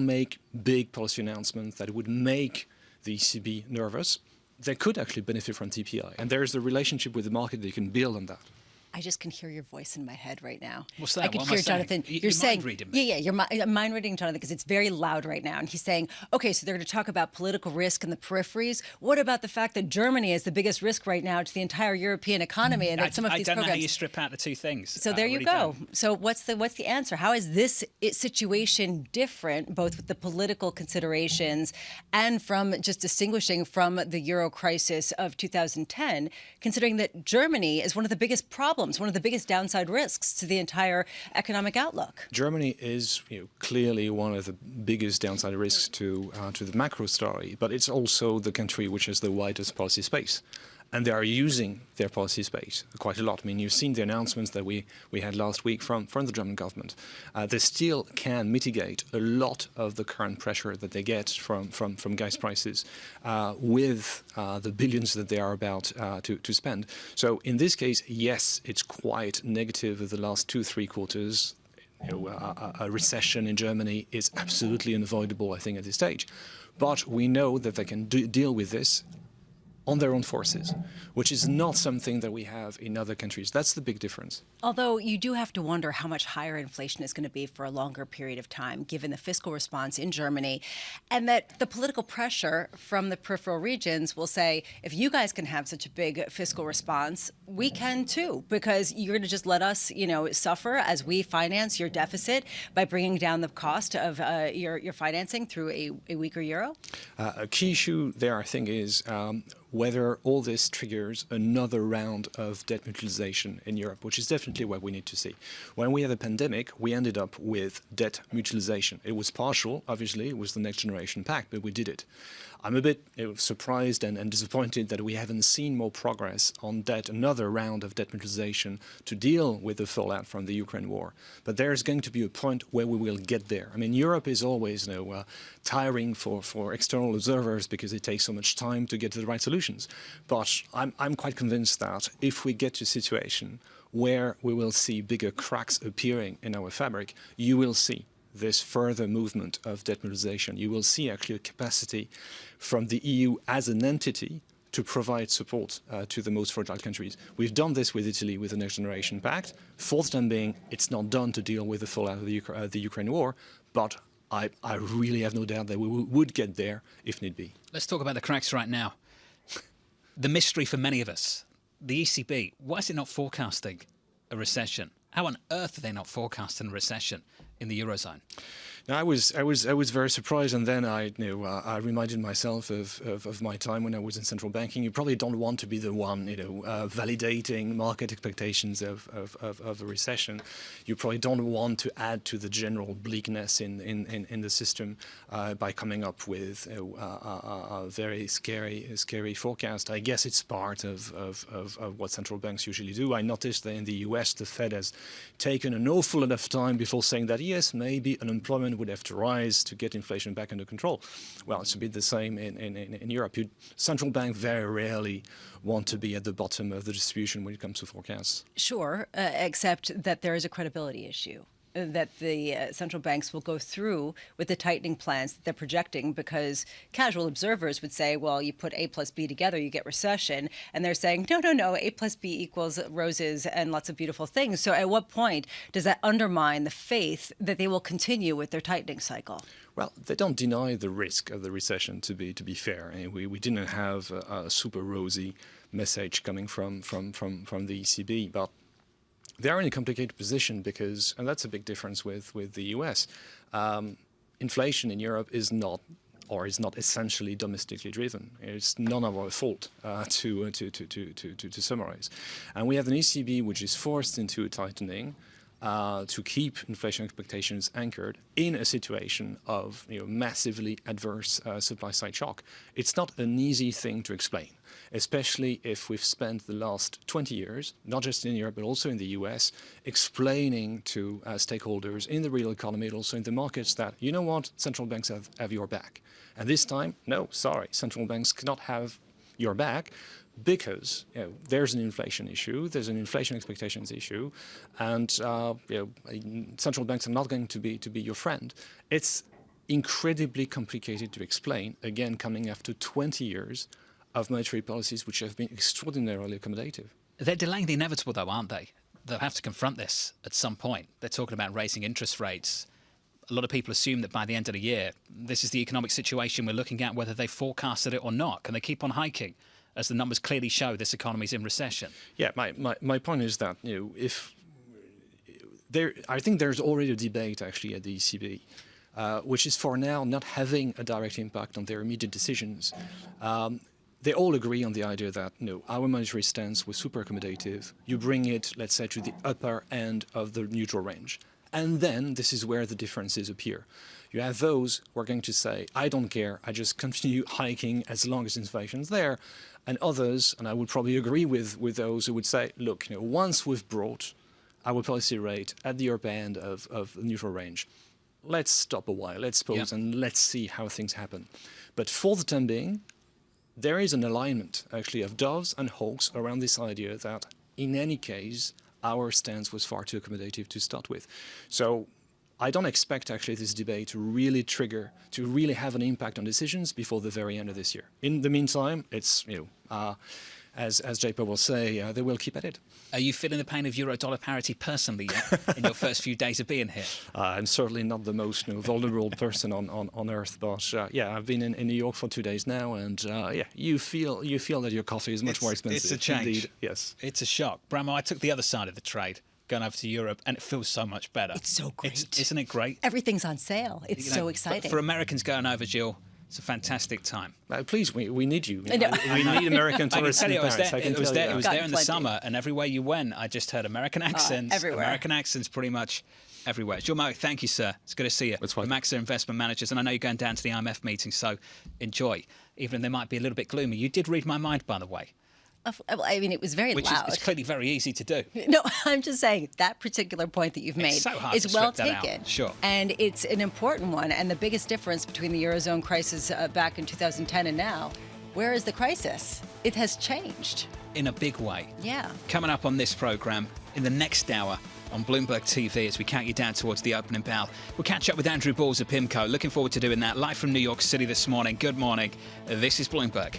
make big policy announcements that would make the ECB nervous, they could actually benefit from TPI. And there's the relationship with the market that you can build on that. I just can hear your voice in my head right now. What's that? I can What hear am I saying? Jonathan. You're saying, mind reading me. you're mind reading Jonathan because it's very loud right now. And he's saying, okay, so they're going to talk about political risk in the peripheries. What about the fact that Germany is the biggest risk right now to the entire European economy, and that some of these I don't programs. know how you strip out the two things. So there you go. So what's the answer? How is this situation different, both with the political considerations and from just distinguishing from the Euro crisis of 2010, considering that Germany is one of the biggest problems, one of the biggest downside risks to the entire economic outlook? Germany is clearly one of the biggest downside risks to the macro story, but it's also the country which has the widest policy space. And they are using their policy space quite a lot. I mean, you've seen the announcements that we had last week from the German government. They still can mitigate a lot of the current pressure that they get from gas prices with the billions that they are about to spend. So in this case, yes, it's quite negative of the last 2-3 quarters. A recession in Germany is absolutely unavoidable, I think, at this stage. But we know that they can deal with this on their own forces, which is not something that we have in other countries. That's the big difference. Although you do have to wonder how much higher inflation is going to be for a longer period of time, given the fiscal response in Germany, and that the political pressure from the peripheral regions will say, if you guys can have such a big fiscal response, we can too, because you're going to just let us, suffer as we finance your deficit by bringing down the cost of your financing through a weaker euro? A key issue there, I think, is whether all this triggers another round of debt mutualization in Europe, which is definitely what we need to see. When we had a pandemic, we ended up with debt mutualization. It was partial, obviously, it was the Next Generation Pact, but we did it. I'm a bit surprised and disappointed that we haven't seen more progress on debt, another round of debt mutualization to deal with the fallout from the Ukraine war. But there's going to be a point where we will get there. I mean, Europe is always tiring for external observers because it takes so much time to get to the right solutions. But I'm quite convinced that if we get to a situation where we will see bigger cracks appearing in our fabric, you will see this further movement of debt mutualization. You will see actually a capacity from the EU as an entity to provide support to the most fragile countries. We've done this with Italy with the Next Generation Pact. Fourth time being, it's not done to deal with the fallout of the Ukraine war, but I really have no doubt that we would get there if need be. Let's talk about the cracks right now. The mystery for many of us, the ECB, why is it not forecasting a recession? How on earth are they not forecasting a recession in the Eurozone? Now, I was very surprised, and then I reminded myself of my time when I was in central banking. You probably don't want to be the one, validating market expectations of a recession. You probably don't want to add to the general bleakness in the system by coming up with a very scary forecast. I guess it's part of what central banks usually do. I noticed that in the US, the Fed has taken an awful lot of time before saying that yes, maybe unemployment would have to rise to get inflation back under control. Well, it's a bit the same in Europe. Central banks very rarely want to be at the bottom of the distribution when it comes to forecasts. Sure, except that there is a credibility issue. that the central banks will go through with the tightening plans that they're projecting, because casual observers would say, well, you put A plus B together, you get recession. And they're saying, no, A plus B equals roses and lots of beautiful things. So at what point does that undermine the faith that they will continue with their tightening cycle? Well, they don't deny the risk of the recession, to be fair. And we didn't have a super rosy message coming from the ECB, but they are in a complicated position because, and that's a big difference with the US, inflation in Europe is not essentially domestically driven. It's none of our fault, to summarize. And we have an ECB which is forced into tightening to keep inflation expectations anchored in a situation of massively adverse supply side shock. It's not an easy thing to explain, especially if we've spent the last 20 years, not just in Europe, but also in the US, explaining to stakeholders in the real economy, and also in the markets that, you know what, central banks have your back. And this time, no, sorry, central banks cannot have your back because there's an inflation issue, there's an inflation expectations issue, and central banks are not going to be your friend. It's incredibly complicated to explain, again, coming after 20 years of monetary policies which have been extraordinarily accommodative. They're delaying the inevitable, though, aren't they? They'll have to confront this at some point. They're talking about raising interest rates. A lot of people assume that by the end of the year, this is the economic situation we're looking at, whether they forecasted it or not. Can they keep on hiking, as the numbers clearly show this economy's in recession? Yeah, my point is that I think there's already a debate actually at the ECB, which is for now not having a direct impact on their immediate decisions. They all agree on the idea that our monetary stance was super accommodative. You bring it, let's say, to the upper end of the neutral range. And then this is where the differences appear. You have those who are going to say, I don't care, I just continue hiking as long as inflation's there. And others, and I would probably agree with those who would say, look, once we've brought our policy rate at the upper end of the neutral range, let's stop a while, let's pause, and let's see how things happen. But for the time being, there is an alignment, actually, of doves and hawks around this idea that, in any case, our stance was far too accommodative to start with. So I don't expect, actually, this debate to really have an impact on decisions before the very end of this year. In the meantime, it's, as JP will say, they will keep at it. Are you feeling the pain of euro-dollar parity personally yet in your first few days of being here? I'm certainly not the most vulnerable person on earth, but I've been in New York for 2 days now, and you feel that your coffee is much more expensive. It's a change. Indeed, yes. It's a shock. Bramo, I took the other side of the trade, going over to Europe, and it feels so much better. It's so great. Isn't it great? Everything's on sale. It's so exciting. For Americans going over, Jill, it's a fantastic time. Please, we need you. We need American tourists in Paris. It was there in the summer, and everywhere you went, I just heard American accents. Everywhere. American accents pretty much everywhere. Jill Murray, thank you, sir. It's good to see you. That's right. Maxa Investment Managers, and I know you're going down to the IMF meeting, so enjoy. Even if they might be a little bit gloomy. You did read my mind, by the way. I mean, it was very loud. It's clearly very easy to do. No, I'm just saying that particular point that you've made is well taken. Sure. And it's an important one. And the biggest difference between the Eurozone crisis back in 2010 and now, where is the crisis? It has changed. In a big way. Yeah. Coming up on this programme in the next hour on Bloomberg TV as we count you down towards the opening bell. We'll catch up with Andrew Balls of PIMCO. Looking forward to doing that live from New York City this morning. Good morning. This is Bloomberg.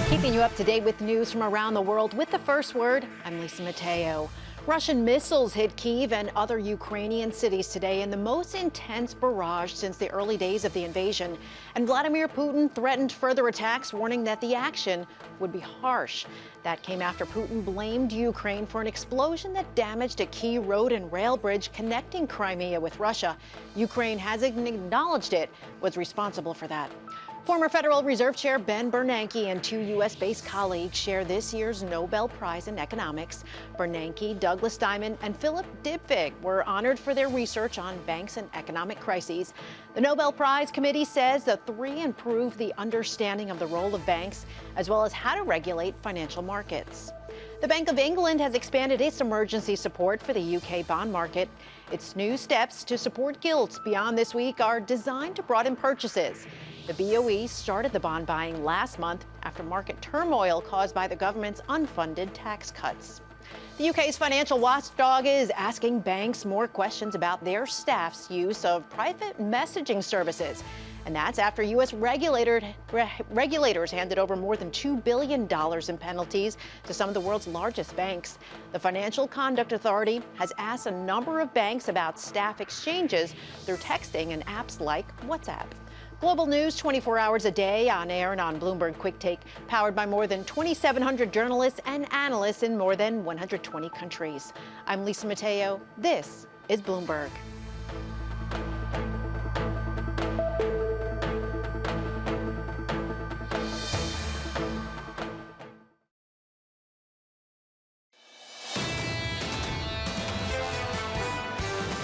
Keeping you up to date with news from around the world with the first word, I'm Lisa Mateo. Russian missiles hit Kyiv and other Ukrainian cities today in the most intense barrage since the early days of the invasion. And Vladimir Putin threatened further attacks, warning that the action would be harsh. That came after Putin blamed Ukraine for an explosion that damaged a key road and rail bridge connecting Crimea with Russia. Ukraine hasn't acknowledged it was responsible for that. Former Federal Reserve Chair Ben Bernanke and two U.S.-based colleagues share this year's Nobel Prize in Economics. Bernanke, Douglas Diamond, and Philip Dybvig were honored for their research on banks and economic crises. The Nobel Prize Committee says the three improve the understanding of the role of banks, as well as how to regulate financial markets. The Bank of England has expanded its emergency support for the UK bond market. Its new steps to support gilts beyond this week are designed to broaden purchases. The BOE started the bond buying last month after market turmoil caused by the government's unfunded tax cuts. The UK's financial watchdog is asking banks more questions about their staff's use of private messaging services. And that's after U.S. regulators handed over more than $2 billion in penalties to some of the world's largest banks. The Financial Conduct Authority has asked a number of banks about staff exchanges through texting and apps like WhatsApp. Global news 24 hours a day on air and on Bloomberg Quick Take, powered by more than 2,700 journalists and analysts in more than 120 countries. I'm Lisa Mateo. This is Bloomberg.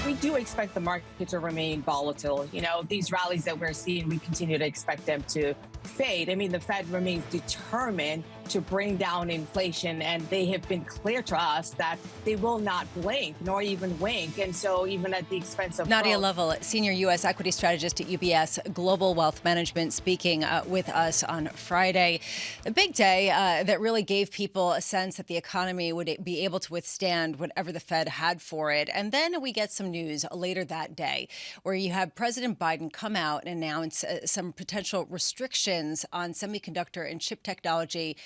We do expect the market to remain volatile. You know, these rallies that we're seeing, we continue to expect them to fade. I mean, the Fed remains determined to bring down inflation, and they have been clear to us that they will not blink nor even wink. And so even at the expense of Nadia growth. Lovell, senior U.S. equity strategist at UBS Global Wealth Management, speaking with us on Friday. A big day that really gave people a sense that the economy would be able to withstand whatever the Fed had for it. And then we get some news later that day where you have President Biden come out and announce some potential restrictions on semiconductor and chip technology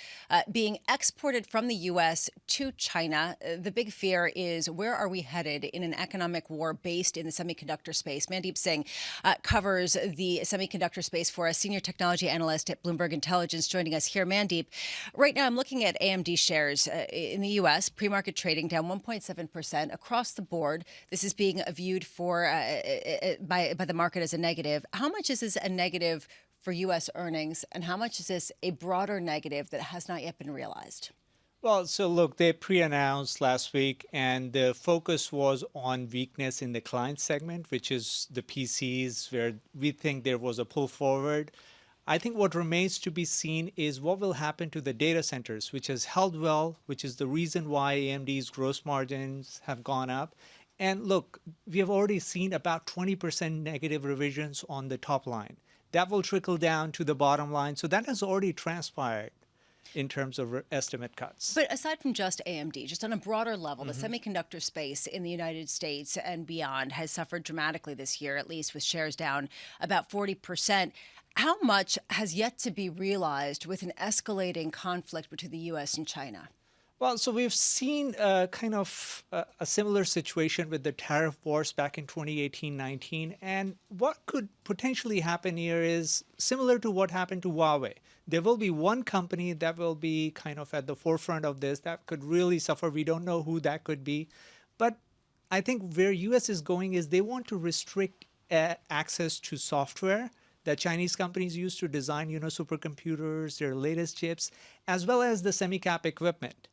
being exported from the U.S. to China. The big fear is, where are we headed in an economic war based in the semiconductor space? Mandeep Singh covers the semiconductor space for us, senior technology analyst at Bloomberg Intelligence, joining us here. Mandeep, right now I'm looking at AMD shares in the U.S., pre-market trading down 1.7% across the board. This is being viewed for by the market as a negative. How much is this a negative for U.S. earnings, and how much is this a broader negative that has not yet been realized? Well, so look, they pre-announced last week, and the focus was on weakness in the client segment, which is the PCs, where we think there was a pull forward. I think what remains to be seen is what will happen to the data centers, which has held well, which is the reason why AMD's gross margins have gone up. And look, we have already seen about 20% negative revisions on the top line. That will trickle down to the bottom line. So that has already transpired in terms of estimate cuts. But aside from just AMD, just on a broader level, the semiconductor space in the United States and beyond has suffered dramatically this year, at least with shares down about 40%. How much has yet to be realized with an escalating conflict between the U.S. and China? Well, so we've seen kind of a similar situation with the tariff wars back in 2018-19. And what could potentially happen here is similar to what happened to Huawei. There will be one company that will be kind of at the forefront of this that could really suffer. We don't know who that could be. But I think where U.S. is going is they want to restrict access to software that Chinese companies use to design, supercomputers, their latest chips, as well as the semi-cap equipment.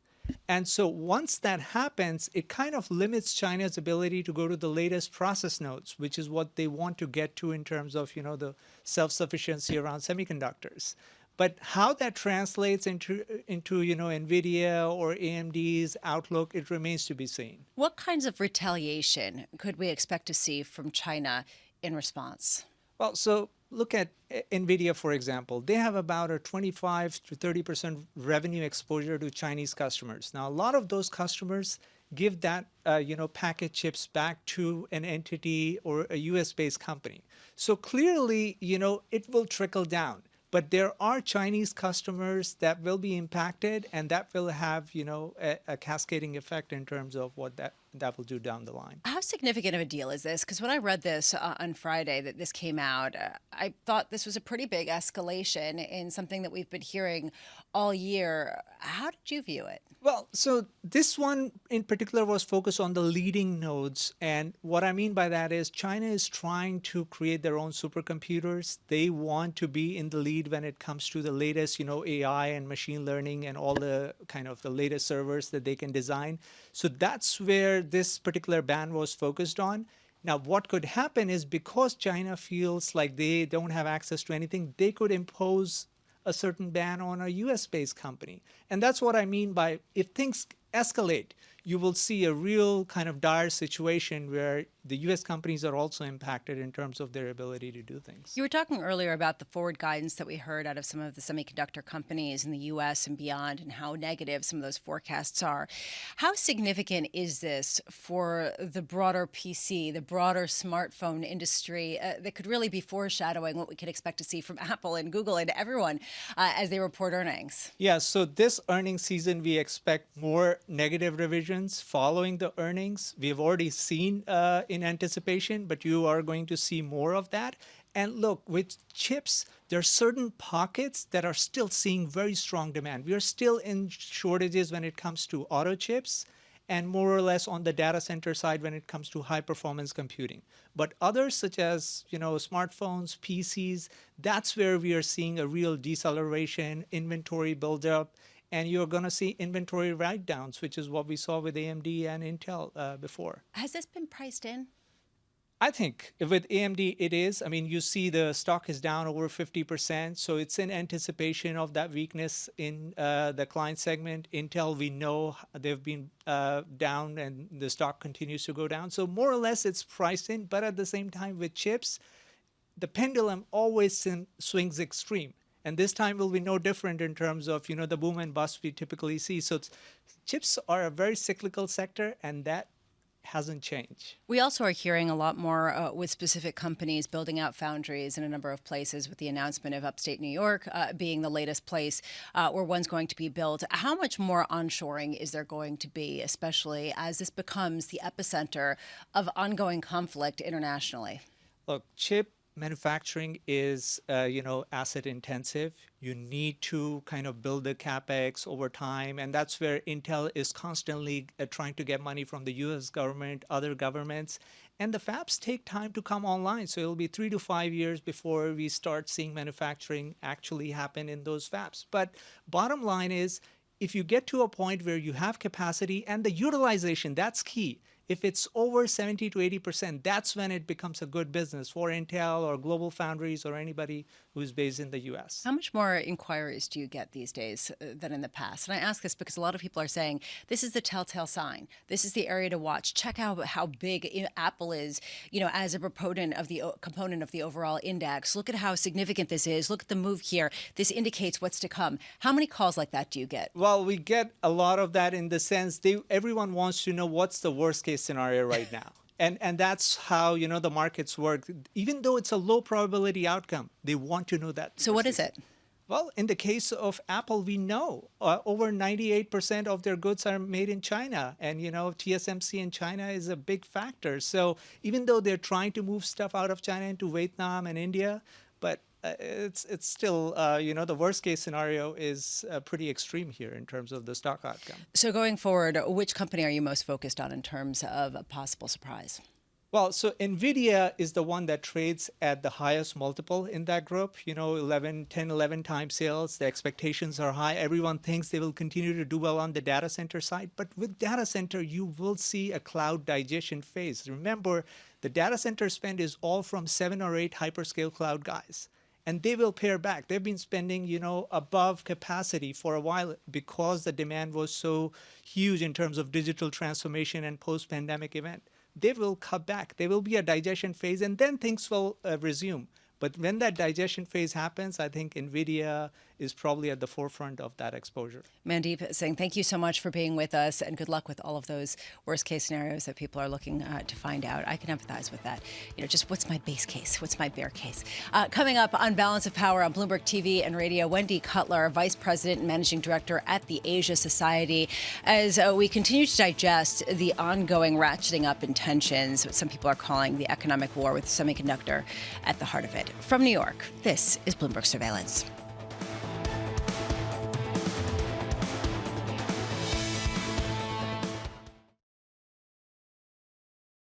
And so once that happens, it kind of limits China's ability to go to the latest process nodes, which is what they want to get to in terms of, the self-sufficiency around semiconductors. But how that translates into NVIDIA or AMD's outlook, it remains to be seen. What kinds of retaliation could we expect to see from China in response? Well, so look at NVIDIA, for example. They have about a 25 to 30% revenue exposure to Chinese customers. Now, a lot of those customers give that, packet chips back to an entity or a US-based company. So clearly, it will trickle down. But there are Chinese customers that will be impacted, and that will have, a cascading effect in terms of what that will do down the line. How significant of a deal is this? Because when I read this on Friday, that this came out, I thought this was a pretty big escalation in something that we've been hearing all year. How did you view it? Well, so this one in particular was focused on the leading nodes. And what I mean by that is China is trying to create their own supercomputers. They want to be in the lead when it comes to the latest, AI and machine learning and all the kind of the latest servers that they can design. So that's where this particular ban was focused on. Now, what could happen is because China feels like they don't have access to anything, they could impose a certain ban on a US-based company. And that's what I mean by if things escalate, you will see a real kind of dire situation where the U.S. companies are also impacted in terms of their ability to do things. You were talking earlier about the forward guidance that we heard out of some of the semiconductor companies in the U.S. and beyond and how negative some of those forecasts are. How significant is this for the broader PC, the broader smartphone industry that could really be foreshadowing what we could expect to see from Apple and Google and everyone as they report earnings? Yeah, so this earnings season, we expect more negative revisions following the earnings. We have already seen in anticipation, but you are going to see more of that. And look, with chips, there are certain pockets that are still seeing very strong demand. We are still in shortages when it comes to auto chips and more or less on the data center side when it comes to high performance computing. But others such as, smartphones, PCs, that's where we are seeing a real deceleration, inventory buildup, and you're going to see inventory write-downs, which is what we saw with AMD and Intel before. Has this been priced in? I think with AMD, it is. I mean, you see the stock is down over 50%, so it's in anticipation of that weakness in the client segment. Intel, we know they've been down and the stock continues to go down. So more or less it's priced in, but at the same time with chips, the pendulum always swings extreme. And this time will be no different in terms of, the boom and bust we typically see. So chips are a very cyclical sector, and that hasn't changed. We also are hearing a lot more with specific companies building out foundries in a number of places, with the announcement of upstate New York being the latest place where one's going to be built. How much more onshoring is there going to be, especially as this becomes the epicenter of ongoing conflict internationally? Look, chip manufacturing is, asset intensive. You need to kind of build the capex over time. And that's where Intel is constantly trying to get money from the US government, other governments. And the fabs take time to come online. So it'll be 3 to 5 years before we start seeing manufacturing actually happen in those fabs. But bottom line is, if you get to a point where you have capacity and the utilization, that's key. If it's over 70 to 80%, that's when it becomes a good business for Intel or Global Foundries or anybody who's based in the U.S. How much more inquiries do you get these days than in the past? And I ask this because a lot of people are saying, this is the telltale sign. This is the area to watch. Check out how big Apple is, as a component of the overall index. Look at how significant this is. Look at the move here. This indicates what's to come. How many calls like that do you get? Well, we get a lot of that in the sense everyone wants to know what's the worst case scenario right now. And that's how, the markets work. Even though it's a low probability outcome, they want to know that. So what is it? Well, in the case of Apple, we know over 98% of their goods are made in China. And, TSMC in China is a big factor. So even though they're trying to move stuff out of China into Vietnam and India, but it's still, the worst case scenario is pretty extreme here in terms of the stock outcome. So going forward, which company are you most focused on in terms of a possible surprise? Well, so NVIDIA is the one that trades at the highest multiple in that group, 11 times sales. The expectations are high. Everyone thinks they will continue to do well on the data center side. But with data center, you will see a cloud digestion phase. Remember, the data center spend is all from 7 or 8 hyperscale cloud guys. And they will pare back. They've been spending, above capacity for a while because the demand was so huge in terms of digital transformation and post-pandemic event. They will cut back. There will be a digestion phase, and then things will resume. But when that digestion phase happens, I think NVIDIA is probably at the forefront of that exposure. Mandeep Singh, thank you so much for being with us, and good luck with all of those worst case scenarios that people are looking to find out. I can empathize with that. Just what's my base case? What's my bear case? Coming up on Balance of Power on Bloomberg TV and Radio, Wendy Cutler, Vice President and Managing Director at the Asia Society, as we continue to digest the ongoing ratcheting up in tensions, what some people are calling the economic war with semiconductor at the heart of it. From New York, this is Bloomberg Surveillance.